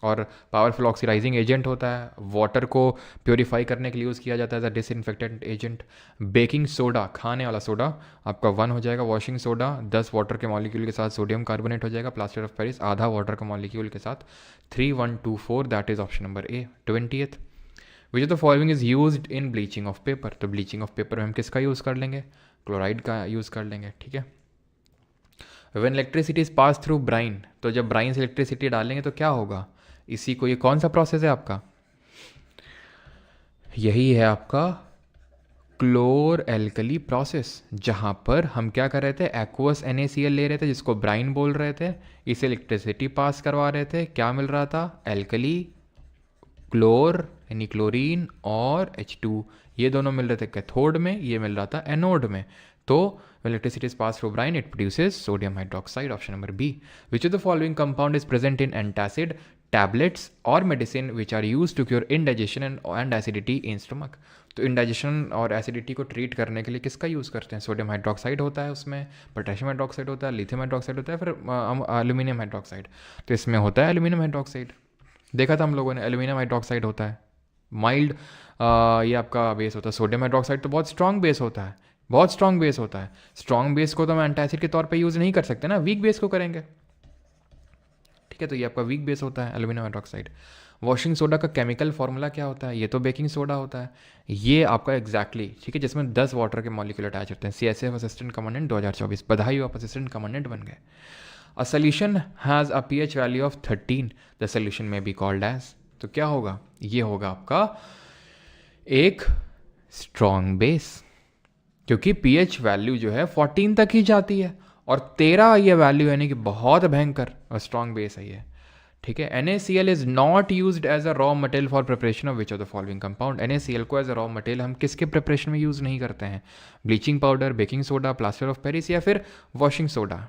और पावरफुल ऑक्सीडाइजिंग एजेंट होता है, वाटर को प्योरीफाई करने के लिए यूज़ किया जाता है as a disinfectant agent. Baking soda, खाने वाला सोडा आपका 1 हो जाएगा, वॉशिंग सोडा 10 वाटर के मॉलिक्यूल के साथ सोडियम कार्बोनेट हो जाएगा, प्लास्टर ऑफ पेरिस आधा वाटर का मॉलिक्यूल के साथ, 3124, that is option number A. 20th, which of the following is used in bleaching of paper, तो ब्लीचिंग ऑफ पेपर में हम किसका यूज़ कर लेंगे, क्लोराइड का यूज़ कर लेंगे। ठीक है। When electricity is pass through brine, तो जब ब्राइन से इलेक्ट्रिसिटी डालेंगे तो क्या होगा, इसी को, ये कौन सा प्रोसेस है आपका, यही है आपका क्लोर एल्कली प्रोसेस, जहाँ पर हम क्या कर रहे थे, एक्वस NaCl ले रहे थे जिसको ब्राइन बोल रहे थे, इसे इलेक्ट्रिसिटी पास करवा रहे थे, क्या मिल रहा था, एल्कली, क्लोर यानी क्लोरीन, और H2, ये दोनों मिल रहे थे कैथोड में, ये मिल रहा था एनोड में। तो electricity is pass through brine, it produces sodium hydroxide, option number B. Which of the following compound is present in antacid, tablets और medicine which are use to cure indigestion and acidity in stomach, तो indigestion और acidity को treat करने के लिए किसका use करते हैं, सोडियम हाइड्रोक्साइड होता है उसमें, पोटेशियम हाइड्रोक्साइड होता है, लिथियम हाइड्रोक्साइड होता है, फिर एल्यूमिनियम हाइड्रोक्साइड, तो इसमें होता है एल्यूमिनियम हाइड्रोक्साइड। देखा था हम लोगों ने, एल्यूमिनियम हाइड्रोक्साइड होता है माइल्ड, ये आपका बेस होता है। सोडियम हाइड्रोक्साइड तो बहुत स्ट्रॉन्ग बेस होता है, बहुत स्ट्रॉन्ग बेस होता है। स्ट्रॉन्ग बेस को तो हम एंटासिड के तौर पे यूज़ नहीं कर सकते ना, वीक बेस को करेंगे। ठीक है, तो ये आपका वीक बेस होता है एल्यूमिनियम हाइड्रोक्साइड। वॉशिंग सोडा का केमिकल फॉर्मूला क्या होता है, ये तो बेकिंग सोडा होता है, ये आपका एग्जैक्टली ठीक है, जिसमें 10 वाटर के मॉलिक्यूल अटैच होते हैं। CSF असिस्टेंट कमांडेंट 2024, बधाई हो, आप असिस्टेंट कमांडेंट बन गए। A solution has a pH value of 13, the solution में बी कॉल्ड एज, तो क्या होगा, ये होगा आपका एक स्ट्रॉन्ग बेस, क्योंकि pH वैल्यू जो है 14 तक ही जाती है, और 13 ये वैल्यू यानी कि बहुत भयंकर और स्ट्रॉन्ग बेस है ये। ठीक है। NaCl is not used as a raw material for preparation of which of the following compound, NaCl को एज अ रॉ मटेरियल हम किसके प्रिपरेशन में यूज़ नहीं करते हैं, bleaching powder, baking soda, plaster of Paris, या फिर washing soda.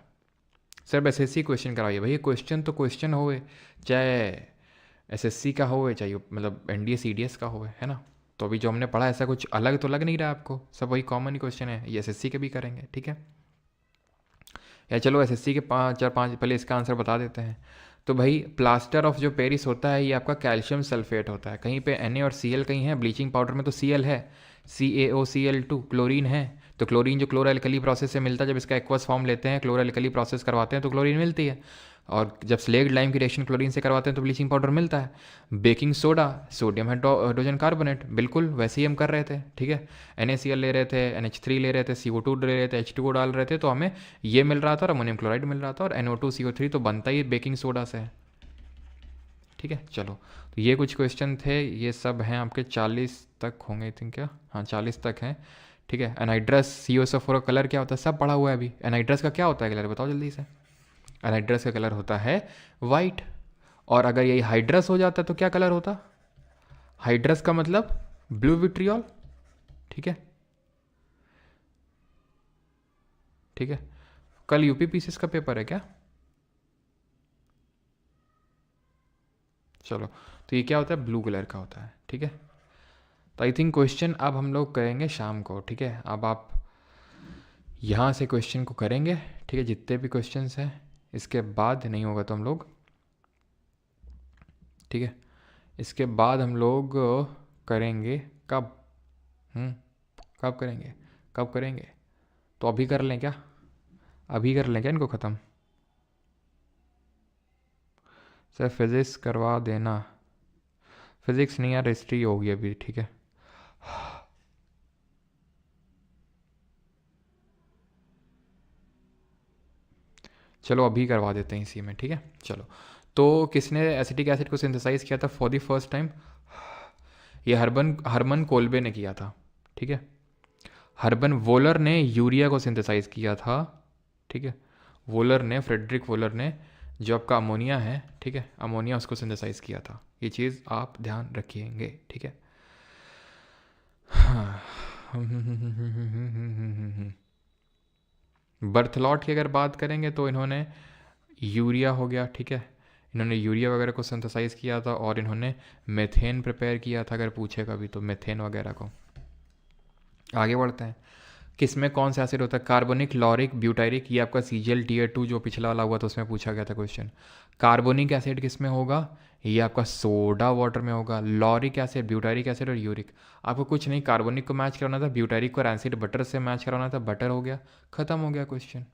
Sir SSC question कराइए भैया, क्वेश्चन तो क्वेश्चन होए, चाहे SSC का हो चाहे मतलब NDA CDS का हो, है ना। तो अभी जो हमने पढ़ा ऐसा कुछ अलग तो लग नहीं रहा आपको, सब वही कॉमन ही क्वेश्चन है, ये SSC के भी करेंगे। ठीक है, या चलो SSC के 5 पहले इसका आंसर बता देते हैं। तो भाई प्लास्टर ऑफ जो पेरिस होता है ये आपका कैल्शियम सल्फेट होता है, कहीं पे Na और Cl कहीं है, ब्लीचिंग पाउडर में तो Cl है, CaOCl2, क्लोरीन है, तो क्लोरीन जो क्लोरो एल्कली प्रोसेस से मिलता है, जब इसका एक्वस फॉर्म लेते हैं, क्लोरो एल्कली प्रोसेस करवाते हैं तो क्लोरीन मिलती है, और जब स्लेग्ड लाइम की रिएक्शन क्लोरीन से करवाते हैं तो ब्लीचिंग पाउडर मिलता है। Baking soda, sodium hydrogen carbonate, बिल्कुल वैसे ही हम कर रहे थे। ठीक है, NaCl ले रहे थे, NH3 ले रहे थे, CO2 ले रहे थे, H2O डाल रहे थे, तो hमें ये मिल रहा था और अमोनियम क्लोराइड मिल रहा था, और NO2 CO3 तो बनता ही बेकिंग सोडा से है। ठीक है, चलो, तो ये कुछ क्वेश्चन थे, ये सब हैं आपके 40 तक होंगे आई थिंक, क्या, हाँ 40 तक हैं। ठीक है, एनाइड्रस COSO4 का कलर क्या होता है, सब पढ़ा हुआ है अभी। एनाइड्रस का क्या होता है कलर, बताओ जल्दी से। एनाइड्रस का कलर होता है वाइट, और अगर यही हाइड्रस हो जाता तो क्या कलर होता, हाइड्रस का मतलब ब्लू विट्रियल। ठीक है, ठीक है, कल UPPCS का पेपर है क्या, चलो, तो ये क्या होता है, ब्लू कलर का होता है। ठीक है, तो आई थिंक क्वेश्चन अब हम लोग करेंगे शाम को। ठीक है, अब आप यहाँ से क्वेश्चन को करेंगे। ठीक है, जितने भी क्वेश्चंस हैं, इसके बाद नहीं होगा तो हम लोग ठीक है, इसके बाद हम लोग करेंगे कब, कब करेंगे, कब करेंगे, तो अभी कर लें क्या, अभी कर लें क्या इनको ख़त्म। सर फिज़िक्स करवा देना, फिज़िक्स नहीं यार, हिस्ट्री होगी अभी, ठीक है। चलो अभी करवा देते हैं इसी में, ठीक है। चलो, तो किसने एसिटिक एसिड को सिंथेसाइज किया था फॉर द फर्स्ट टाइम, ये हरमन कोल्बे ने किया था, ठीक है। हर्बन वोलर ने यूरिया को सिंथेसाइज किया था, ठीक है। वोलर ने, फ्रेडरिक वोलर ने, जो आपका अमोनिया है, ठीक है, अमोनिया उसको सिंथेसाइज किया था। ये चीज़ आप ध्यान रखिएंगे, ठीक है। बर्थलॉट की अगर बात करेंगे तो इन्होंने यूरिया हो गया, ठीक है, इन्होंने यूरिया वगैरह को सिंथेसाइज किया था, और इन्होंने मेथेन प्रिपेयर किया था, अगर पूछेगा भी तो मेथेन वगैरह को। आगे बढ़ते हैं, किसमें कौन सा एसिड होता है, कार्बोनिक, लॉरिक, ब्यूटाइरिक, ये आपका सीजीएल टीयर 2 जो पिछला वाला हुआ था उसमें पूछा गया था क्वेश्चन। कार्बोनिक एसिड किस में होगा, ये आपका सोडा वाटर में होगा। लॉरिक एसिड, ब्यूटारिक एसिड और यूरिक, आपको कुछ नहीं, कार्बोनिक को मैच कराना था, ब्यूटारिक को एसिड बटर से मैच कराना था, बटर हो गया, खत्म हो गया क्वेश्चन।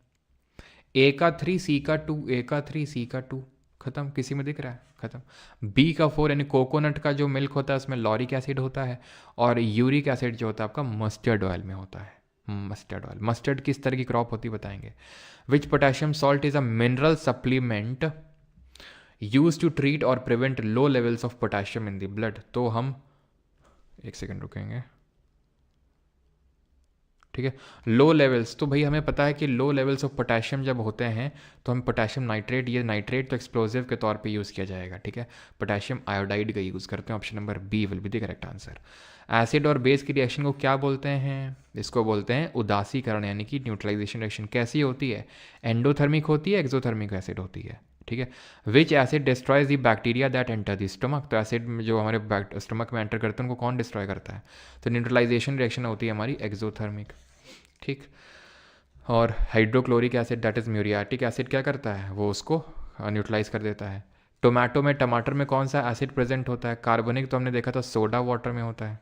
ए का 3, सी का 2, ए का 3, सी का 2, खत्म। किसी में दिख रहा है, खत्म। बी का 4 यानी कोकोनट का जो मिल्क होता है उसमें लॉरिक एसिड होता है, और यूरिक एसिड जो होता है आपका मस्टर्ड ऑयल में होता है। मस्टर्ड ऑयल, मस्टर्ड किस तरह की क्रॉप होती है बताएंगे। Which potassium salt is a mineral supplement use to treat और prevent low levels of potassium in the blood. तो हम एक सेकेंड रुकेंगे, ठीक है। लो लेवल्स, तो भाई हमें पता है कि लो लेवल्स ऑफ पोटेशियम जब होते हैं तो हम पोटेशियम नाइट्रेट, ये नाइट्रेट तो एक्सप्लोजिव के तौर पे यूज़ किया जाएगा, ठीक है। पोटेशियम आयोडाइड का यूज़ करते हैं, option number B will be the correct answer. Acid और बेस की रिएक्शन को क्या बोलते हैं, इसको बोलते हैं उदासीकरण, यानी कि न्यूट्रलाइजेशन रिएक्शन। कैसी होती है, एंडोथर्मिक होती है, एक्सोथर्मिक एसिड होती है, ठीक है। विच acid destroys the bacteria that enter the stomach, तो एसिड जो हमारे स्टमक में एंटर करते हैं उनको कौन डिस्ट्रॉय करता है, तो न्यूट्रलाइजेशन रिएक्शन होती है हमारी एक्सोथर्मिक, ठीक। और hydrochloric acid that is muriatic acid क्या करता है, वो उसको न्यूट्रलाइज कर देता है। टोमेटो में, टमाटर में कौन सा एसिड प्रेजेंट होता है, कार्बोनिक तो हमने देखा था सोडा वाटर में होता है,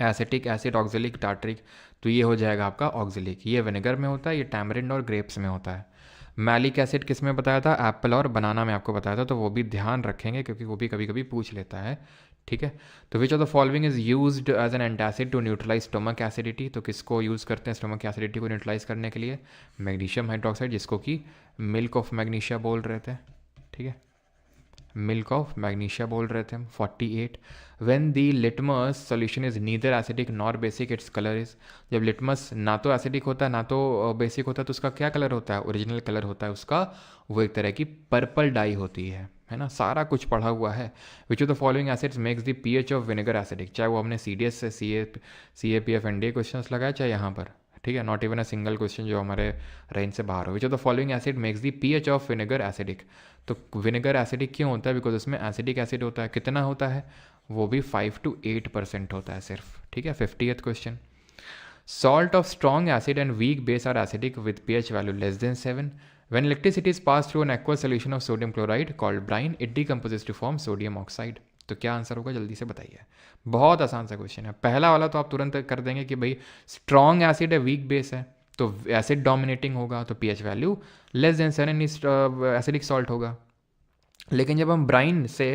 एसिटिक एसिड, ऑक्जेलिक, टार्टरिक, तो ये हो जाएगा आपका ऑक्जेलिक। ये विनेगर में होता है, ये टैमरिंड और ग्रेप्स में होता है। मैलिक एसिड किस में बताया था, एप्पल और बनाना में आपको बताया था, तो वो भी ध्यान रखेंगे क्योंकि वो भी कभी कभी पूछ लेता है, ठीक है। तो which of the following is used as an antacid to neutralise stomach acidity, तो किसको यूज़ करते हैं स्टोमक एसिडिटी को न्यूट्रलाइज करने के लिए, मैग्नीशियम हाइड्रोक्साइड, जिसको कि मिल्क ऑफ मैग्नीशिया बोल रहे थे, ठीक है, मिल्क ऑफ मैग्नीशिया बोल रहे थे हम। 48, when the litmus solution is neither acidic nor basic its colour is, जब लिटमस ना तो एसिडिक होता है ना तो बेसिक होता है तो उसका क्या कलर होता है, ओरिजिनल कलर होता है उसका, वो एक तरह की पर्पल डाई होती है ना, सारा कुछ पढ़ा हुआ है। Which of the following acids makes the pH of vinegar acidic, चाहे वो हमने CDS से CAPF NDA क्वेश्चन लगाया चाहे यहाँ पर, ठीक है, not even a single question जो हमारे रेंज से बाहर हो। विच of the following acid makes the pH of vinegar acidic, तो विनेगर एसिडिक क्यों होता है, बिकॉज उसमें एसिडिक एसिड होता है, कितना होता है, वो भी 5 to 8% होता है सिर्फ, ठीक है। 50th question, salt of strong acid and weak base are acidic with pH value less than 7, when electricity is passed through an aqueous solution of sodium chloride called brine it decomposes to form sodium oxide। तो क्या answer होगा जल्दी से बताइए, बहुत आसान सा question है। पहला वाला तो आप तुरंत कर देंगे कि भाई स्ट्रॉन्ग एसिड है, वीक बेस है, तो एसिड डोमिनेटिंग होगा, तो pH value less than 7 acidic salt होगा। लेकिन जब हम ब्राइन से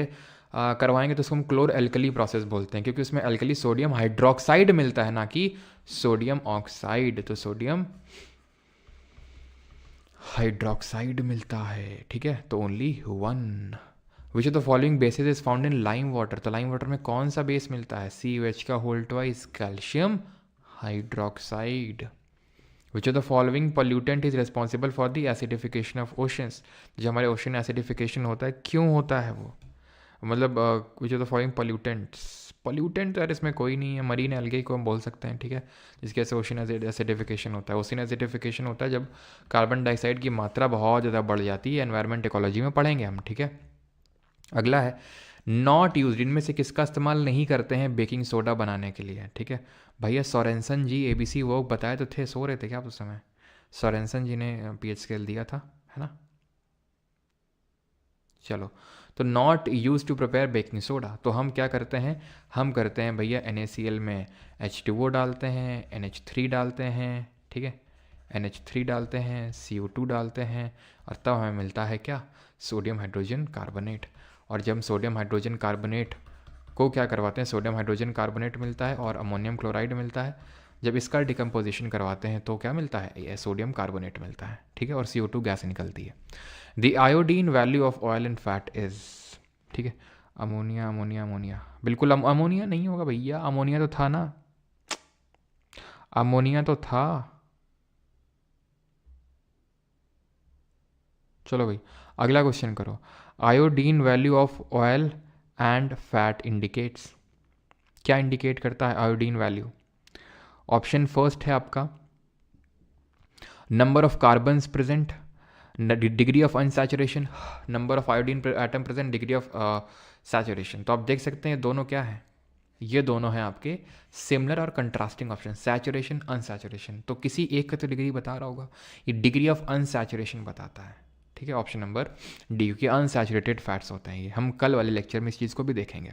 करवाएंगे तो उसको हम क्लोर एल्कली प्रोसेस बोलते हैं, क्योंकि उसमें एल्कली सोडियम हाइड्रोक्साइड मिलता है, ना कि सोडियम ऑक्साइड, तो सोडियम हाइड्रोक्साइड मिलता है, ठीक है। तो only 1। Which of the following bases is found in lime water, तो लाइम वाटर में कौन सा बेस मिलता है, COH का whole twice calcium hydroxide. Which of the following pollutant is responsible for the acidification of oceans, जो हमारे ocean acidification होता है क्यों होता है वो, मतलब विच ऑफ द फॉलोइंग पॉल्यूटेंट तो यार इसमें कोई नहीं है, मरीन एल्गे को हम बोल सकते हैं, ठीक है, जिसके से ओशन एसिडिफिकेशन होता है। ओशन एसिडिफिकेशन होता है जब कार्बन डाइऑक्साइड की मात्रा बहुत ज़्यादा बढ़ जाती है, एनवायरमेंट इकोलॉजी में पढ़ेंगे हम, ठीक है। अगला है नॉट यूज, इनमें से किसका इस्तेमाल नहीं करते हैं बेकिंग सोडा बनाने के लिए, ठीक है। भैया सोरेंसन जी ABC वो बताए तो थे, सो रहे थे क्या आप उस समय, सोरेंसन जी ने pH स्केल दिया था, है ना। चलो, तो not use to prepare baking soda. तो हम क्या करते हैं, हम करते हैं भैया NaCl में H2O डालते हैं, NH3 डालते हैं, ठीक है, NH3 डालते हैं, CO2 डालते हैं, और तब हमें मिलता है क्या, सोडियम हाइड्रोजन कार्बोनेट। और जब हम सोडियम हाइड्रोजन कार्बोनेट को क्या करवाते हैं, सोडियम हाइड्रोजन कार्बोनेट मिलता है और अमोनियम क्लोराइड मिलता है। जब इसका डिकम्पोजिशन करवाते हैं तो क्या मिलता है, ये सोडियम कार्बोनेट मिलता है, ठीक है, और CO2 गैस निकलती है। The iodine value of oil and fat is, ठीक है, अमोनिया अमोनिया अमोनिया, बिल्कुल अमोनिया नहीं होगा भैया, अमोनिया तो था ना, अमोनिया तो था। चलो भाई अगला क्वेश्चन करो। Iodine value of oil and fat indicates, क्या इंडिकेट करता है आयोडीन वैल्यू? ऑप्शन फर्स्ट है आपका number of carbons present, degree of unsaturation, number of iodine atom present, degree of saturation. तो आप देख सकते हैं दोनों क्या है, ये दोनों हैं आपके सिमिलर और कंट्रास्टिंग ऑप्शन, सैचुरेशन अनसैचुरेशन। तो किसी एक का तो डिग्री बता रहा होगा, ये डिग्री ऑफ अनसैचुरेशन बताता है, ठीक है, ऑप्शन नंबर डी, क्योंकि अनसैचुरेटेड फैट्स होते हैं ये। हम कल वाले लेक्चर में इस चीज़ को भी देखेंगे।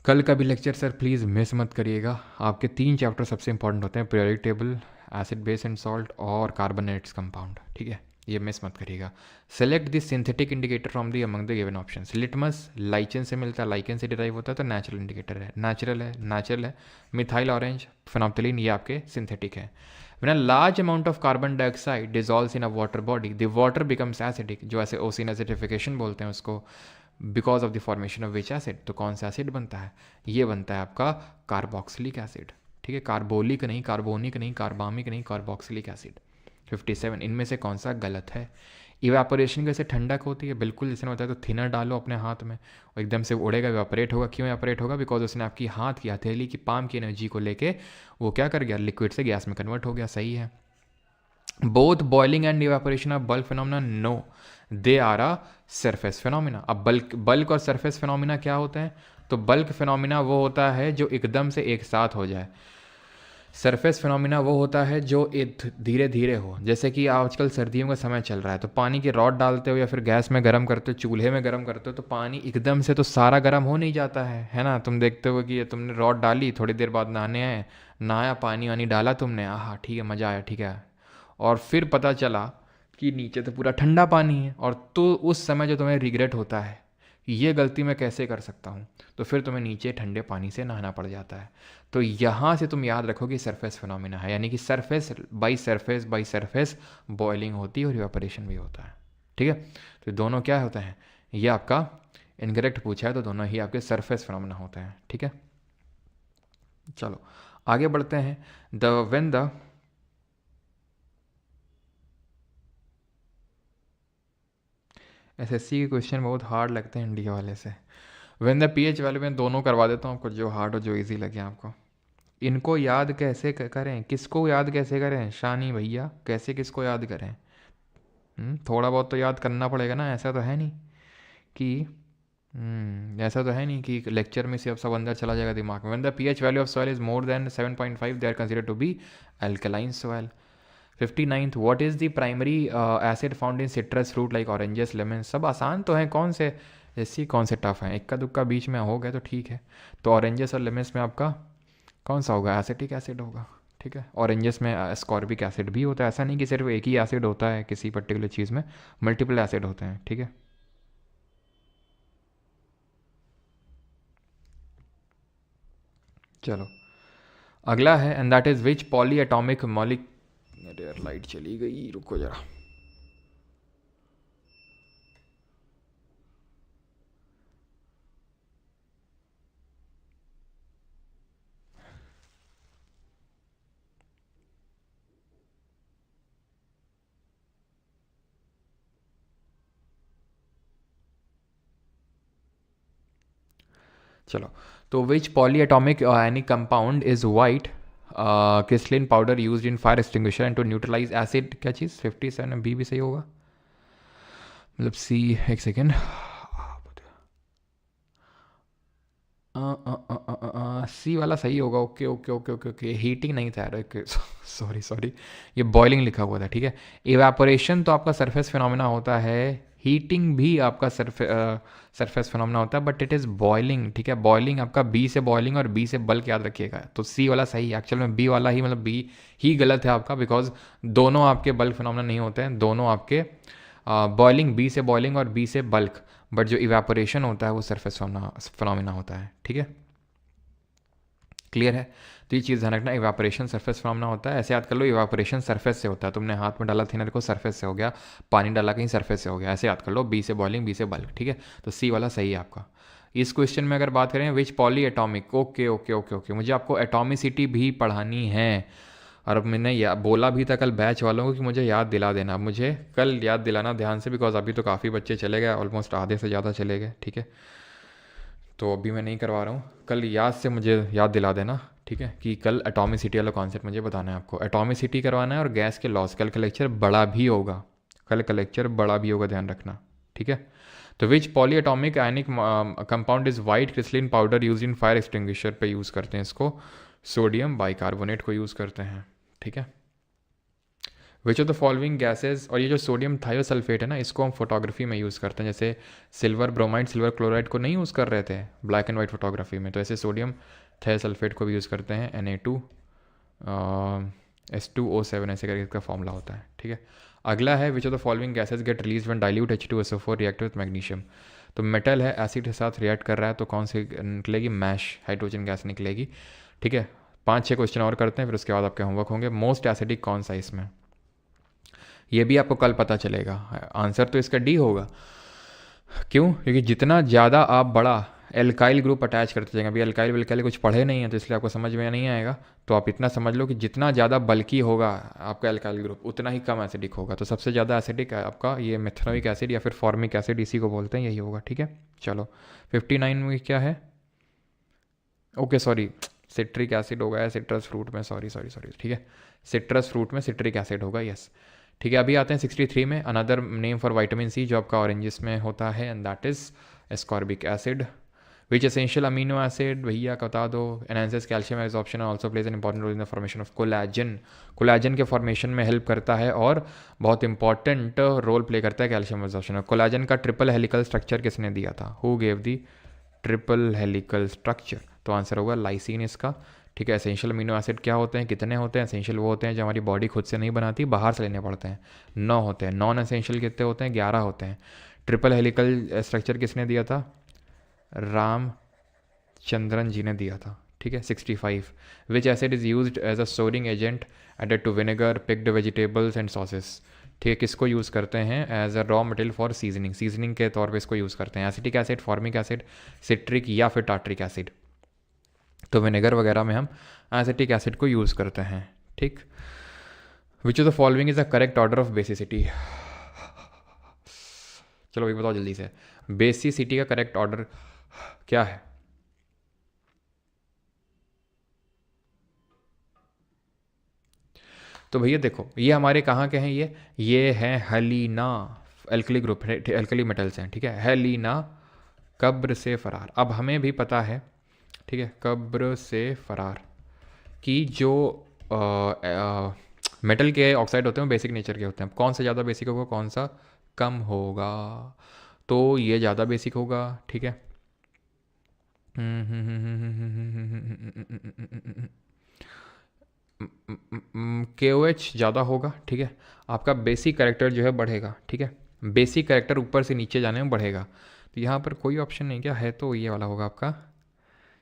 कल का भी लेक्चर सर प्लीज़ मिस मत करिएगा, आपके 3 चैप्टर सबसे इंपॉर्टेंट होते हैं, periodic table, acid base and salt और कार्बोनेट्स कंपाउंड, ठीक है, ये मिस मत करिएगा। Select the synthetic indicator from the among the given options. Litmus lichen से मिलता है, लाइकन से डिराइव होता है, तो नेचुरल इंडिकेटर है, नेचुरल है। मिथाइल ऑरेंज, फेनोप्थिलीन, ये आपके सिंथेटिक है। When a large amount of carbon dioxide dissolves in a water body, the water becomes acidic, जो ऐसे ओसिन एसिडिफिकेशन बोलते हैं उसको, because of the formation of which acid, तो कौन सा एसिड बनता है, ये बनता है आपका कार्बोक्सिलिक एसिड, ठीक है, कार्बोलिक नहीं, कार्बोनिक नहीं, कार्बामिक नहीं, कार्बोक्सिलिक एसिड। 57 इनमें से कौन सा गलत है? इवेपोरेशन कैसे ठंडक होती है, बिल्कुल जैसे बताया, तो थिनर डालो अपने हाथ में और एकदम से उड़ेगा, इवेपोरेट होगा। क्यों इवेपोरेट होगा? बिकॉज उसने आपकी हाथ की हथेली की पाम की एनर्जी को लेके वो क्या कर गया, लिक्विड से गैस में कन्वर्ट हो गया। सही है। Both boiling and evaporation are bulk phenomena, no they are a surface phenomena. अब बल्क और सरफेस फिनोमिना क्या होते हैं? तो बल्क फिनोमिना वो होता है जो एकदम से एक साथ हो जाए, सरफेस फिनोमिना वो होता है जो धीरे धीरे हो। जैसे कि आजकल सर्दियों का समय चल रहा है, तो पानी की रॉड डालते हो या फिर गैस में गर्म करते हो, चूल्हे में गर्म करते हो, तो पानी एकदम से तो सारा गर्म हो नहीं जाता है ना। तुम देखते हो कि तुमने रॉड डाली, थोड़ी देर बाद नहाने आए, नहाया, पानी वानी डाला तुमने, आहा ठीक है, मज़ा आया, ठीक है, और फिर पता चला कि नीचे तो पूरा ठंडा पानी है, और तो उस समय जो तुम्हें रिग्रेट होता है ये गलती मैं कैसे कर सकता हूँ, तो फिर तुम्हें नीचे ठंडे पानी से नहाना पड़ जाता है। तो यहाँ से तुम याद रखो कि सरफेस फिनोमिना है, यानी कि सरफेस बाई सरफेस बॉइलिंग होती है और इवेपोरेशन भी होता है, ठीक है। तो दोनों क्या होते हैं, ये आपका इनकरेक्ट पूछा है, तो दोनों ही आपके सरफेस फिनोमिना होते हैं, ठीक है। चलो आगे बढ़ते हैं। व्हेन द SSC के क्वेश्चन बहुत हार्ड लगते हैं इंडिया वाले से। व्हेन द pH वैल्यू में दोनों करवा देता हूँ आपको, जो हार्ड और जो इजी लगे आपको। इनको याद कैसे करें, किसको याद कैसे करें शानी भैया, कैसे किसको याद करें? थोड़ा बहुत तो याद करना पड़ेगा ना, ऐसा तो है नहीं कि ऐसा तो है नहीं कि लेक्चर में सब अंदर चला जाएगा दिमाग में। When the pH value of soil is more than 7.5 they are considered to be alkaline soil. 59th what is the primary acid found in citrus fruit like oranges lemon. सब आसान तो हैं, कौन से ऐसी कौन से टफ हैं, इक्का दुक्का बीच में हो गया तो ठीक है। तो ऑरेंजेस और लेमन्स में आपका कौन सा होगा, एसिटिक एसिड होगा, ठीक है। ऑरेंजेस में एस्कॉर्बिक एसिड भी होता है, ऐसा नहीं कि सिर्फ एक ही एसिड होता है किसी पर्टिकुलर चीज़ में, मल्टीपल एसिड होते हैं, ठीक है। चलो अगला है, and that is which polyatomic मॉलिक, अरे यार लाइट चली गई, रुको जरा। चलो तो which polyatomic ionic compound is white crystalline powder use in fire extinguisher and to neutralise acid, क्या चीज़ 57 बी भी सही होगा, मतलब सी, एक सेकेंड, सी वाला सही होगा। Okay okay okay okay okay, heating नहीं था यार, सॉरी ये बॉइलिंग लिखा हुआ था, ठीक है। इवेपोरेशन तो आपका सरफेस फिनोमिना होता है, हीटिंग भी आपका सरफेस फिनोमेना होता है, बट इट इज़ बॉइलिंग, ठीक है। बॉइलिंग आपका बी से बॉइलिंग और बी से बल्क याद रखिएगा। तो सी वाला सही है, एक्चुअल में बी वाला ही, मतलब बी ही गलत है आपका, बिकॉज दोनों आपके बल्क फिनोमेना नहीं होते हैं, दोनों आपके बॉइलिंग, बी से बॉइलिंग और बी से बल्क, बट जो इवेपोरेशन होता है वो सरफेस फिनोमेना होता है, ठीक है। क्लियर है? तो ये चीज़ ध्यान रखना, इवापोरेशन सरफेस फिनोमेना होता है। ऐसे याद कर लो, इवापोरेशन सरफेस से होता है, तुमने हाथ में डाला थिनर को, सरफेस से हो गया, पानी डाला कहीं, सरफेस से हो गया, ऐसे याद कर लो, बी से बॉइलिंग, बी से बल्क, ठीक है। तो सी वाला सही है आपका। इस क्वेश्चन में अगर बात करें which polyatomic, okay okay okay okay, मुझे आपको एटॉमिसिटी भी पढ़ानी है, और अब मैंने बोला भी था कल बैच वालों को कि मुझे याद दिला देना, मुझे कल याद दिलाना ध्यान से, बिकॉज अभी तो काफ़ी बच्चे चले गए, ऑलमोस्ट आधे से ज़्यादा चले गए, ठीक है। तो अभी मैं नहीं करवा रहा हूँ, कल याद से मुझे याद दिला देना, ठीक है, कि कल एटॉमिसिटी वाला कॉन्सेप्ट मुझे बताना है आपको, एटॉमिसिटी करवाना है और गैस के लॉस। कल का लेक्चर बड़ा भी होगा, कल का लेक्चर बड़ा भी होगा, ध्यान रखना, ठीक है। तो which polyatomic ionic compound is white crystalline powder use in fire extinguisher पे यूज़ करते हैं इसको, सोडियम बाइकार्बोनेट को यूज़ करते हैं, ठीक है। Which of the following gases, और ये जो सोडियम थायोसल्फेट है ना, इसको हम फोटोग्राफी में यूज़ करते हैं, जैसे सिल्वर ब्रोमाइड, सिल्वर क्लोराइड को नहीं यूज़ कर रहे थे ब्लैक एंड वाइट फोटोग्राफी में, तो ऐसे सोडियम थायोसल्फेट को भी यूज़ करते हैं, Na2 S2O7 ऐसे करके इसका फॉर्मूला होता है, ठीक है। अगला है which of the following gases get release when dilute H2SO4 react with magnesium. तो मेटल है, एसिड के साथ रिएक्ट कर रहा है, तो कौन सी निकलेगी, मैश हाइड्रोजन गैस निकलेगी, ठीक है। 5-6 क्वेश्चन और करते हैं, फिर उसके बाद आपके होमवर्क होंगे। मोस्ट एसिडिक कौन सा इसमें, ये भी आपको कल पता चलेगा। आंसर तो इसका डी होगा, क्यों, क्योंकि जितना ज़्यादा आप बड़ा एल्काइल ग्रुप अटैच करते जाएंगे, अभी एल्काइल विल्काइल कुछ पढ़े नहीं है तो इसलिए आपको समझ में नहीं आएगा, तो आप इतना समझ लो कि जितना ज़्यादा बल्कि होगा आपका एल्काइल ग्रुप उतना ही कम एसिडिक होगा। तो सबसे ज़्यादा एसिडिक आपका ये मेथनोइक एसिड या फिर फॉर्मिक एसिड, इसी को बोलते हैं, यही होगा, ठीक है। चलो 59 में क्या है, ओके सॉरी, सिट्रिक एसिड होगा या सिट्रस फ्रूट में, सॉरी सॉरी सॉरी, ठीक है, सिट्रस फ्रूट में सिट्रिक एसिड होगा, यस, ठीक है। अभी आते हैं 63 में, another name for vitamin C जो आपका ऑरेंजेस में होता है, and that is ascorbic acid. Which essential amino acid, भैया बता दो, enhances calcium absorption and also plays an important role in the formation of collagen. Collagen के फॉर्मेशन में हेल्प करता है और बहुत इंपॉर्टेंट रोल प्ले करता है कैल्शियम एब्जॉर्प्शन। कोलैजन का ट्रिपल हेलिकल स्ट्रक्चर किसने दिया था, who gave the triple helical structure, तो आंसर होगा लाइसिन इसका, ठीक है। एसेंशियल अमीनो एसिड क्या होते हैं, कितने होते हैं, एसेंशियल वो होते हैं जो हमारी बॉडी खुद से नहीं बनाती, बाहर से लेने पड़ते हैं, 9 होते हैं। नॉन एसेंशियल कितने होते हैं, 11 होते हैं। ट्रिपल हेलिकल स्ट्रक्चर किसने दिया था, रामचंद्रन जी ने दिया था, ठीक है। 65 which acid is used as a souring agent added to vinegar, pickled vegetables and sauces, ठीक है, किसको यूज़ करते हैं as a raw material for seasoning, seasoning के तौर पे इसको यूज़ करते हैं। Acetic acid, formic acid, citric या फिर टार्ट्रिक एसिड, तो विनेगर वगैरह में हम एसिटिक एसिड को यूज़ करते हैं, ठीक। विच of the following is the correct order of basicity, चलो ये बताओ जल्दी से, बेसिसिटी का करेक्ट ऑर्डर क्या है, तो भैया देखो ये हमारे कहाँ के हैं, ये हैं हेलिना, एल्कली ग्रुप, एल्कली मेटल्स हैं, ठीक है। हेलिना कब्र से फरार, अब हमें भी पता है, ठीक है, कब्र से फरार की जो मेटल के ऑक्साइड होते हैं बेसिक नेचर के होते हैं, कौन सा ज़्यादा बेसिक होगा, कौन सा कम होगा, तो ये ज़्यादा बेसिक होगा, ठीक है। KOH ज़्यादा होगा, ठीक है। आपका बेसिक कैरेक्टर जो है बढ़ेगा, ठीक है, बेसिक कैरेक्टर ऊपर से नीचे जाने में बढ़ेगा, तो यहाँ पर कोई ऑप्शन नहीं क्या है, तो ये वाला होगा आपका,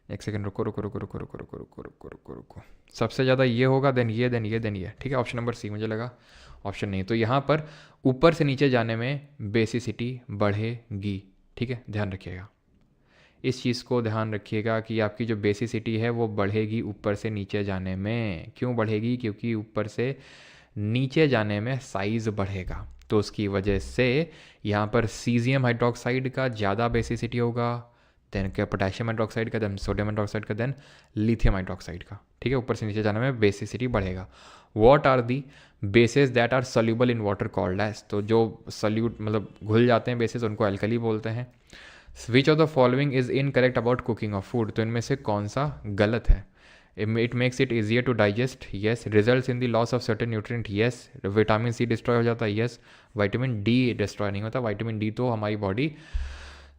एक सेकंड रुको रुको रुको रुको रुको रुको रुको रुको रुको रुको, सबसे ज़्यादा ये होगा, देन ये देन ये देन ये, ठीक है। ऑप्शन नंबर सी मुझे लगा ऑप्शन नहीं, तो यहाँ पर ऊपर से नीचे जाने में बेसिसिटी बढ़ेगी, ठीक है, ध्यान रखिएगा, इस चीज़ को ध्यान रखिएगा कि आपकी जो बेसिसिटी है वो बढ़ेगी ऊपर से नीचे जाने में। क्यों बढ़ेगी, क्योंकि ऊपर से नीचे जाने में साइज़ बढ़ेगा, तो उसकी वजह से यहाँ पर सीजियम हाइड्रोक्साइड का ज़्यादा बेसिसिटी होगा, देन क्या पोटेशियम हाइड्रोक्साइड का, देन सोडियम हाइड्रोक्साइड का, देन लिथियम हाइड्रोक्साइड का, ठीक है। ऊपर से नीचे जाने में बेसिसिटी बढ़ेगा। What are the bases that are soluble in water called as, तो जो सॉल्यूट मतलब घुल जाते हैं बेसिस उनको एल्कली बोलते हैं। Which of the following is incorrect about cooking of food, तो इनमें से कौन सा गलत है, it makes it easier to digest, yes. Results in the loss of certain nutrient, yes. Vitamin C destroy हो जाता है, येस। विटामिन डी डिस्ट्रॉय नहीं होता, विटामिन डी तो हमारी बॉडी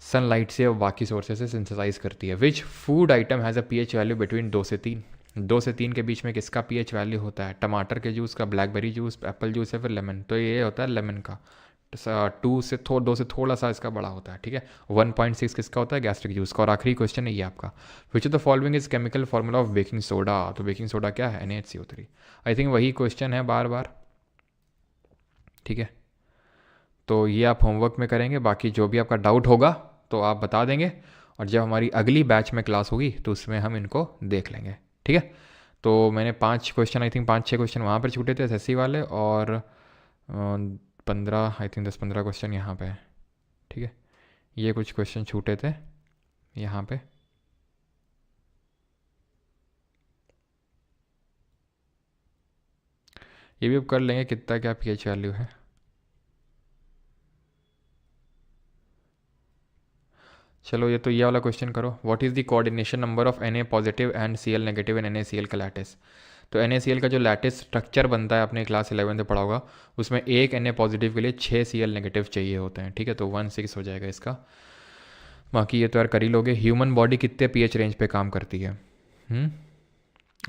सनलाइट से और बाकी सोर्सेज से सिंथेसाइज करती है। Which food item has a pH value between 2 से 3? 2 से 3 के बीच में किसका पीएच वैल्यू होता है? टमाटर के जूस का, ब्लैकबेरी जूस, एप्पल जूस है, फिर लेमन। तो ये होता है लेमन का। 2 से थोड़ा सा इसका बड़ा होता है, ठीक है। 1.6 किसका होता है? गैस्ट्रिक जूस का। और आखिरी क्वेश्चन है ये आपका, विच of the following is chemical formula of baking soda? तो बेकिंग सोडा क्या है? NaHCO3। आई थिंक वही क्वेश्चन है बार बार, ठीक है। तो ये आप होमवर्क में करेंगे, बाकी जो भी आपका डाउट होगा तो आप बता देंगे, और जब हमारी अगली बैच में क्लास होगी तो उसमें हम इनको देख लेंगे, ठीक है। तो मैंने 5 क्वेश्चन, आई थिंक 5-6 क्वेश्चन वहाँ पर छूटे थे SSC वाले, और 15, आई थिंक 10-15 क्वेश्चन यहाँ पे है, ठीक है। ये कुछ क्वेश्चन छूटे थे यहाँ पे। ये भी अब कर लेंगे कितना क्या पीएच वैल्यू है। चलो ये तो ये वाला क्वेश्चन करो, what is the coordination number of Na positive and Cl negative in NaCl का लैटिस? तो NaCl का जो लैटिस स्ट्रक्चर बनता है, आपने क्लास 11 में पढ़ा होगा, उसमें एक Na पॉजिटिव के लिए 6 Cl नेगेटिव चाहिए होते हैं, ठीक है। तो 1-6 हो जाएगा इसका। बाकी ये तो यार कर ही लोगे। ह्यूमन बॉडी कितने पीएच रेंज पे काम करती है?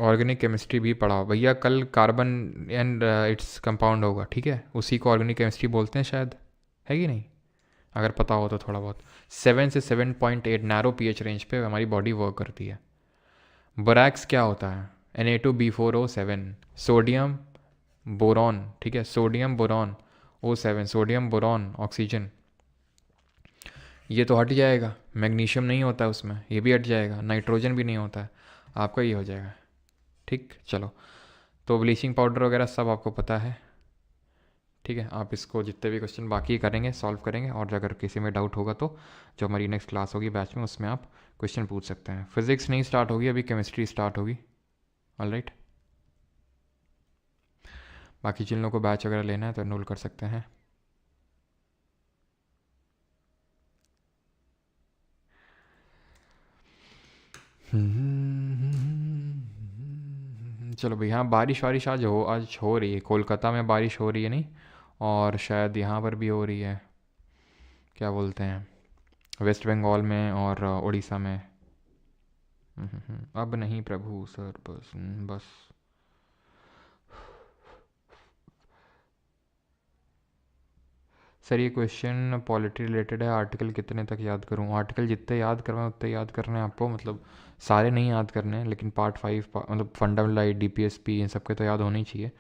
ऑर्गेनिक केमिस्ट्री भी पढ़ाओ भैया, कल कार्बन एंड इट्स कंपाउंड होगा, ठीक है। उसी को ऑर्गेनिक केमिस्ट्री बोलते हैं शायद, है कि नहीं? अगर पता हो तो थोड़ा बहुत। 7 से 7.8 नैरो पीएच रेंज पे हमारी बॉडी वर्क करती है। बोरैक्स क्या होता है? Na2B4O7। सोडियम बोरॉन, ठीक है, sodium boron O7, sodium boron oxygen, ये तो हट जाएगा। मैग्नीशियम नहीं होता है उसमें, ये भी हट जाएगा। नाइट्रोजन भी नहीं होता है, आपका ये हो जाएगा, ठीक। चलो, तो ब्लीचिंग पाउडर वगैरह सब आपको पता है, ठीक है। आप इसको जितने भी क्वेश्चन बाकी करेंगे सॉल्व करेंगे, और अगर किसी में डाउट होगा तो जो हमारी नेक्स्ट क्लास होगी बैच में, उसमें आप क्वेश्चन पूछ सकते हैं। फिजिक्स नहीं स्टार्ट होगी अभी, केमिस्ट्री स्टार्ट होगी, ऑलराइट। बाकी जिन लोगों को बैच वगैरह लेना है तो एनरोल कर सकते हैं। चलो भाई, हाँ बारिश वारिश आज हो रही है, कोलकाता में बारिश हो रही है नहीं, और शायद यहाँ पर भी हो रही है, क्या बोलते हैं, वेस्ट बंगाल में और उड़ीसा में। अब नहीं प्रभु सर, बस बस। सर ये क्वेश्चन पॉलिटी रिलेटेड है, आर्टिकल कितने तक याद करूं? आर्टिकल जितने याद करवाएं उतने याद करने हैं आपको, मतलब सारे नहीं याद करने हैं, लेकिन पार्ट 5 मतलब फंडामेंटल आई DPSP इन सब के तो याद होने ही चाहिए।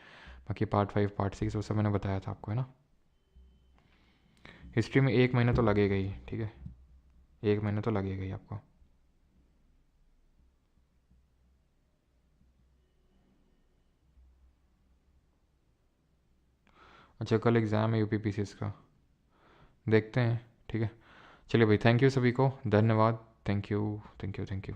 बाकी पार्ट 5 पार्ट 6 वो सब मैंने बताया था आपको, है ना। हिस्ट्री में 1 महीना तो लगेगा ही, ठीक है, 1 महीना तो लगेगा ही आपको। अच्छा, कल एग्ज़ाम है UPPCS का, देखते हैं, ठीक है। चलिए भाई, थैंक यू सभी को, धन्यवाद, thank you thank you thank you.